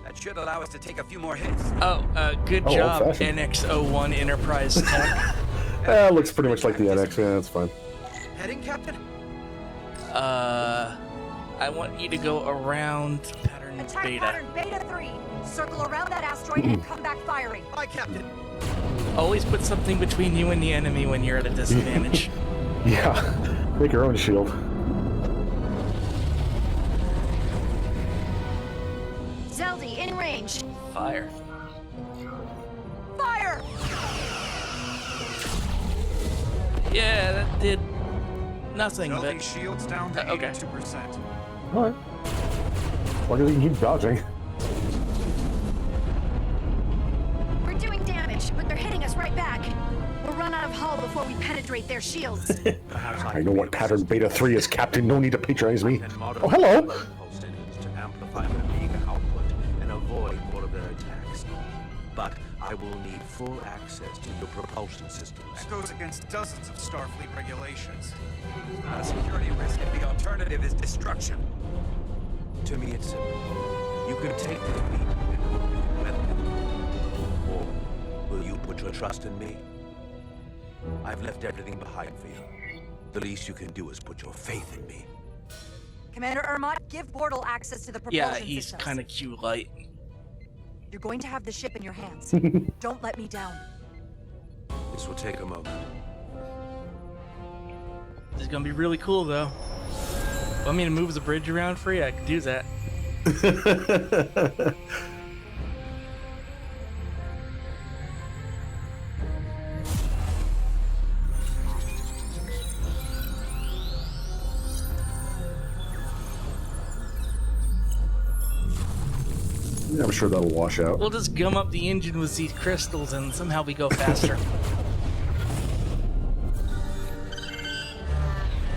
That should allow us to take a few more hits. Good job, NX-01 Enterprise Tech. It looks pretty much like the NX. Yeah, that's fine. Heading, Captain? I want you to go around pattern Attack beta. pattern Beta 3. Circle around that asteroid and come back firing. Aye, Captain. Always put something between you and the enemy when you're at a disadvantage. Yeah, make your own shield. Zeldy, in range. Fire. Fire! Yeah, that did nothing, Zeldy but... shields down to okay. 82%. Alright. Why do they keep dodging? We're doing damage, but they're hitting us right back. We'll run out of hull before we penetrate their shields. I know what pattern Beta 3 is, Captain. No need to patronize me. Oh, hello! To amplify their meager output and avoid more of their attacks. But I will need full access to your propulsion systems. That goes against dozens of Starfleet regulations. It's not a security risk if the alternative is destruction. To me, it's simple. You can take defeat and move with it. Or will you put your trust in me? I've left everything behind for you. The least you can do is put your faith in me. Commander Ermont, give Bortle access to the propulsion Yeah, he's systems. kind of cute light. You're going to have the ship in your hands. Don't let me down. This will take a moment. This is gonna be really cool, though. Want me to move the bridge around for you? I can do that. Yeah, I'm sure that'll wash out. We'll just gum up the engine with these crystals and somehow we go faster.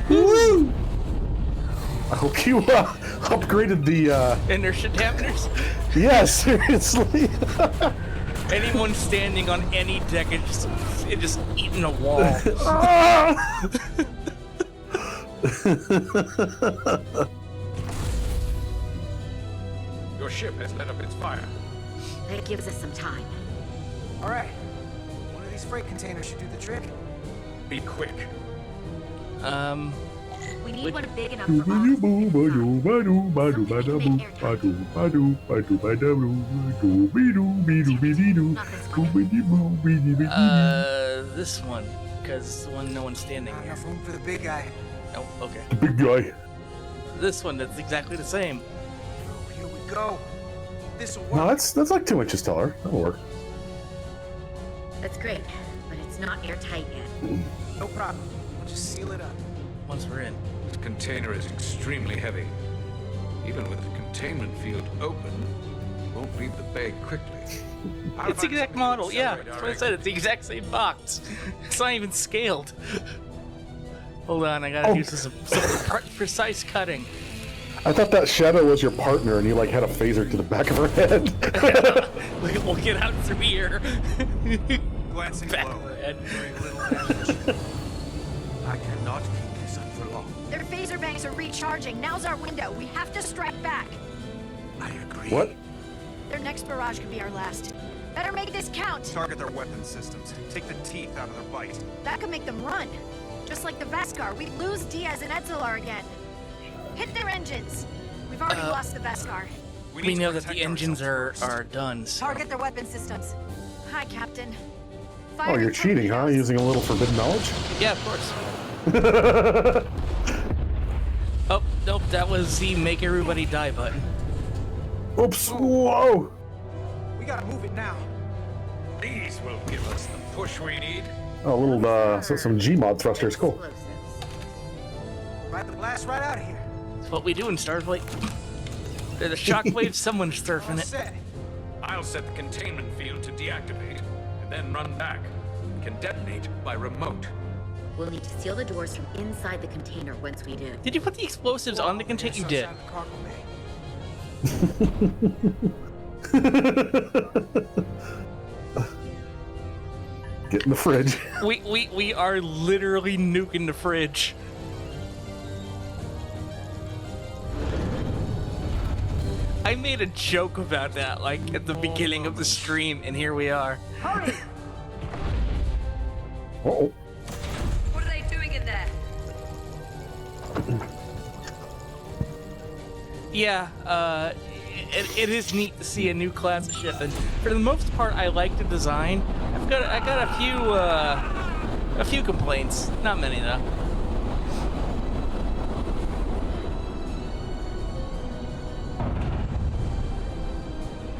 Woo! I hope you upgraded the inertia dampeners? Yeah, seriously. Anyone standing on any deck is just eating a wall. Your ship has let up its fire. That gives us some time. All right. One of these freight containers should do the trick. Be quick. We need one big enough for all. This one, because it's the one no one's standing Not here. enough room for the big guy. Oh, okay. The big guy. This one, that's exactly the same. Here we go. This'll work. No, that's like 2 inches taller. That'll work. That's great, but it's not airtight yet. No problem. We'll just seal it up. Once we're in. This container is extremely heavy. Even with the containment field open, it won't leave the bay quickly. It's the exact model, yeah. That's what I said. It's the exact same box. It's not even scaled. Hold on, I gotta do some precise cutting. I thought that shadow was your partner, and you like had a phaser to the back of her head. We'll get out through here. Glancing Back below. of her head. Very little damage. I cannot keep this up for long. Their phaser banks are recharging. Now's our window. We have to strike back. I agree. What? Their next barrage could be our last. Better make this count. Target their weapon systems. Take the teeth out of their bite. That could make them run. Just like the Veskar, we lose Diaz and Etzelar again. Hit their engines. We've already lost the Veskar. We know that the engines are done, so... Target their weapon systems. Hi, Captain. Oh, you're cheating, huh? Using a little forbidden knowledge? Yeah, of course. Oh, nope, that was the make everybody die button. Oops, whoa! We gotta move it now. These will give us the push we need. Oh, a little, some Gmod thrusters, cool. Ride the blast right out of here. That's what we do in Starfleet. There's a shockwave, someone's surfing it. Set. I'll set the containment field to deactivate, and then run back. We can detonate by remote. We'll need to seal the doors from inside the container once we do. Did you put the explosives on the container? You did. Get in the fridge. We are literally nuking the fridge. I made a joke about that, like, at the beginning of the stream, and here we are. Hurry! Uh-oh. What are they doing in there? Yeah, it is neat to see a new class of ship, and for the most part, I like the design. I got a few complaints, not many though.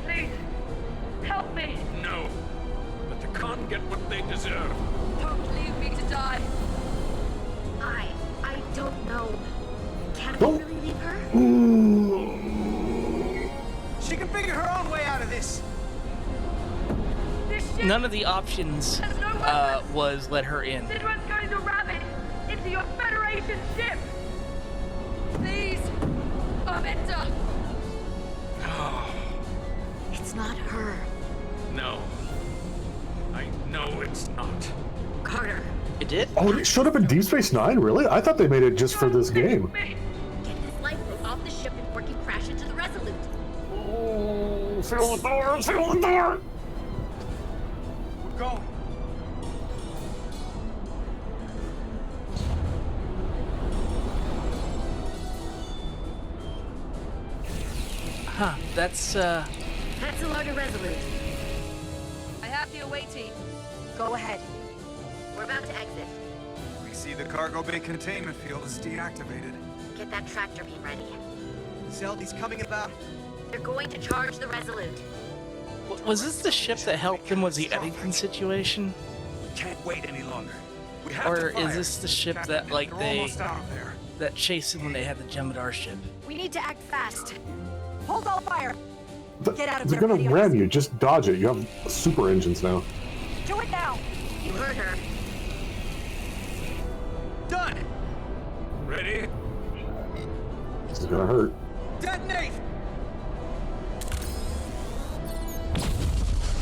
Please, help me. No. But the Khan get what they deserve. Don't leave me to die. I don't know. Can we Don't- really leave her? She can figure her own way out of this. This ship None of the options has no weapons. was let her in. Sidran's going to ram it into your Federation ship. Please, Arminta. It's not her. No. I know it's not. Carter, It did? Oh, it showed up in Deep Space Nine? Really? I thought they made it just for this game. get this lifeboat off the ship before it can crash into the Resolute. Oh, fill the door, fill the door! We're going. Huh, that's That's a larger Resolute. I have the away team. Go ahead. We're about to exit. We see the cargo bay containment field is deactivated. Get that tractor beam ready. Zeldy's coming about. They're going to charge the Resolute. was this the ship that helped them with the Eddington situation? Can't wait any longer. We have Or to fire. is this the ship that, like, They're they almost out of there. that chased them when they had the Jemadar ship? We need to act fast. Hold all fire. Get out of They're there, gonna idiots. ram you. Just dodge it. You have super engines now. Do it now. You heard her. Done. Ready? This is gonna hurt. Detonate.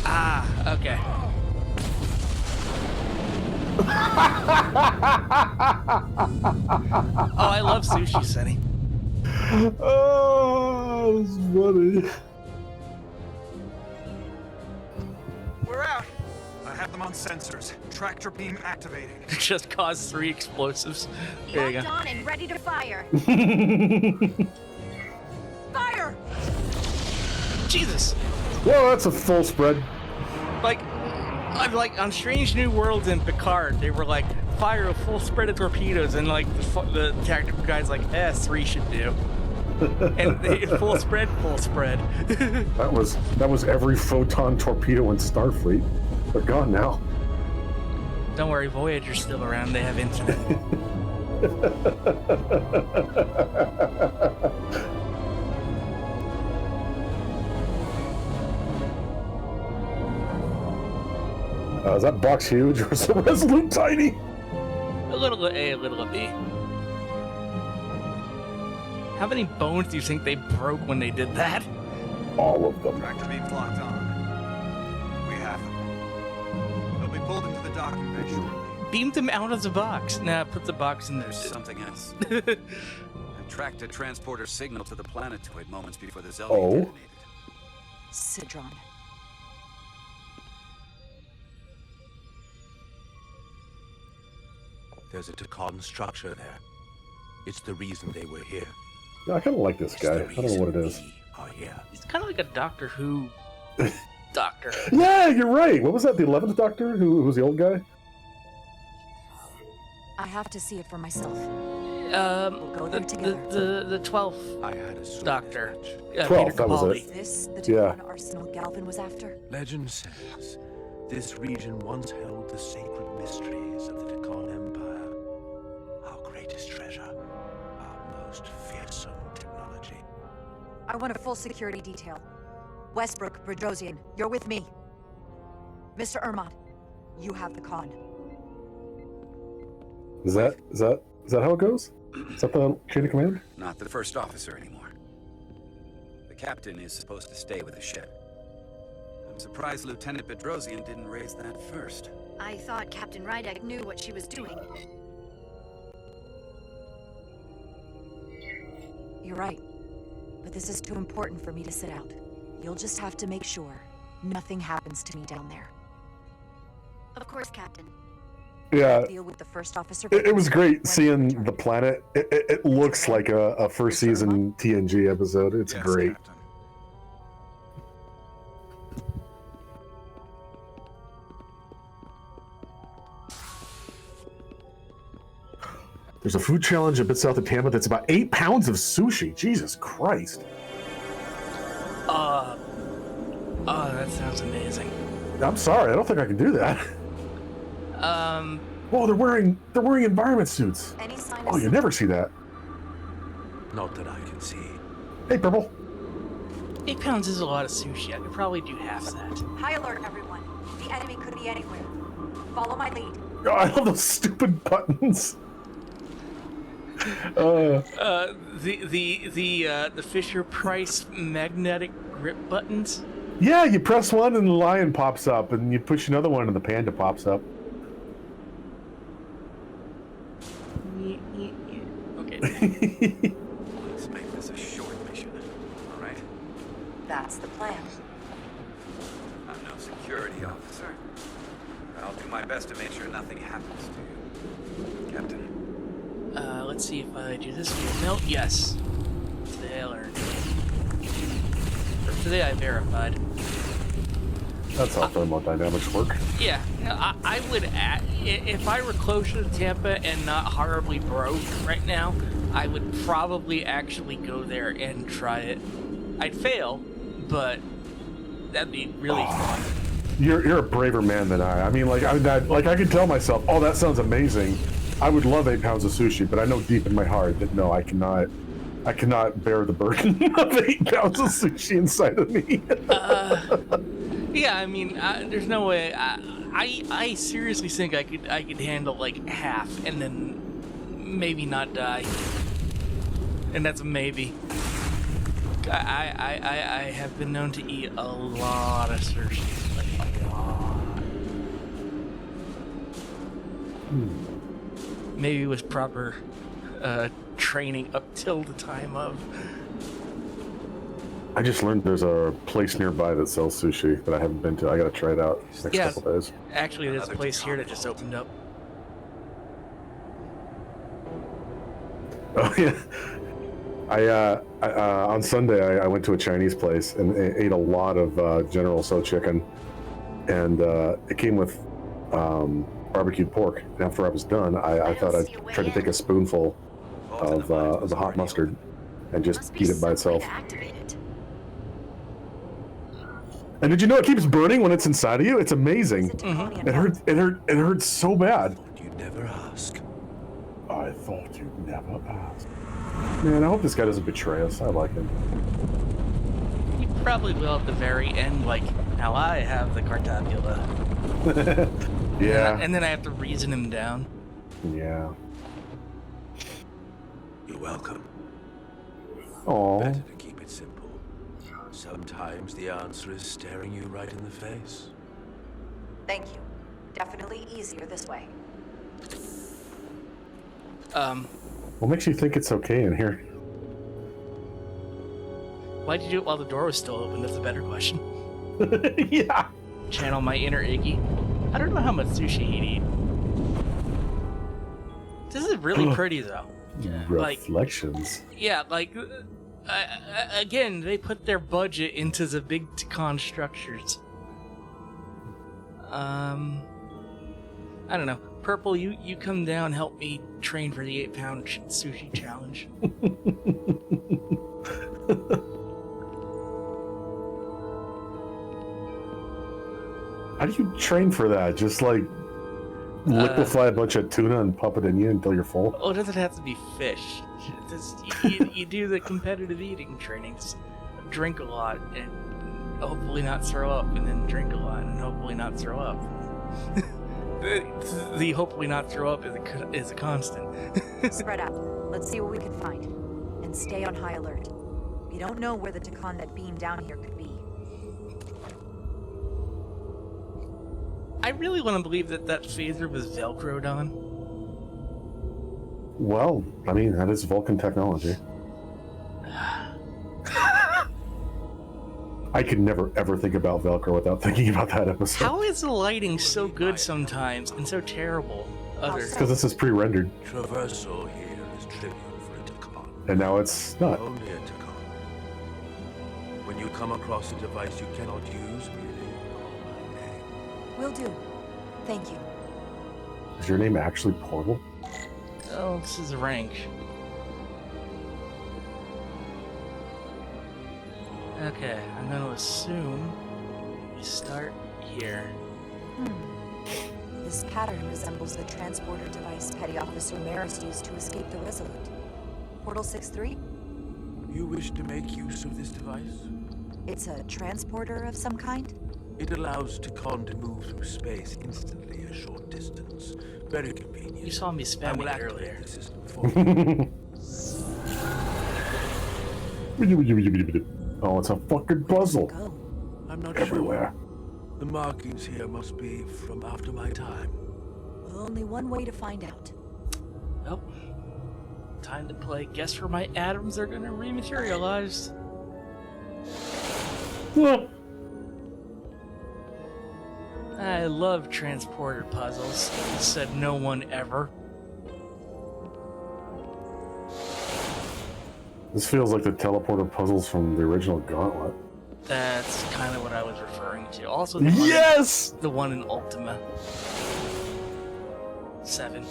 Ah, okay. Oh, I love sushi, Sunny. Oh, that's funny. We're out. I have them on sensors. Tractor beam activating. Just caused 3 explosives. There you Locked go. on and ready to fire. Fire! Jesus! Well, that's a full spread. Like on Strange New Worlds and Picard, they were like, fire a full spread of torpedoes, and like the tactical guy's like, 3 should do. And they, full spread. That was every photon torpedo in Starfleet. They're gone now. Don't worry, Voyager's still around. They have infinite. Is that box huge or is the Resolute tiny? A little A, a little B. How many bones do you think they broke when they did that? All of them. Tractor beam's locked on. We have them. They'll be pulled into the docking bay shortly. Beamed them out of the box. Nah, put the box in there. There's something else. I tracked a transporter signal to the planetoid moments before the Zelda Oh. detonated. Sidron. There's a Takan structure there. It's the reason they were here. Yeah, I kind of like this guy. I don't know what it is. Are here. It's kind of like a Doctor Who doctor. Yeah, you're right. What was that? The 11th Doctor? Who was the old guy? I have to see it for myself. We'll go there together. The 12th Doctor. 12th, Peter that was Capaldi. Is this the Yeah. Takan arsenal Galvin was after? Legend says this region once held the sacred mysteries of the Takan Empire. Our greatest treasure. Our most fearsome technology. I want a full security detail. Westbrook, Bedrosian, you're with me. Mr. Ermont, you have the con. Is that how it goes? Is that the chain of command? Not the first officer anymore. The captain is supposed to stay with the ship. I'm surprised Lieutenant Bedrosian didn't raise that first. I thought Captain Rydek knew what she was doing. You're right. But this is too important for me to sit out. You'll just have to make sure nothing happens to me down there. Of course, Captain. Yeah, Deal with the first officer. it was great seeing the planet. It looks like a first season TNG episode. It's great. Captain. There's a food challenge a bit south of Tampa that's about 8 pounds of sushi. Jesus Christ. Oh, that sounds amazing. I'm sorry, I don't think I can do that. Whoa, they're wearing environment suits. Oh, you never see that. Not that I can see. Hey, Purple. 8 pounds is a lot of sushi. I could probably do half of that. High alert, everyone. The enemy could be anywhere. Follow my lead. Oh, I love those stupid buttons. The Fisher Price magnetic grip buttons. Yeah, you press one and the lion pops up, and you push another one and the panda pops up. Okay. Let's make this a short mission, all right? That's the plan. I'm no security officer. I'll do my best to make sure nothing happens to you, Captain. Let's see if I do this via melt. Yes. Today I learned. Or today I verified. That's how thermodynamics work. Yeah, I would add, if I were closer to Tampa and not horribly broke right now, I would probably actually go there and try it. I'd fail, but that'd be really fun. You're a braver man than I. I mean, like I could tell myself, oh, that sounds amazing. I would love 8 pounds of sushi, but I know deep in my heart that no, I cannot bear the burden of 8 pounds of sushi inside of me. Yeah, I mean, there's no way. I seriously think I could handle like half and then maybe not die, and that's a maybe. I have been known to eat a lot of sushi, like a lot. Maybe with proper training up till the time of. I just learned there's a place nearby that sells sushi that I haven't been to. I gotta try it out next couple days. Actually, there's a place here that just opened up. Oh yeah. I on Sunday I went to a Chinese place and ate a lot of General Tso chicken, and it came with barbecued pork. And after I was done, I thought I'd try to take a spoonful of the hot mustard and just eat it by itself. And did you know it keeps burning when it's inside of you? It's amazing. It hurts so bad. You'd never ask. I thought you'd never ask. Man, I hope this guy doesn't betray us. I like him. He probably will at the very end, like, now I have the Cartabula. Yeah. And then I have to reason him down. Yeah. You're welcome. Aww. Better to keep it simple. Sometimes the answer is staring you right in the face. Thank you. Definitely easier this way. What makes you think it's okay in here? Why'd you do it while the door was still open? That's a better question. Yeah. Channel my inner Iggy. I don't know how much sushi he'd eat. This is really pretty, though. Reflections. Yeah, like, again, they put their budget into the big Takan structures. I don't know. Purple, you come down, help me train for the 8-pound sushi challenge. How do you train for that? Just like liquefy a bunch of tuna and pump it in you until you're full? Oh, it doesn't have to be fish. You do the competitive eating trainings. Drink a lot and hopefully not throw up, and then drink a lot and hopefully not throw up. The hopefully not throw up is a constant. Spread out. Let's see what we can find. And stay on high alert. We don't know where the Takan that beamed down here could be. I really want to believe that that phaser was Velcroed on. Well, I mean, that is Vulcan technology. I could never ever think about Velcro without thinking about that episode. How is the lighting so good sometimes and so terrible others? Because this is pre-rendered. Traversal here is trivial for a Takan. And now it's not. Only a Takan. When you come across a device you cannot use, merely call my name. Will do. Thank you. Is your name actually Portal? Oh, this is rank. Okay, I'm gonna assume we start here. This pattern resembles the transporter device Petty Officer Maris used to escape the Resolute. Portal 6-3? You wish to make use of this device? It's a transporter of some kind? It allows Takan to move through space instantly a short distance. Very convenient. You saw me spamming it earlier. The system for you. Oh, it's a fucking puzzle. I'm not everywhere. Sure. The markings here must be from after my time. Well, only one way to find out. Well, time to play Guess Where My Atoms Are Gonna Rematerialize. I love transporter puzzles, said no one ever. This feels like the teleporter puzzles from the original Gauntlet. That's kind of what I was referring to. Also, Yes! The one in Ultima 7.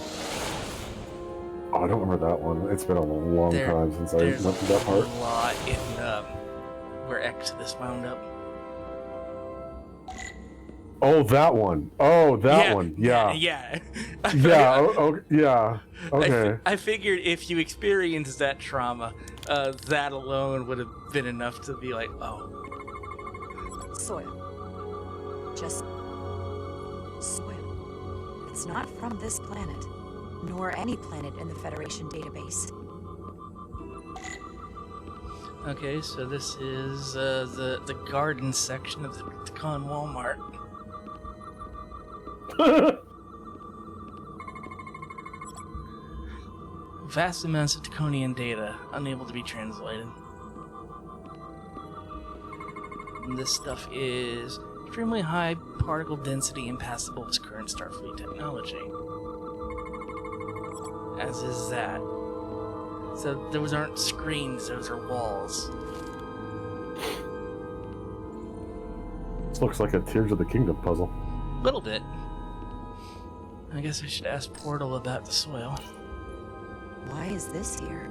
Oh, I don't remember that one. It's been a long time since I went through that part. There's a lot in where Exodus wound up. Oh, that one. Oh, that one. Yeah. Yeah. Yeah. Okay. I figured if you experienced that trauma, that alone would have been enough to be like, oh. Soil. Just soil. It's not from this planet, nor any planet in the Federation database. Okay, so this is the garden section of the Takan Walmart. Vast amounts of Taconian data, unable to be translated. And this stuff is extremely high particle density and passable with current Starfleet technology. As is that. So those aren't screens, those are walls. This looks like a Tears of the Kingdom puzzle. Little bit. I guess I should ask Portal about the soil. Why is this here?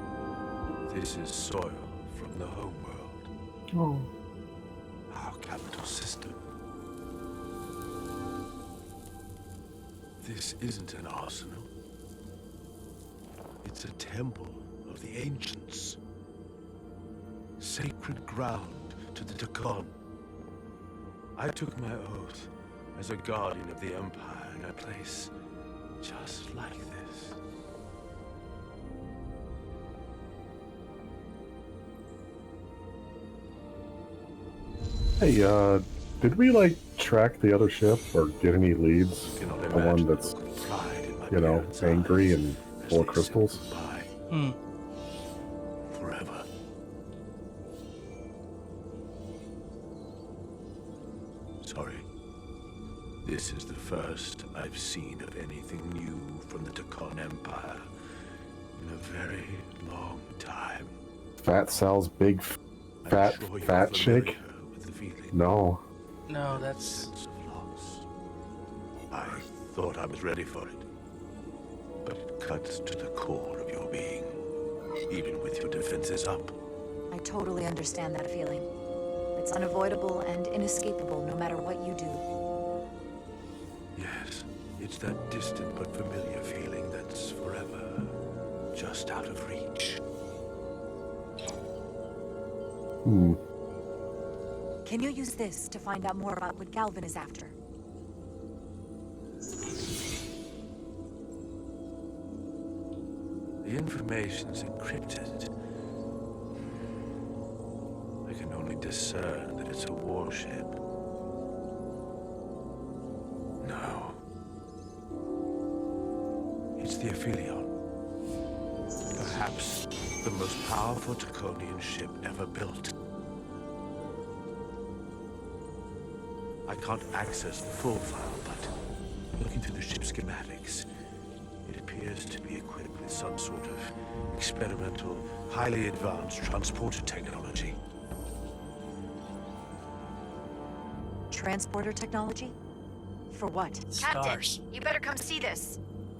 This is soil from the homeworld. Oh. Our capital system. This isn't an arsenal. It's a temple of the ancients. Sacred ground to the Takan. I took my oath as a guardian of the Empire in a place just like this. Hey, did we, like, track the other ship or get any leads? The one that's, you know, angry and full of crystals? Forever. Sorry. This is the first I've seen of anything new from the Takan Empire in a very long time. Fat Sal's big fat chick? No. No, that's... I thought I was ready for it. But it cuts to the core of your being, even with your defenses up. I totally understand that feeling. It's unavoidable and inescapable no matter what you do. Yes, it's that distant but familiar feeling that's forever just out of reach. Can you use this to find out more about what Galvin is after? The information's encrypted. I can only discern that it's a warship. No. It's the Aphelion. Perhaps the most powerful Draconian ship ever built. I can't access the full file, but looking through the ship's schematics, it appears to be equipped with some sort of experimental, highly advanced transporter technology. Transporter technology? For what? Captain, you better come see this.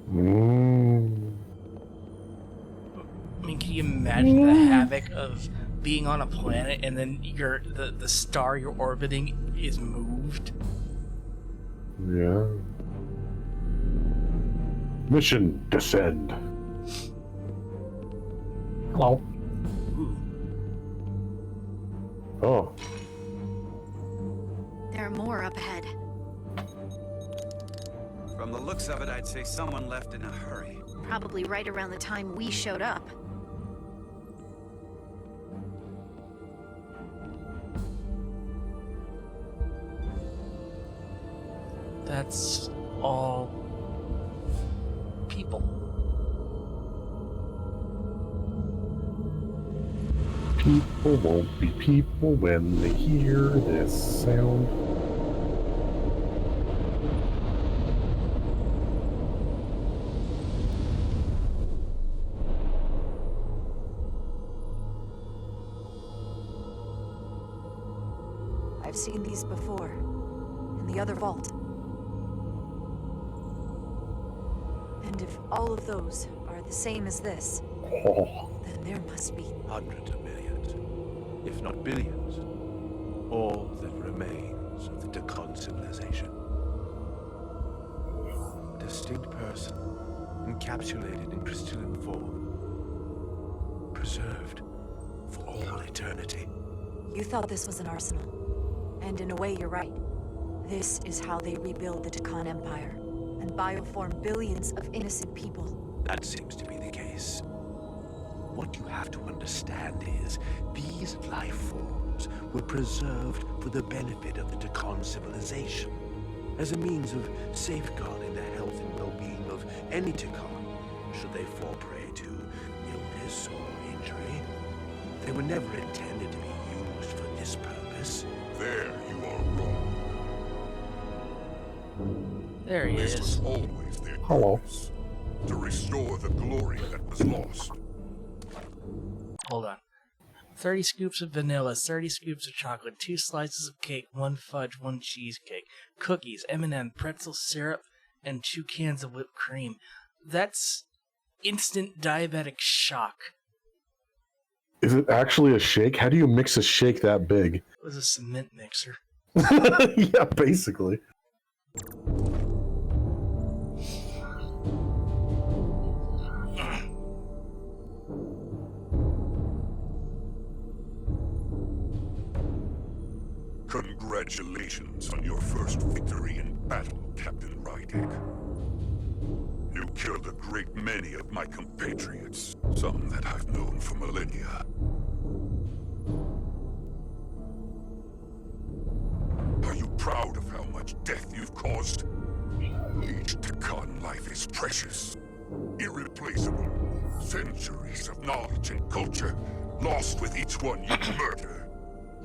I mean, can you imagine the havoc of being on a planet and then the star you're orbiting is moved? Yeah. Mission descend. Hello. Oh. There are more up ahead. From the looks of it, I'd say someone left in a hurry. Probably right around the time we showed up. That's all people. People won't be people when they hear this sound. I've seen these before. In the other vault. And if all of those are the same as this, then there must be hundreds of millions, if not billions, all that remains of the Dakan civilization. A distinct person, encapsulated in crystalline form, preserved for all eternity. You thought this was an arsenal. And in a way, you're right. This is how they rebuild the Dakan Empire and bioform billions of innocent people. That seems to be the case. What you have to understand is, these life forms were preserved for the benefit of the Dakan civilization, as a means of safeguarding the health and well-being of any Dakan, should they fall prey to illness or injury. They were never intended to be used for this purpose. There you are wrong. There he This is. was always their Hello. purpose, to restore the glory that was lost. Hold on. 30 scoops of vanilla, 30 scoops of chocolate, 2 slices of cake, 1 fudge, 1 cheesecake, cookies, M&M, pretzel syrup, and 2 cans of whipped cream. That's instant diabetic shock. Is it actually a shake? How do you mix a shake that big? It was a cement mixer. Yeah, basically. Congratulations on your first victory in battle, Captain Rydek. You killed a great many of my compatriots, some that I've known for millennia. Are you proud of how much death you've caused? Each Dakan life is precious, irreplaceable. Centuries of knowledge and culture, lost with each one you murder.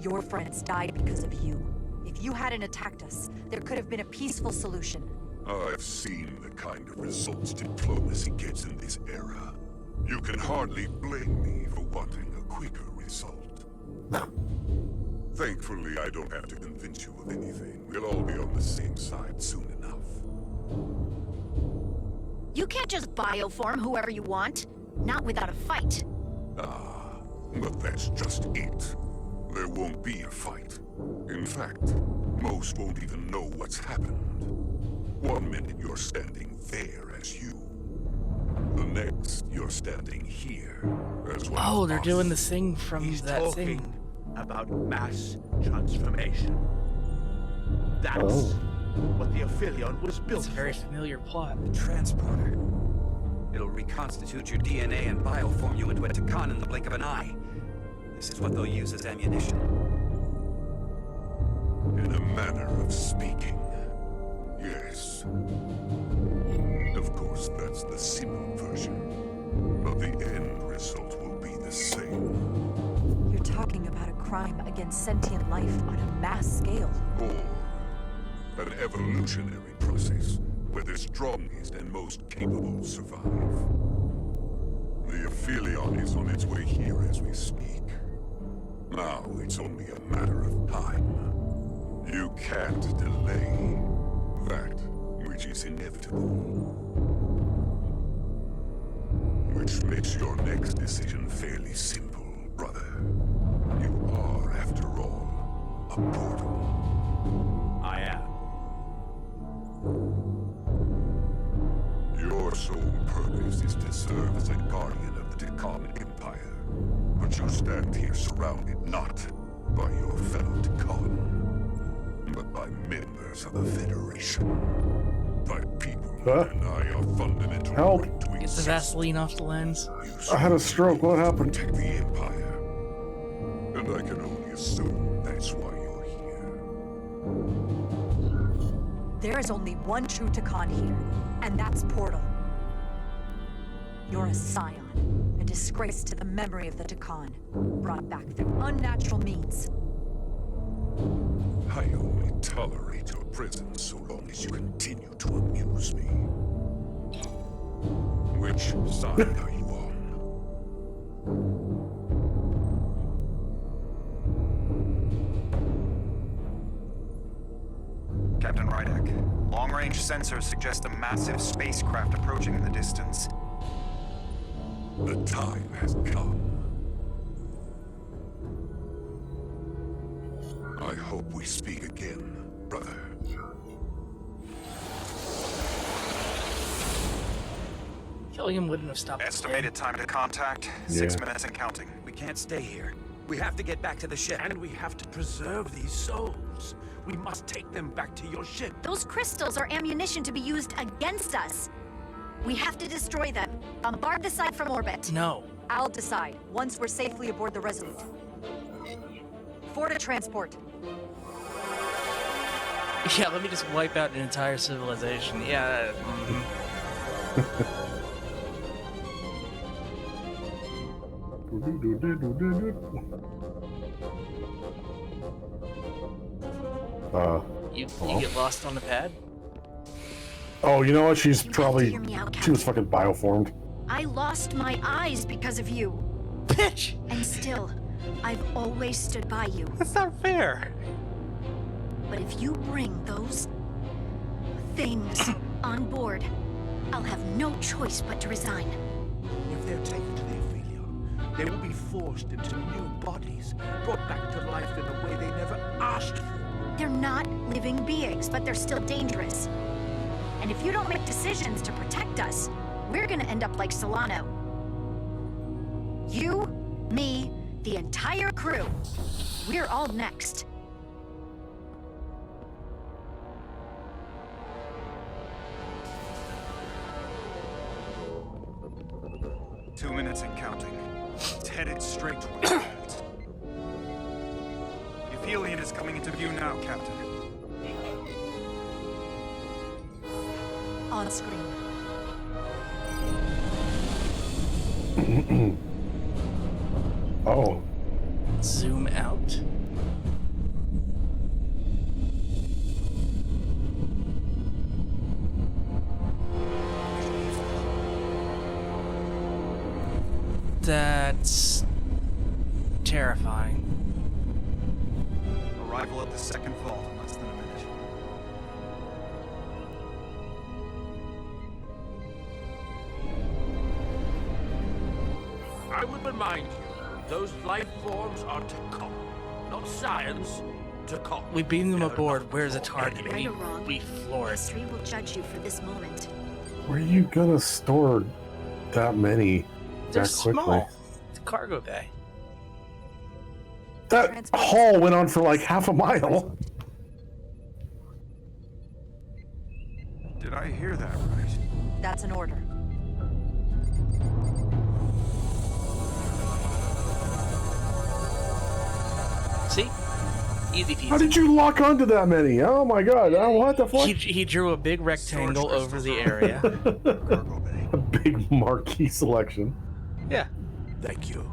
Your friends died because of you. If you hadn't attacked us, there could have been a peaceful solution. I've seen the kind of results diplomacy gets in this era. You can hardly blame me for wanting a quicker result. Thankfully, I don't have to convince you of anything. We'll all be on the same side soon enough. You can't just bioform whoever you want. Not without a fight. Ah, but that's just it. There won't be a fight. In fact, most won't even know what's happened. One minute you're standing there as you. The next, you're standing here as one Oh, of they're us. doing the thing from He's that talking thing. about mass transformation. That's what the Aphelion was built It's a very familiar plot. Transporter. It'll reconstitute your DNA and bioform you into a Dakan in the blink of an eye. This is what they'll use as ammunition. In a manner of speaking. Yes. Of course, that's the simple version. But the end result will be the same. You're talking about a crime against sentient life on a mass scale. Or an evolutionary process where the strongest and most capable survive. The Aphelion is on its way here as we speak. Now it's only a matter of time. You can't delay that which is inevitable. Which makes your next decision fairly simple, brother. You are, after all, a portal. I am. Your sole purpose is to serve as a guardian of the Tikhon Empire. But you stand here surrounded not by your fellow Tikhon, but by members of the Federation. By people who deny our fundamental Help! right to Get the exist. Vaseline off the lens. I had a stroke. What happened? Protect the Empire. And I can only assume that's why you're here. There is only one true Tikhon here, and that's Portal. You're a scion, a disgrace to the memory of the Tikhon, brought back through unnatural means. I only tolerate your presence so long as you continue to amuse me. Which side are you on? Captain Rydek, long-range sensors suggest a massive spacecraft approaching in the distance. The time has come. I hope we speak again, brother. Killing him wouldn't have stopped. Estimated time to contact, 6 minutes and counting. We can't stay here. We have to get back to the ship. And we have to preserve these souls. We must take them back to your ship. Those crystals are ammunition to be used against us. We have to destroy them. Bombard the site from orbit. No. I'll decide, once we're safely aboard the Resolute. For to transport. Yeah, let me just wipe out an entire civilization. Yeah. You get lost on the pad? Oh, you know what? She's probably... hear me out, She was fucking bioformed. I lost my eyes because of you. Bitch! And still, I've always stood by you. That's not fair. But if you bring those things on board, I'll have no choice but to resign. If they're taken to the Aphelion, they will be forced into new bodies, brought back to life in a way they never asked for. They're not living beings, but they're still dangerous. And if you don't make decisions to protect us, we're gonna end up like Solano. You, me, the entire crew. We're all next. Two minutes and counting. It's headed straight toward the planet. The Aphelion is coming into view now, Captain. On screen. Oh. Zoom out. That's terrifying. Arrival at the second vault in less than a minute. I would remind you, those life forms are Tikhon, not science. Tikhon. We beam them aboard. Where's the target? Right or wrong, We floored. history will judge you for this moment. Where are you gonna store that many They're that quickly? small. It's a cargo bay. That haul went on for like half a mile. Did I hear that right? That's an order. See? Easy peasy. How did you lock onto that many? Oh my god! What the fuck? He drew a big rectangle over the area. A big marquee selection. Yeah. Thank you.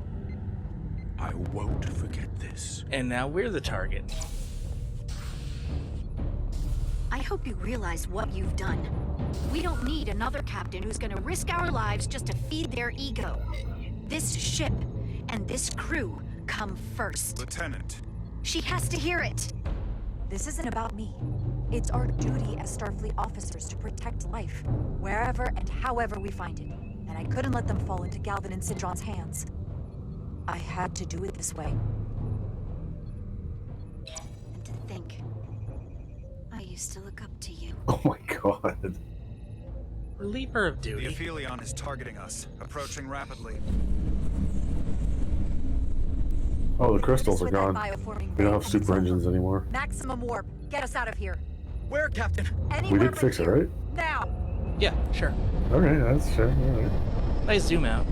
I won't forget this. And now we're the target. I hope you realize what you've done. We don't need another captain who's gonna risk our lives just to feed their ego. This ship and this crew come first. Lieutenant. She has to hear it. This isn't about me. It's our duty as Starfleet officers to protect life, wherever and however we find it. And I couldn't let them fall into Galvin and Sidron's hands. I had to do it this way. And to think, I used to look up to you. Oh my god. Reliever of duty. The Aphelion is targeting us, approaching rapidly. Oh, the crystals are With that gone. bioforming We don't ray have super from its engines anymore. Maximum warp. Get us out of here. Where, Captain? We did fix it, right? Now. Yeah, sure. Okay, that's sure. All right. Nice zoom out.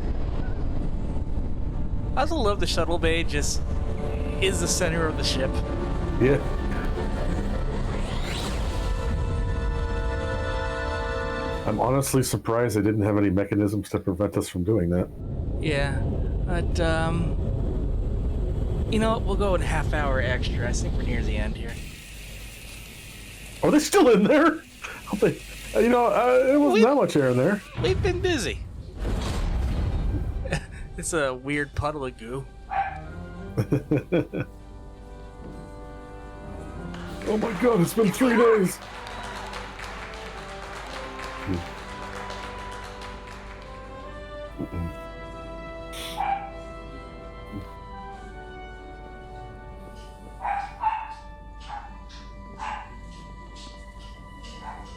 I also love the shuttle bay just is the center of the ship. Yeah. I'm honestly surprised they didn't have any mechanisms to prevent us from doing that. Yeah, but you know what? We'll go a half hour extra. I think we're near the end here. Are they still in there? You know, it wasn't that much air in there. We've been busy. It's a weird puddle of goo. Oh my god, it's been 3 days.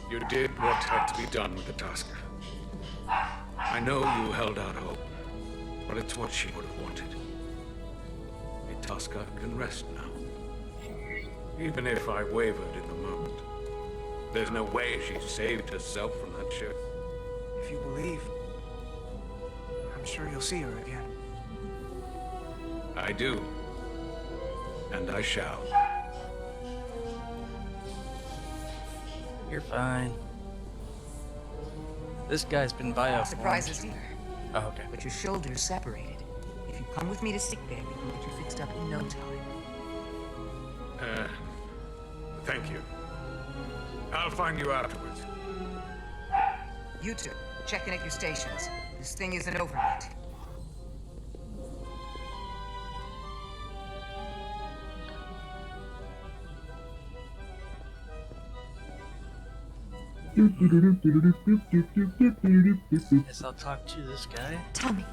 You did what had to be done with the Tasker. I know you held out hope, but it's what she would have wanted. A Tasker can rest now. Even if I wavered in the moment, there's no way she saved herself from that ship. If you believe, I'm sure you'll see her again. I do. And I shall. You're fine. This guy's been bioformed. Surprises here. Oh, okay. But your shoulder's separated. If you come with me to sickbay, we can get you fixed up in no time. Thank you. I'll find you afterwards. You two, check in at your stations. This thing isn't over yet. Guess I'll talk to this guy. Tell me,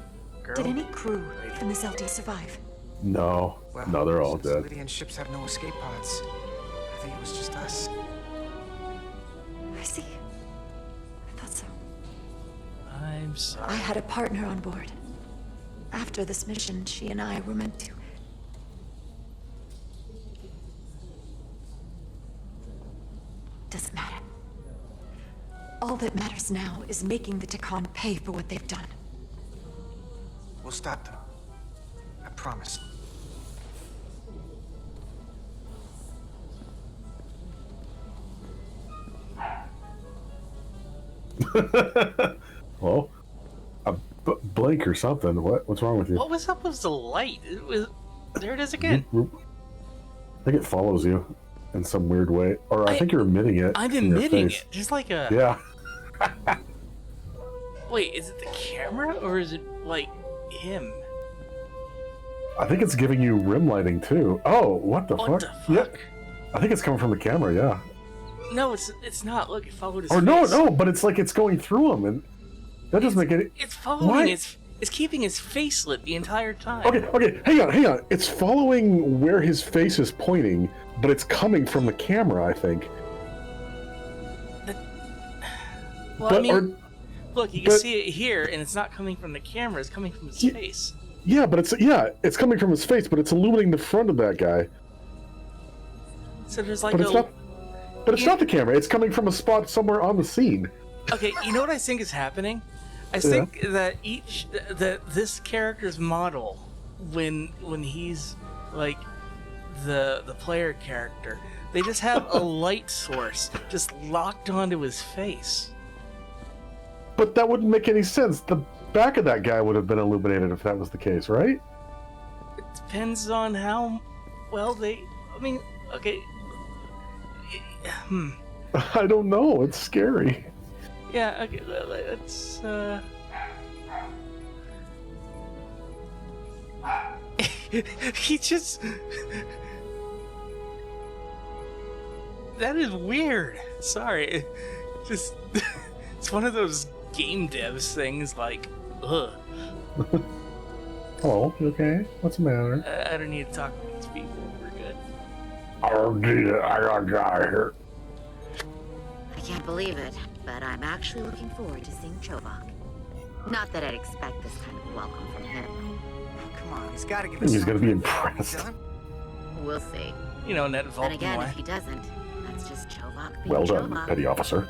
Girl. did any crew from the Zelda survive? No. No, they're all dead. Lydian ships have no escape pods. I think it was just us. I see. I thought so. I'm sorry. I had a partner on board. After this mission, she and I were meant to. Doesn't matter. All that matters now is making the Takan pay for what they've done. We'll stop them. I promise. Well, a blink or something. What's wrong with you? What was up with the light? There it is again. I think it follows you in some weird way, or I think you're emitting it. I'm in your emitting face. it, just like a. Yeah. Wait, is it the camera or is it like him? I think it's giving you rim lighting too. Oh, what the What fuck? the Yeah. I think it's coming from the camera. Yeah. No, it's not. Look, it followed his Or face. no, but it's like it's going through him, and that doesn't make any. It's following. Why? It's keeping his face lit the entire time. Okay, hang on. It's following where his face is pointing, but it's coming from the camera, I think. Well, I mean, look, you can see it here, and it's not coming from the camera. It's coming from his face. Yeah, but it's coming from his face, but it's illuminating the front of that guy. So there's like But it's not. But it's not the camera. It's coming from a spot somewhere on the scene. Okay, you know what I think is happening? I think that this character's model, when he's like the player character. They just have a light source just locked onto his face. But that wouldn't make any sense. The back of that guy would have been illuminated if that was the case, right? It depends on how well they... I mean, okay... I don't know. It's scary. Yeah, okay, let's, he just... That is weird. Sorry. Just... It's one of those game devs things, like, ugh. Hello, you okay? What's the matter? I don't need to talk to these people. We're good. Oh, dear, I got a guy here. I can't believe it, but I'm actually looking forward to seeing Chovak. Not that I'd expect this kind of welcome from him. Come on, he's got to give I us think he's gonna be something. impressed. We'll see. You know, net Vulcan And again, way. if he doesn't, that's just Chovak being Well done, Chovak. petty officer.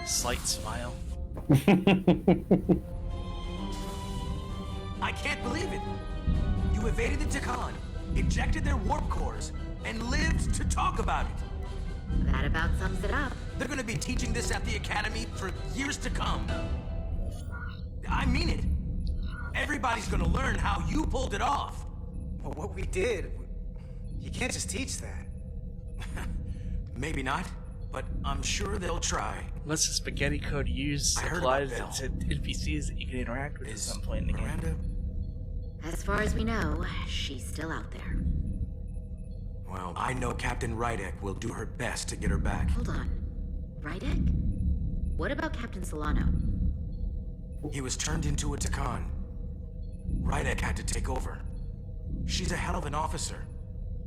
Slight smile. I can't believe it. You evaded the Takan, ejected their warp cores, and lived to talk about it. That about sums it up. They're gonna be teaching this at the Academy for years to come. I mean it. Everybody's gonna learn how you pulled it off. Well, what we did, you can't just teach that. Maybe not, but I'm sure they'll try. Unless the spaghetti code used I heard supplies about that said NPCs that you can interact with at some point in the game. As far as we know, she's still out there. Well, I know Captain Rydek will do her best to get her back. Hold on. Rydek? What about Captain Solano? He was turned into a Takan. Rydek had to take over. She's a hell of an officer,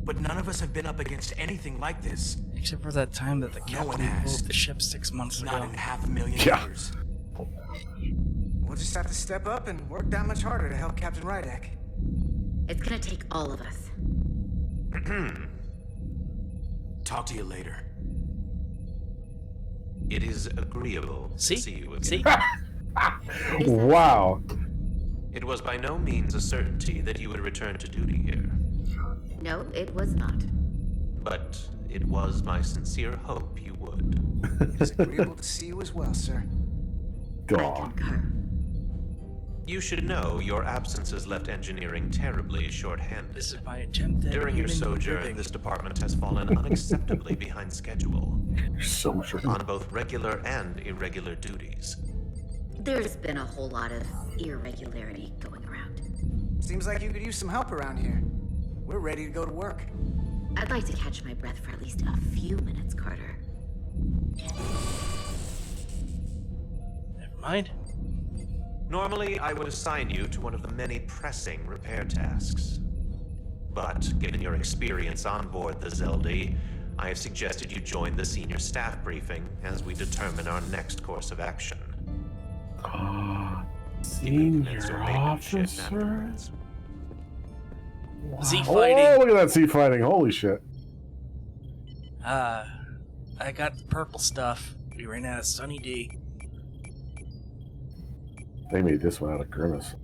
but none of us have been up against anything like this. Except for that time that the captain moved the ship 6 months ago. Not in 500,000 Yeah. years. We'll just have to step up and work that much harder to help Captain Rydek. It's gonna take all of us. Talk to you later. It is agreeable to see you again. See? Wow. It was by no means a certainty that you would return to duty here, No, it was not. but it was my sincere hope you would. It's agreeable to see you as well, sir. Aw. You should know your absence has left engineering terribly short-handed. This is my attempt at During your human sojourn, living. this department has fallen unacceptably behind schedule on both regular and irregular duties. There's been a whole lot of irregularity going around. Seems like you could use some help around here. We're ready to go to work. I'd like to catch my breath for at least a few minutes, Carter. Never mind. Normally, I would assign you to one of the many pressing repair tasks. But, given your experience on board the Zelda, I have suggested you join the senior staff briefing as we determine our next course of action. Senior officer? Z Oh, fighting. look at that sea fighting. Holy shit. I got the purple stuff. We ran out of Sunny D. They made this one out of Grimace.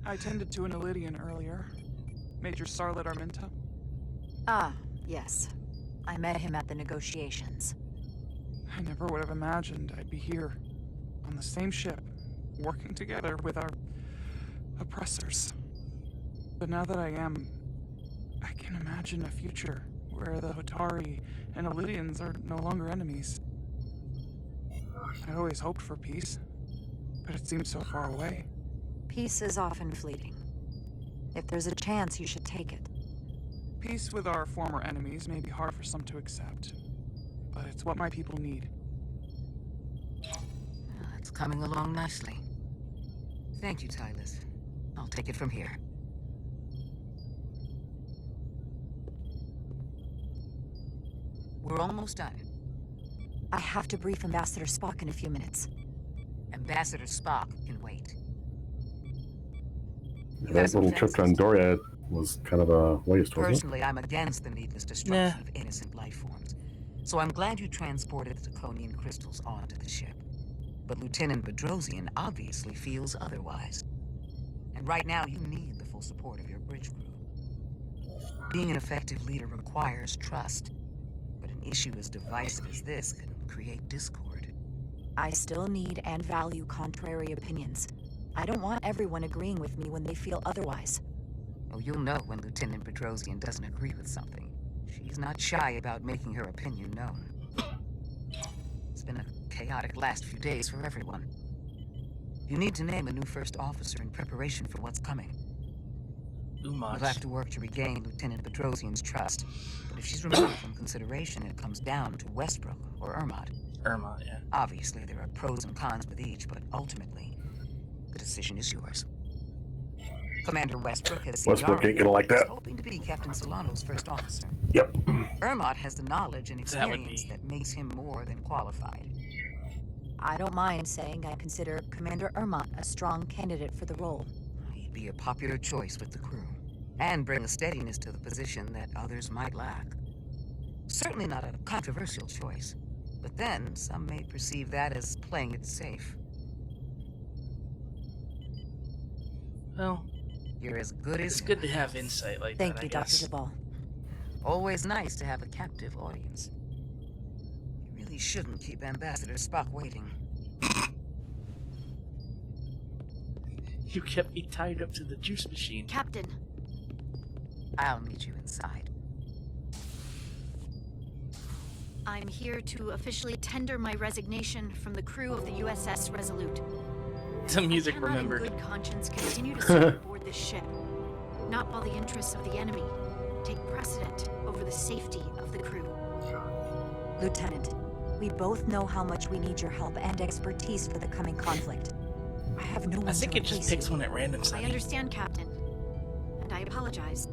I tended to an Elydian earlier. Major Sarlet Arminta. Ah, yes. I met him at the negotiations. I never would have imagined I'd be here, on the same ship, working together with our oppressors. But now that I am, I can imagine a future where the Hotari and Elydians are no longer enemies. I always hoped for peace, but it seems so far away. Peace is often fleeting. If there's a chance, you should take it. Peace with our former enemies may be hard for some to accept, but it's what my people need. It's coming along nicely. Thank you, Tylus. I'll take it from here. We're almost done. I have to brief Ambassador Spock in a few minutes. Ambassador Spock can wait. That little trip to Andoria was kind of a waste, wasn't it? Personally, I'm against the needless destruction of innocent life forms. So I'm glad you transported the Draconian crystals onto the ship. But Lieutenant Bedrosian obviously feels otherwise. And right now, you need the full support of your bridge crew. Being an effective leader requires trust, but an issue as divisive as this can create discord. I still need and value contrary opinions. I don't want everyone agreeing with me when they feel otherwise. Oh, you'll know when Lieutenant Bedrosian doesn't agree with something. She's not shy about making her opinion known. It's been a chaotic last few days for everyone. You need to name a new first officer in preparation for what's coming. You'll have to work to regain Lieutenant Bedrosian's trust. But if she's removed from consideration, it comes down to Westbrook or Ermot. Ermot, yeah. Obviously, there are pros and cons with each, but ultimately, the decision is yours. Commander Westbrook has Westbrook ain't gonna like that. Hoping to be Captain Solano's first officer. Yep. Ermot has the knowledge and experience that makes him more than qualified. I don't mind saying I consider Commander Ermot a strong candidate for the role. He'd be a popular choice with the crew, and bring a steadiness to the position that others might lack. Certainly not a controversial choice, but then some may perceive that as playing it safe. Well, you're as good as... It's good to have insight like Thank that, you, I guess. Dr. Duvall. Always nice to have a captive audience. You really shouldn't keep Ambassador Spock waiting. You kept me tied up to the juice machine. Captain. I'll meet you inside. I'm here to officially tender my resignation from the crew of the USS Resolute. The music I cannot remembered. in good conscience continue to serve aboard this ship, not while the interests of the enemy take precedent over the safety of the crew. Lieutenant, we both know how much we need your help and expertise for the coming conflict. I have no one I think to it just replace picks you. one at random. I Sonny. understand, Captain, and I apologize,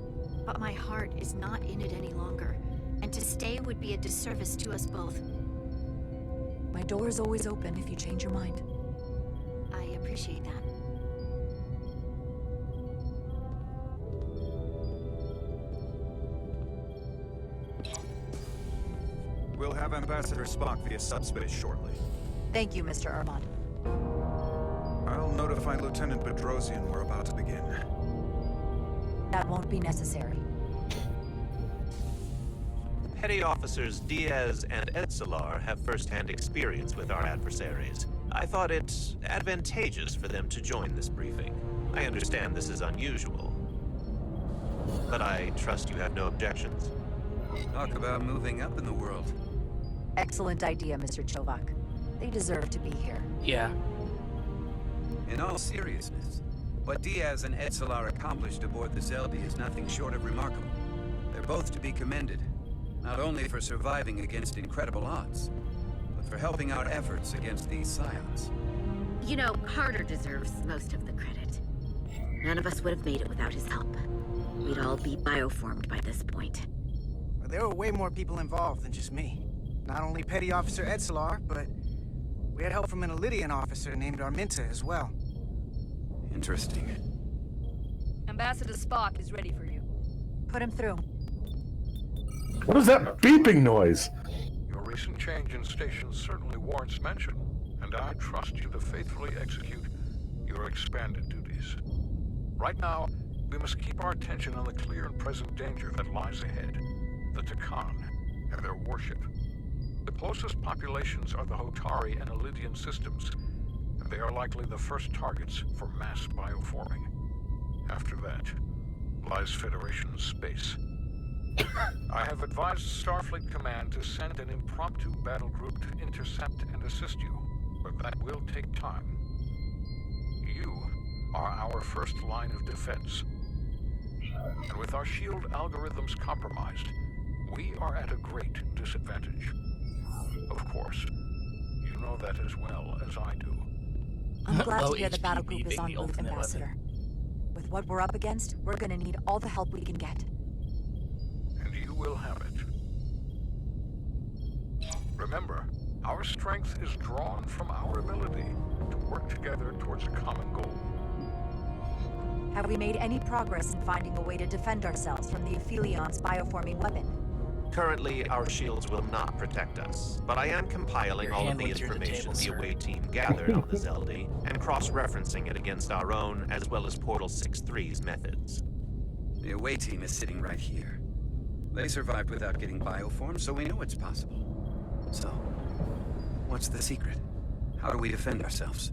but my heart is not in it any longer, and to stay would be a disservice to us both. My door is always open if you change your mind. I appreciate that. We'll have Ambassador Spock via subspace shortly. Thank you, Mr. Ermot. I'll notify Lieutenant Bedrosian we're about to begin. That won't be necessary. Petty Officers Diaz and Edsolar have first-hand experience with our adversaries. I thought it advantageous for them to join this briefing. I understand this is unusual, but I trust you have no objections. Talk about moving up in the world. Excellent idea, Mr. Chovak. They deserve to be here. Yeah. In all seriousness, what Diaz and Edsolar accomplished aboard the Zelda is nothing short of remarkable. They're both to be commended, not only for surviving against incredible odds, but for helping our efforts against these scions. You know, Carter deserves most of the credit. None of us would have made it without his help. We'd all be bioformed by this point. Well, there were way more people involved than just me. Not only Petty Officer Edsolar, but we had help from an Elydian officer named Arminta as well. Interesting. Ambassador Spock is ready for you. Put him through. What is that beeping noise? Your recent change in station certainly warrants mention, and I trust you to faithfully execute your expanded duties. Right now, we must keep our attention on the clear and present danger that lies ahead, the Takan and their warship. The closest populations are the Hotari and Elydian systems, and they are likely the first targets for mass bioforming. After that, lies Federation space. I have advised Starfleet Command to send an impromptu battle group to intercept and assist you, but that will take time. You are our first line of defense. And with our shield algorithms compromised, we are at a great disadvantage. Of course, you know that as well as I do. I'm glad Low to hear the HP battle group is being en the route, ultimate Ambassador. With what we're up against, we're gonna need all the help we can get. And you will have it. Remember, our strength is drawn from our ability to work together towards a common goal. Have we made any progress in finding a way to defend ourselves from the Aphilion's bioforming weapon? Currently, our shields will not protect us, but I am compiling all of the information the Away team gathered on the Zelda and cross-referencing it against our own as well as Portal 6-3's methods. The away team is sitting right here. They survived without getting bioformed, so we know it's possible. So, what's the secret? How do we defend ourselves?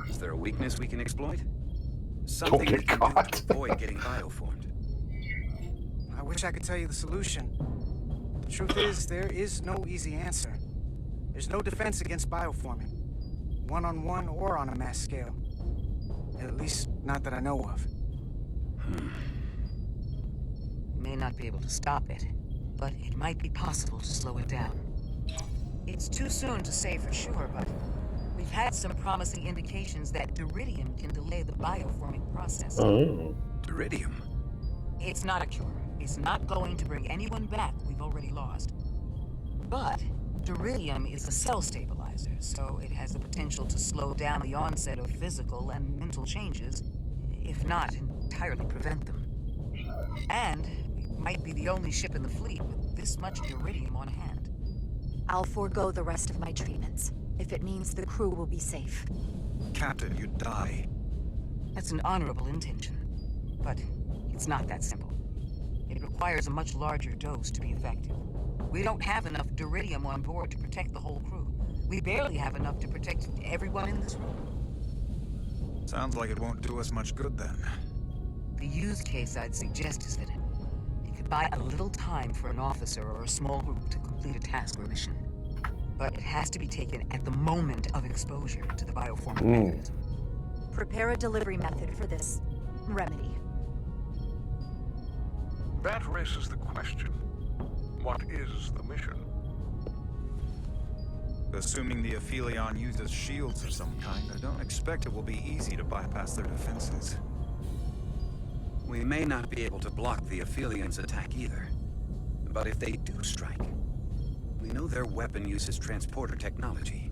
Is there a weakness we can exploit? Something we can do to avoid getting bioformed? I wish I could tell you the solution. The truth is, there is no easy answer. There's no defense against bioforming. One-on-one or on a mass scale. At least, not that I know of. May not be able to stop it, but it might be possible to slow it down. It's too soon to say for sure, but we've had some promising indications that Duridium can delay the bioforming process. Oh. Duridium? It's not a cure. It's not going to bring anyone back we've already lost. But Duridium is a cell stabilizer, so it has the potential to slow down the onset of physical and mental changes, if not entirely prevent them. And it might be the only ship in the fleet with this much Duridium on hand. I'll forego the rest of my treatments, if it means the crew will be safe. Captain, you'd die. That's an honorable intention, but it's not that simple. It requires a much larger dose to be effective. We don't have enough Duridium on board to protect the whole crew. We barely have enough to protect everyone in this room. Sounds like it won't do us much good then. The use case I'd suggest is that it could buy a little time for an officer or a small group to complete a task or mission. But it has to be taken at the moment of exposure to the bioforming mechanism. Prepare a delivery method for this remedy. That raises the question. What is the mission? Assuming the Aphelion uses shields of some kind, I don't expect it will be easy to bypass their defenses. We may not be able to block the Aphelions' attack either. But if they do strike, we know their weapon uses transporter technology.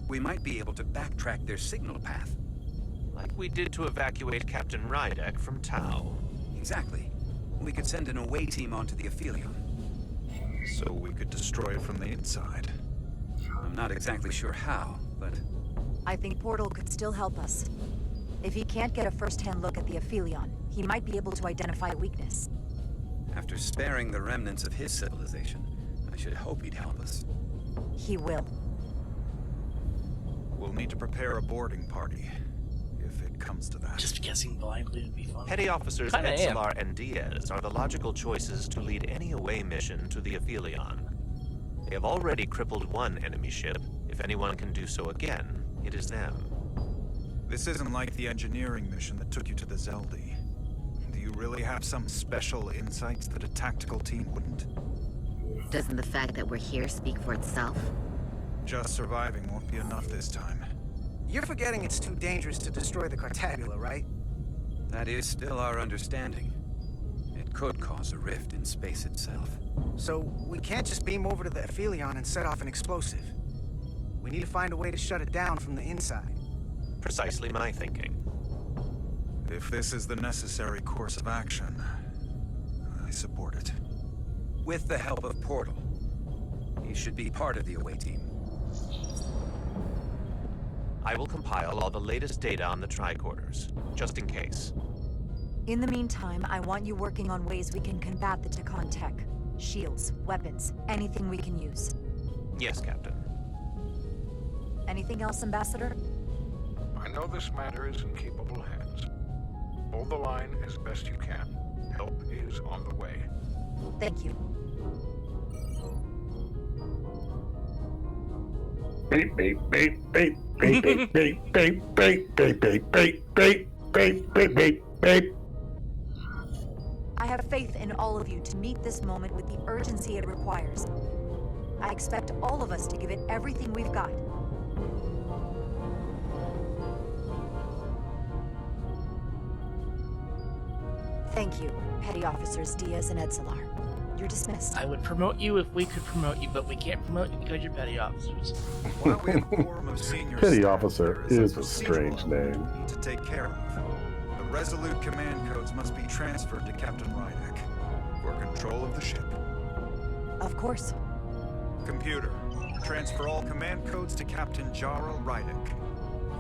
We might be able to backtrack their signal path. Like we did to evacuate Captain Rydek from Tau. Exactly. We could send an away team onto the Aphelion. So we could destroy it from the inside. I'm not exactly sure how, but... I think Portal could still help us. If he can't get a first-hand look at the Aphelion, he might be able to identify a weakness. After sparing the remnants of his civilization, I should hope he'd help us. He will. We'll need to prepare a boarding party, if it comes to that. Just guessing blindly would be fun. Petty Officers Kinda Etzelar and Diaz are the logical choices to lead any away mission to the Aphelion. They have already crippled one enemy ship. If anyone can do so again, it is them. This isn't like the engineering mission that took you to the Zeldi. Do you really have some special insights that a tactical team wouldn't? Doesn't the fact that we're here speak for itself? Just surviving won't be enough this time. You're forgetting it's too dangerous to destroy the Cartabula, right? That is still our understanding. It could cause a rift in space itself. So we can't just beam over to the Aphelion and set off an explosive. We need to find a way to shut it down from the inside. Precisely my thinking. If this is the necessary course of action, I support it. With the help of Portal. He should be part of the away team. I will compile all the latest data on the tricorders, just in case. In the meantime, I want you working on ways we can combat the Takan tech. Shields, weapons, anything we can use. Yes, Captain. Anything else, Ambassador? I know this matter is in capable hands. Hold the line as best you can. Help is on the way. Thank you. Beep, beep, beep, beep, beep, beep, beep, beep, beep, beep, beep, beep, beep, beep, beep, beep, beep. I have faith in all of you to meet this moment with the urgency it requires. I expect all of us to give it everything we've got. Thank you, Petty Officers Diaz and Etzelar. You're dismissed. I would promote you if we could promote you, but we can't promote you because you're petty officers. While we have a quorum of senior Petty staff, officer there is a strange name. we need to take care of. The Resolute command codes must be transferred to Captain Rydek for control of the ship. Of course. Computer, transfer all command codes to Captain Jarl Rydek.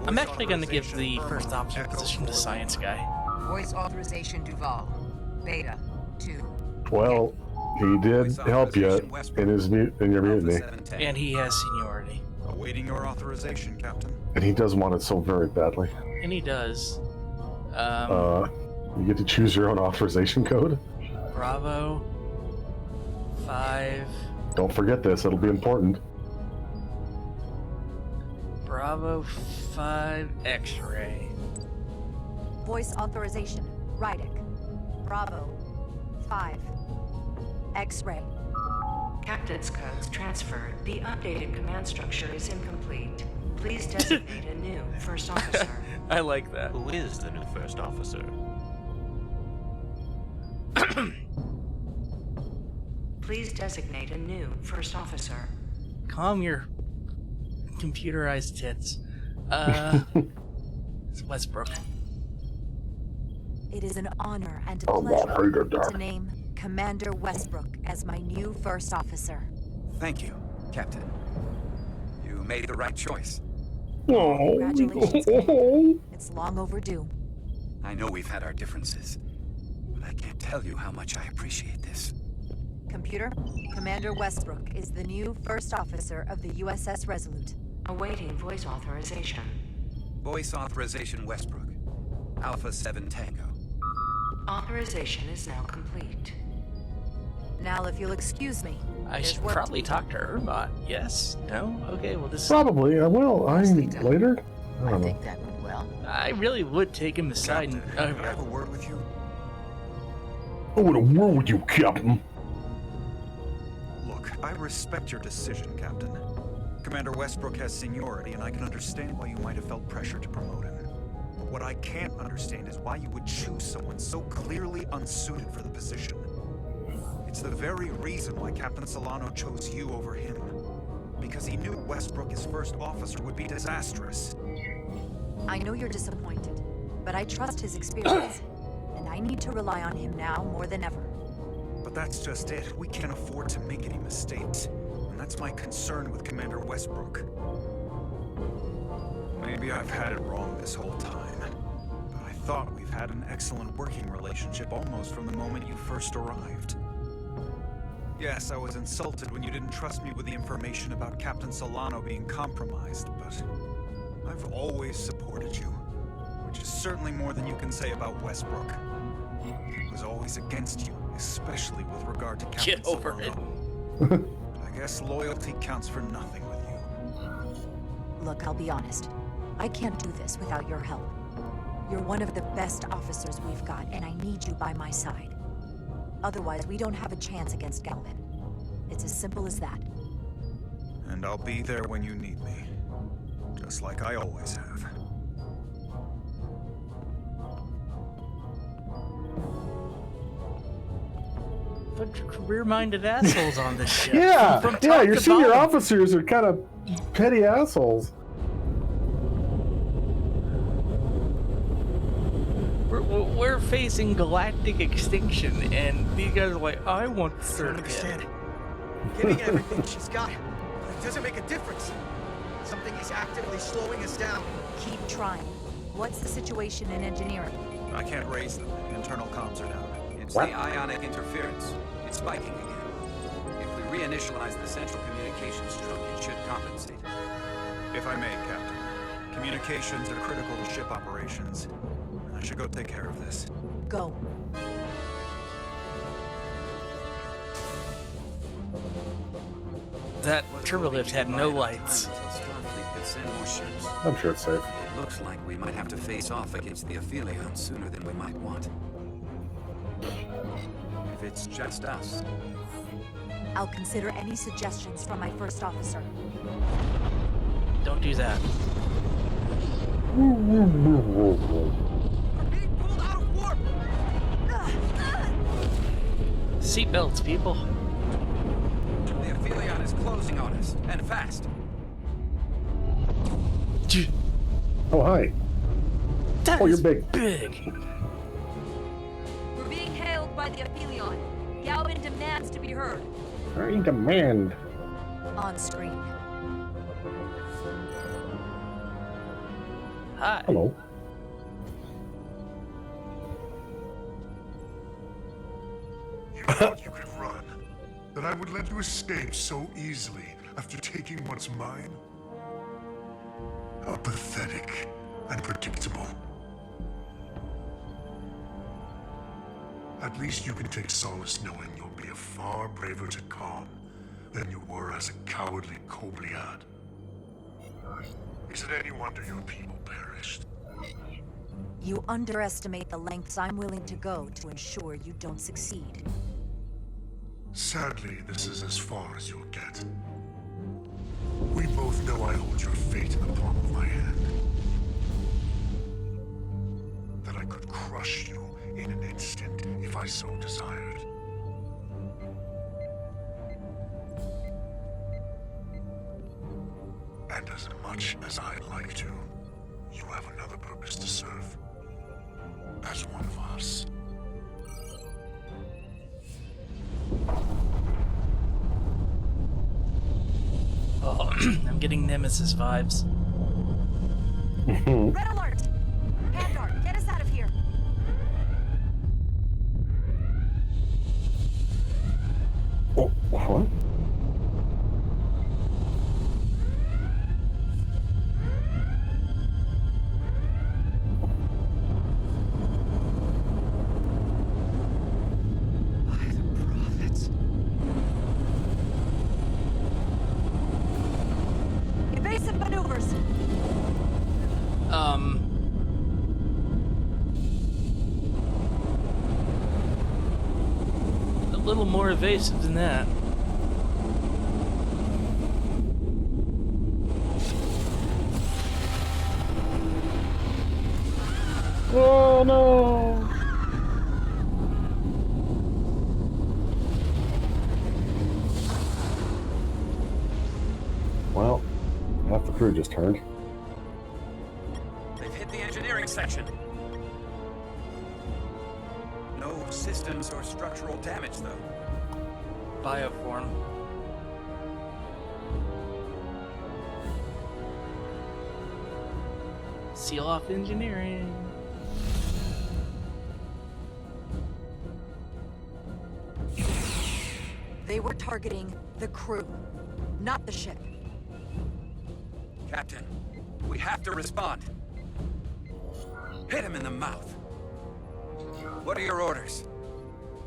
I'm actually going to give the first officer position to Science Guy. Voice authorization Duval. Beta 2. Well, he did help you in your mutiny. And he has seniority. Awaiting your authorization, Captain. And he does want it so very badly. And he does. You get to choose your own authorization code? Bravo 5. Don't forget this, it'll be important. Bravo 5 X-ray. Voice authorization, Rydick. Bravo 5 X-ray. Captain's codes transferred. The updated command structure is incomplete. Please designate a new first officer. I like that. Who is the new first officer? Please designate a new first officer. Calm your computerized tits. It's Westbrook. It is an honor and a pleasure to name Commander Westbrook as my new first officer. Thank you, Captain. You made the right choice. Congratulations, Commander. It's long overdue. I know we've had our differences, but I can't tell you how much I appreciate this. Computer, Commander Westbrook is the new first officer of the USS Resolute. Awaiting voice authorization. Voice authorization Westbrook. Alpha 7 Tango. Authorization is now complete. Now, if you'll excuse me, I should probably talk to Urbot. Yes? No? Okay, well this... Probably, I will. Later? I don't know. That went well. I really would take him aside Captain, and... can I have a word with you? I want a word with you, Captain. Look, I respect your decision, Captain. Commander Westbrook has seniority, and I can understand why you might have felt pressure to promote him. What I can't understand is why you would choose someone so clearly unsuited for the position. It's the very reason why Captain Solano chose you over him. Because he knew Westbrook as first officer would be disastrous. I know you're disappointed, but I trust his experience, and I need to rely on him now more than ever. But that's just it. We can't afford to make any mistakes. And that's my concern with Commander Westbrook. Maybe I've had it wrong this whole time. But I thought we've had an excellent working relationship almost from the moment you first arrived. Yes, I was insulted when you didn't trust me with the information about Captain Solano being compromised, but I've always supported you. Which is certainly more than you can say about Westbrook. I was always against you, especially with regard to Captain Get over Solano. I guess loyalty counts for nothing with you. Look, I'll be honest. I can't do this without your help. You're one of the best officers we've got, and I need you by my side. Otherwise, we don't have a chance against Galvin. It's as simple as that. And I'll be there when you need me. Just like I always have. Bunch of career-minded assholes on this ship. Yeah, From top yeah, your to senior bottom. officers are kind of petty assholes. We're facing galactic extinction, and these guys are like, I want to serve understand. Giving everything she's got, but it doesn't make a difference. Something is actively slowing us down. Keep trying. What's the situation in engineering? I can't raise them. Internal comms are down. It's the ionic interference. It's spiking again. If we reinitialize the central communications trunk, it should compensate. If I may, Captain. Communications are critical to ship operations. I should go take care of this. Go. That turbolift had no lights. I'm sure it's safe. It looks like we might have to face off against the Aphelion sooner than we might want. If it's just us. I'll consider any suggestions from my first officer. Don't do that. Seatbelts, people. The Aphelion is closing on us, and fast. Oh, hi. That you're big. Big. We're being hailed by the Aphelion. Galvin demands to be heard. I demand. On screen. Hi. Hello. thought you could run? That I would let you escape so easily after taking what's mine? How pathetic and predictable. At least you can take solace knowing you'll be a far braver Takan than you were as a cowardly Kobliad. Is it any wonder your people perished? You underestimate the lengths I'm willing to go to ensure you don't succeed. Sadly, this is as far as you'll get. We both know I hold your fate in the palm of my hand. That I could crush you in an instant if I so desired. And as much as I'd like to, you have another purpose to serve. As one of us. Oh, I'm getting Nemesis vibes. Red alert! Pandar, get us out of here! Oh, what? Evasive maneuvers! A little more evasive than that. Oh no! Well, half the crew just turned. They've hit the engineering section. No systems or structural damage, though. Bioform. Seal off engineering. They were targeting the crew, not the ship. Captain, we have to respond. Hit him in the mouth. What are your orders?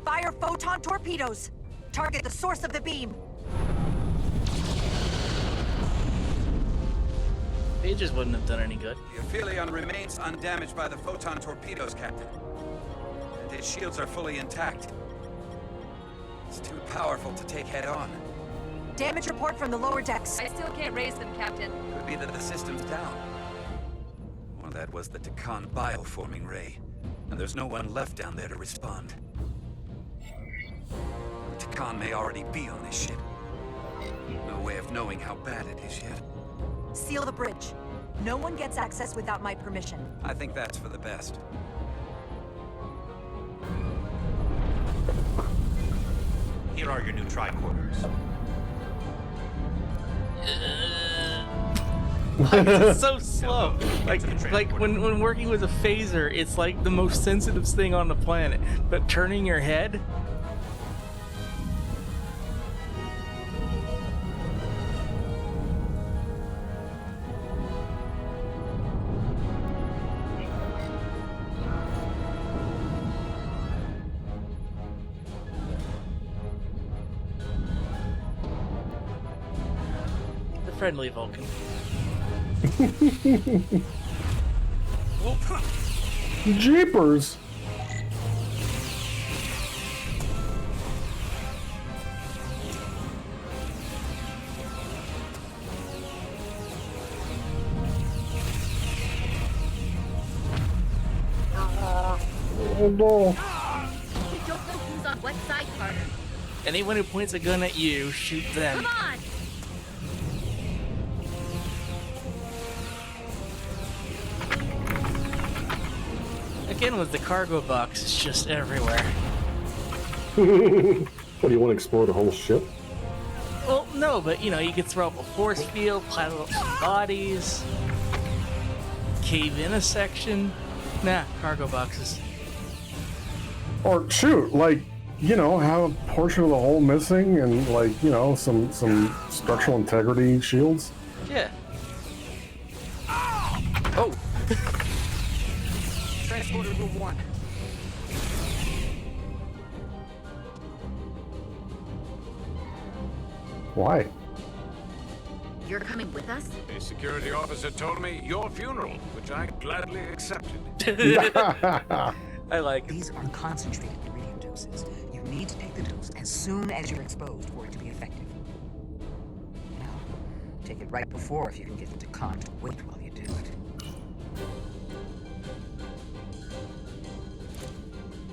Fire photon torpedoes! Target the source of the beam! Pages wouldn't have done any good. The Aphelion remains undamaged by the photon torpedoes, Captain. And his shields are fully intact. It's too powerful to take head-on. Damage report from the lower decks. I still can't raise them, Captain. Could be that the system's down. Well, that was the Takan bioforming ray. And there's no one left down there to respond. The Takan may already be on this ship. No way of knowing how bad it is yet. Seal the bridge. No one gets access without my permission. I think that's for the best. Here are your new tricorders. It's so slow. Like when working with a phaser, it's like the most sensitive thing on the planet. But turning your head. The friendly Vulcan. Jeepers! Oh no. We don't know who's on what side, Carter. Anyone who points a gun at you, shoot them. Come on! Again with the cargo box, it's just everywhere. What, do you want to explore the whole ship? Well, no, but you know, you could throw up a force field, pile up some bodies, cave in a section. Nah, cargo boxes. Or shoot, like, have a portion of the hull missing and like, some structural integrity shields. Yeah. Oh. Transporter room 1. Why? You're coming with us? A security officer told me your funeral, which I gladly accepted. I like These are concentrated iridium doses. You need to take the dose as soon as you're exposed for it to be effective. Now, take it right before if you can get the Takan to wait while you do it.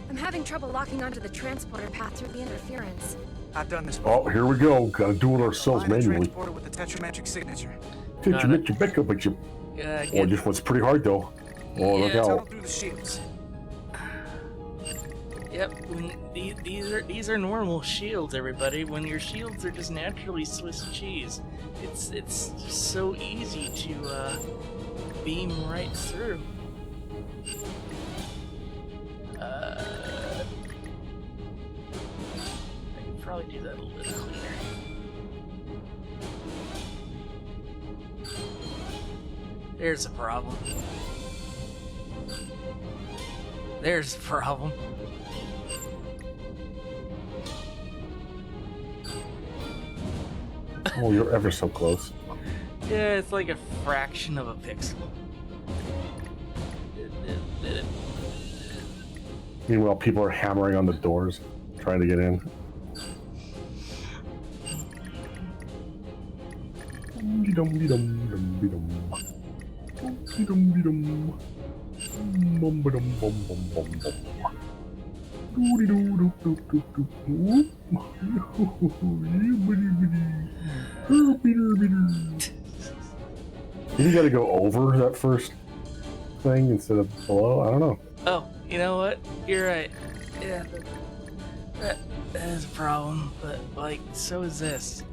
I'm having trouble locking onto the transporter path through the interference. I've done this before. Oh, here we go. Gotta do it ourselves Find the manually. transporter with the tetrametric signature. Tetrametric backup, but you. Yeah, Oh, this one's pretty hard though. Oh, look Tunnel out. through the shields. Yep. These are normal shields, everybody. When your shields are just naturally Swiss cheese, it's just so easy to beam right through. I can probably do that a little cleaner. There's a problem. There's a problem. Oh, you're ever so close. Yeah, it's like a fraction of a pixel. Meanwhile, people are hammering on the doors, trying to get in. You gotta go over that first thing instead of below? I don't know. Oh, you know what? You're right. Yeah, that is a problem, but like, so is this.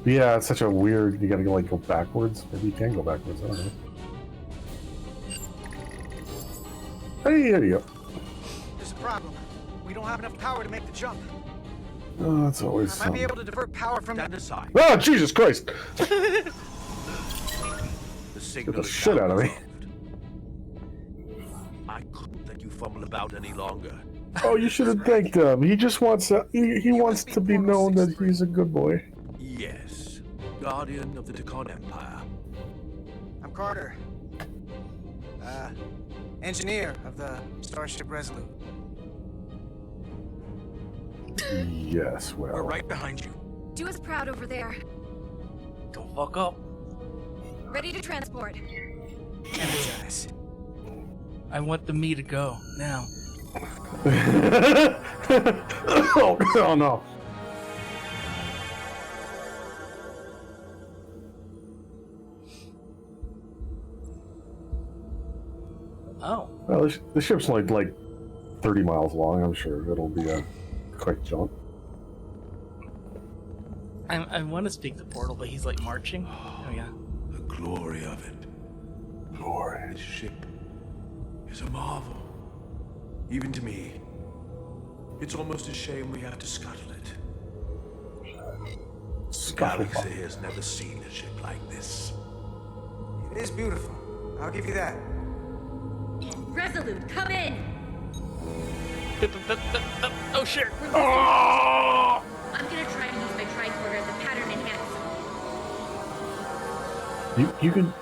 Yeah, it's such a weird. You gotta go go backwards. Maybe you can go backwards. I don't know. Hey, there you go. There's a problem. We don't have enough power to make the jump. Oh, that's always I might be something. able to divert power from Stand aside. Oh, Jesus Christ! The Get signal the is shit now out of me. resolved. I couldn't let you fumble about any longer. Oh, you should have thanked him. He just wants he wants to be known that he's a good boy. Yes, Guardian of the Takan Empire. I'm Carter. Engineer of the Starship Resolute. Yes, well. We're right behind you. Do us proud over there. Don't fuck up. Ready to transport. Energize. I want the me to go now. Oh no. Oh. Well, the ship's only like 30 miles long. I'm sure it'll be a quick jump. I want to speak the portal, but he's like marching. Oh yeah. The glory of it. Glory. This ship is a marvel. Even to me. It's almost a shame we have to scuttle it. The galaxy has never seen a ship like this. It is beautiful. I'll give you that. Resolute, come in! Oh shit! Oh! I'm gonna try to use my tricorder as a pattern enhancer. You can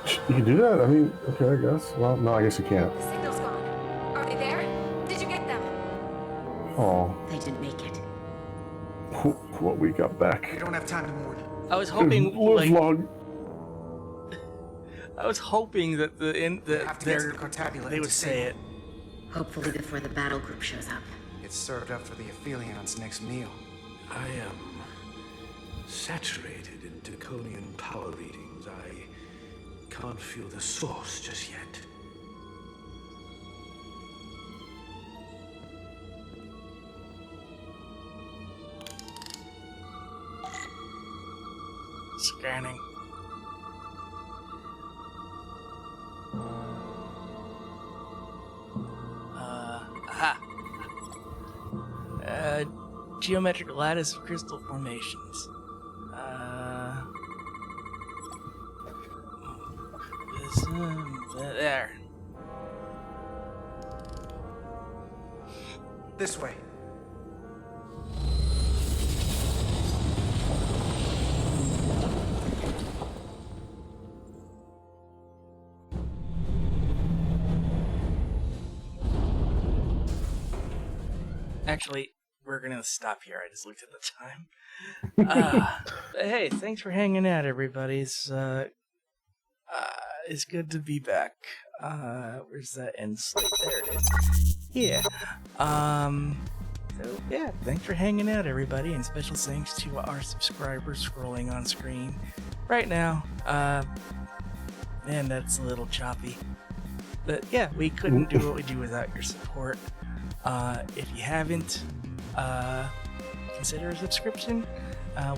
do that? I mean, okay, I guess. Well, no, I guess you can't. The signal's gone. Are they there? Did you get them? Oh, They didn't make it. what we got back. We don't have time to mourn. I was hoping Live like long. I was hoping that Have to get to the Cartabula they would say it. Hopefully before the battle group shows up. It's served up for the Aphelions' next meal. I am saturated in Draconian power readings. I can't feel the source just yet. Scanning. Aha. geometrical lattice of crystal formations. There. This way. Actually, we're gonna stop here. I just looked at the time. Hey, thanks for hanging out, everybody. It's good to be back. Where's that end slate? There it is. Yeah. So yeah, thanks for hanging out, everybody, and special thanks to our subscribers scrolling on screen right now. Man, that's a little choppy. But yeah, we couldn't do what we do without your support. If you haven't, consider a subscription.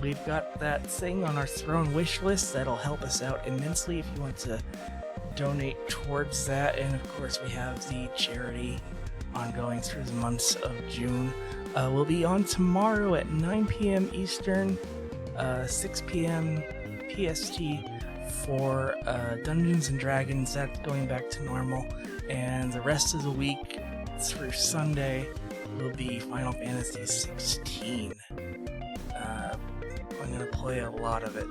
We've got that thing on our Throne wish list that'll help us out immensely if you want to donate towards that. And of course, we have the charity ongoing through the months of June. We'll be on tomorrow at 9 p.m. Eastern, 6 p.m. PST for Dungeons and Dragons. That's going back to normal. And the rest of the week through Sunday will be Final Fantasy 16. I'm gonna play a lot of it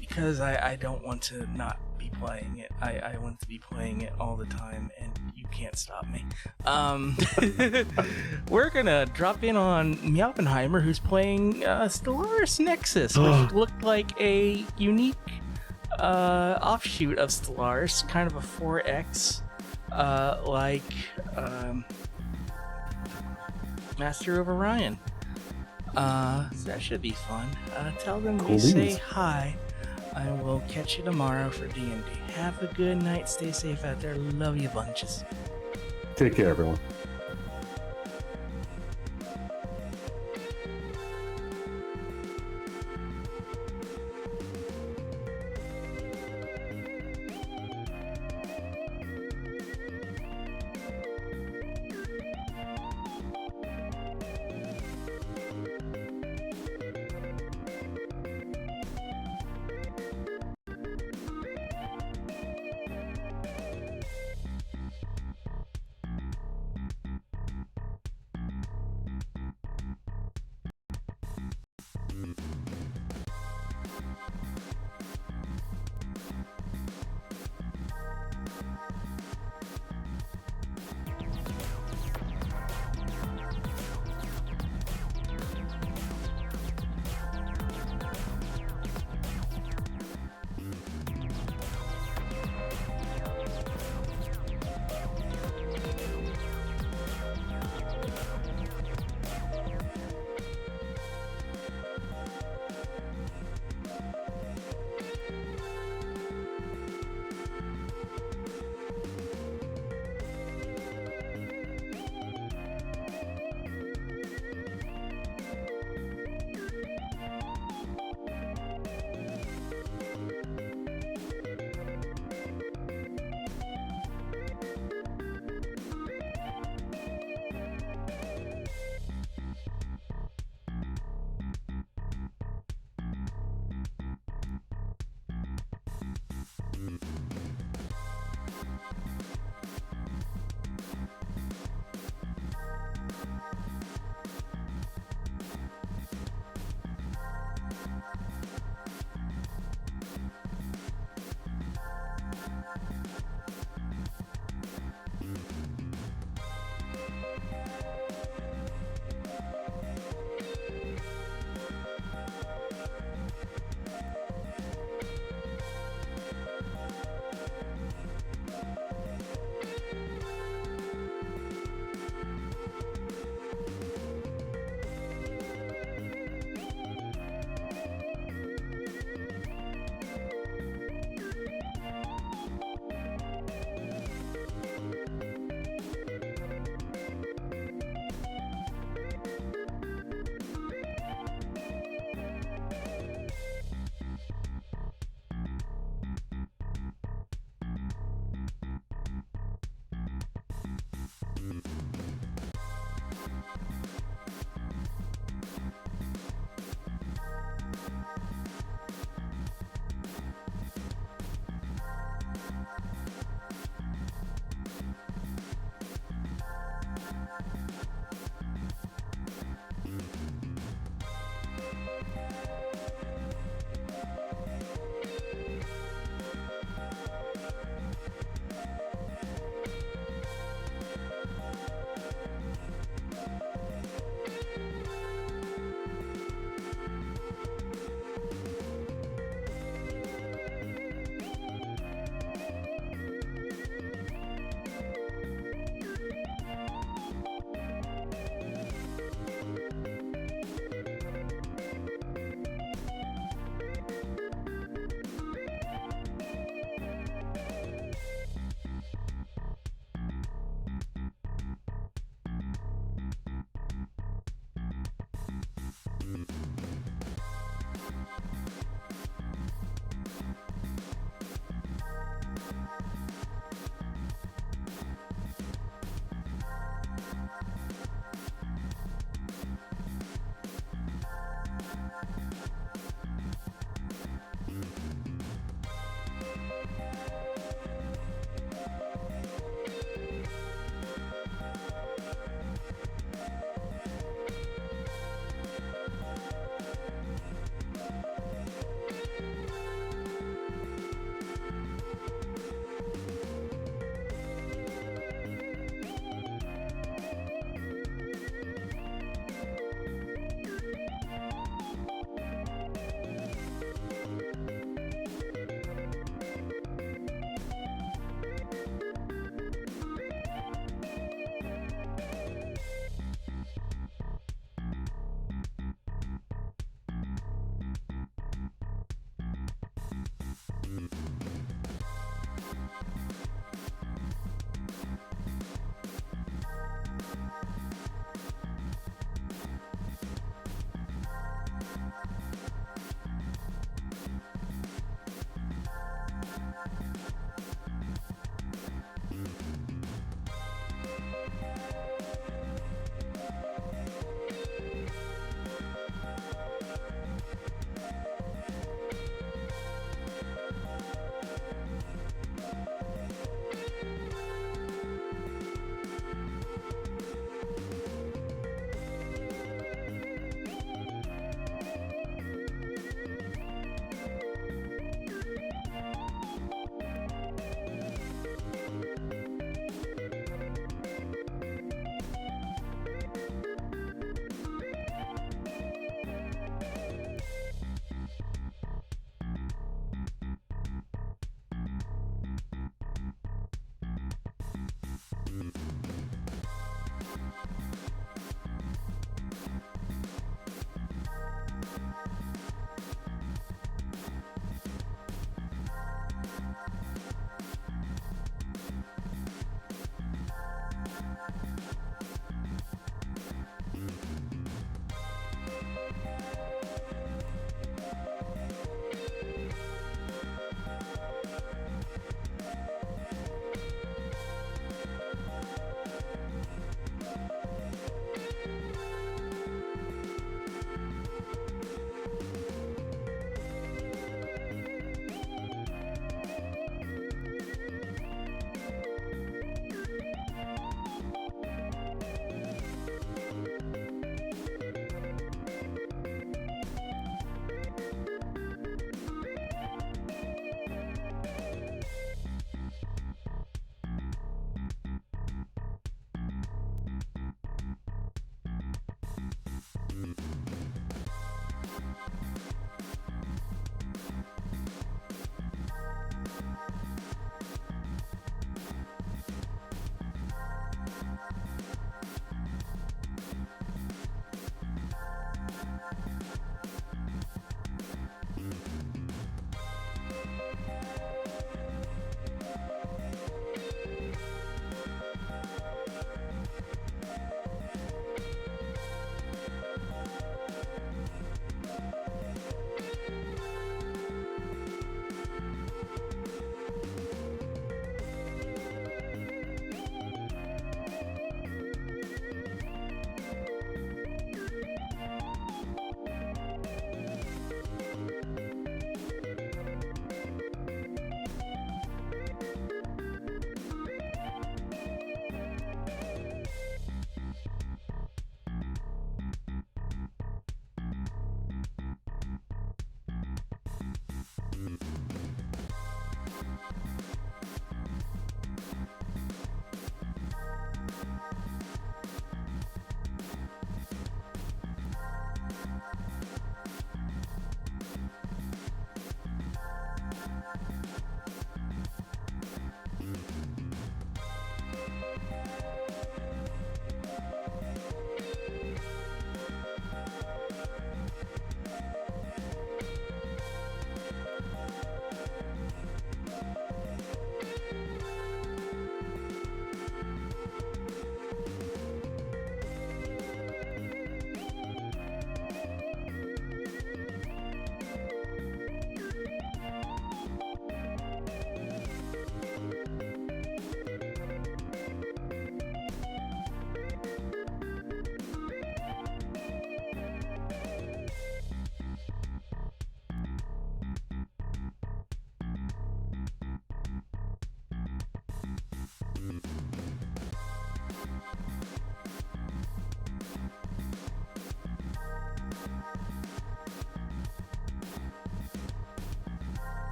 because I don't want to not be playing it. I want to be playing it all the time, and you can't stop me. We're gonna drop in on Meowpenheimer, who's playing Stellaris Nexus, which looked like a unique offshoot of Stellaris, kind of a 4X, like Master of Orion. So that should be fun. Tell them we say hi. I will catch you tomorrow for D&D. Have a good night. Stay safe out there. Love you bunches. Take care, everyone.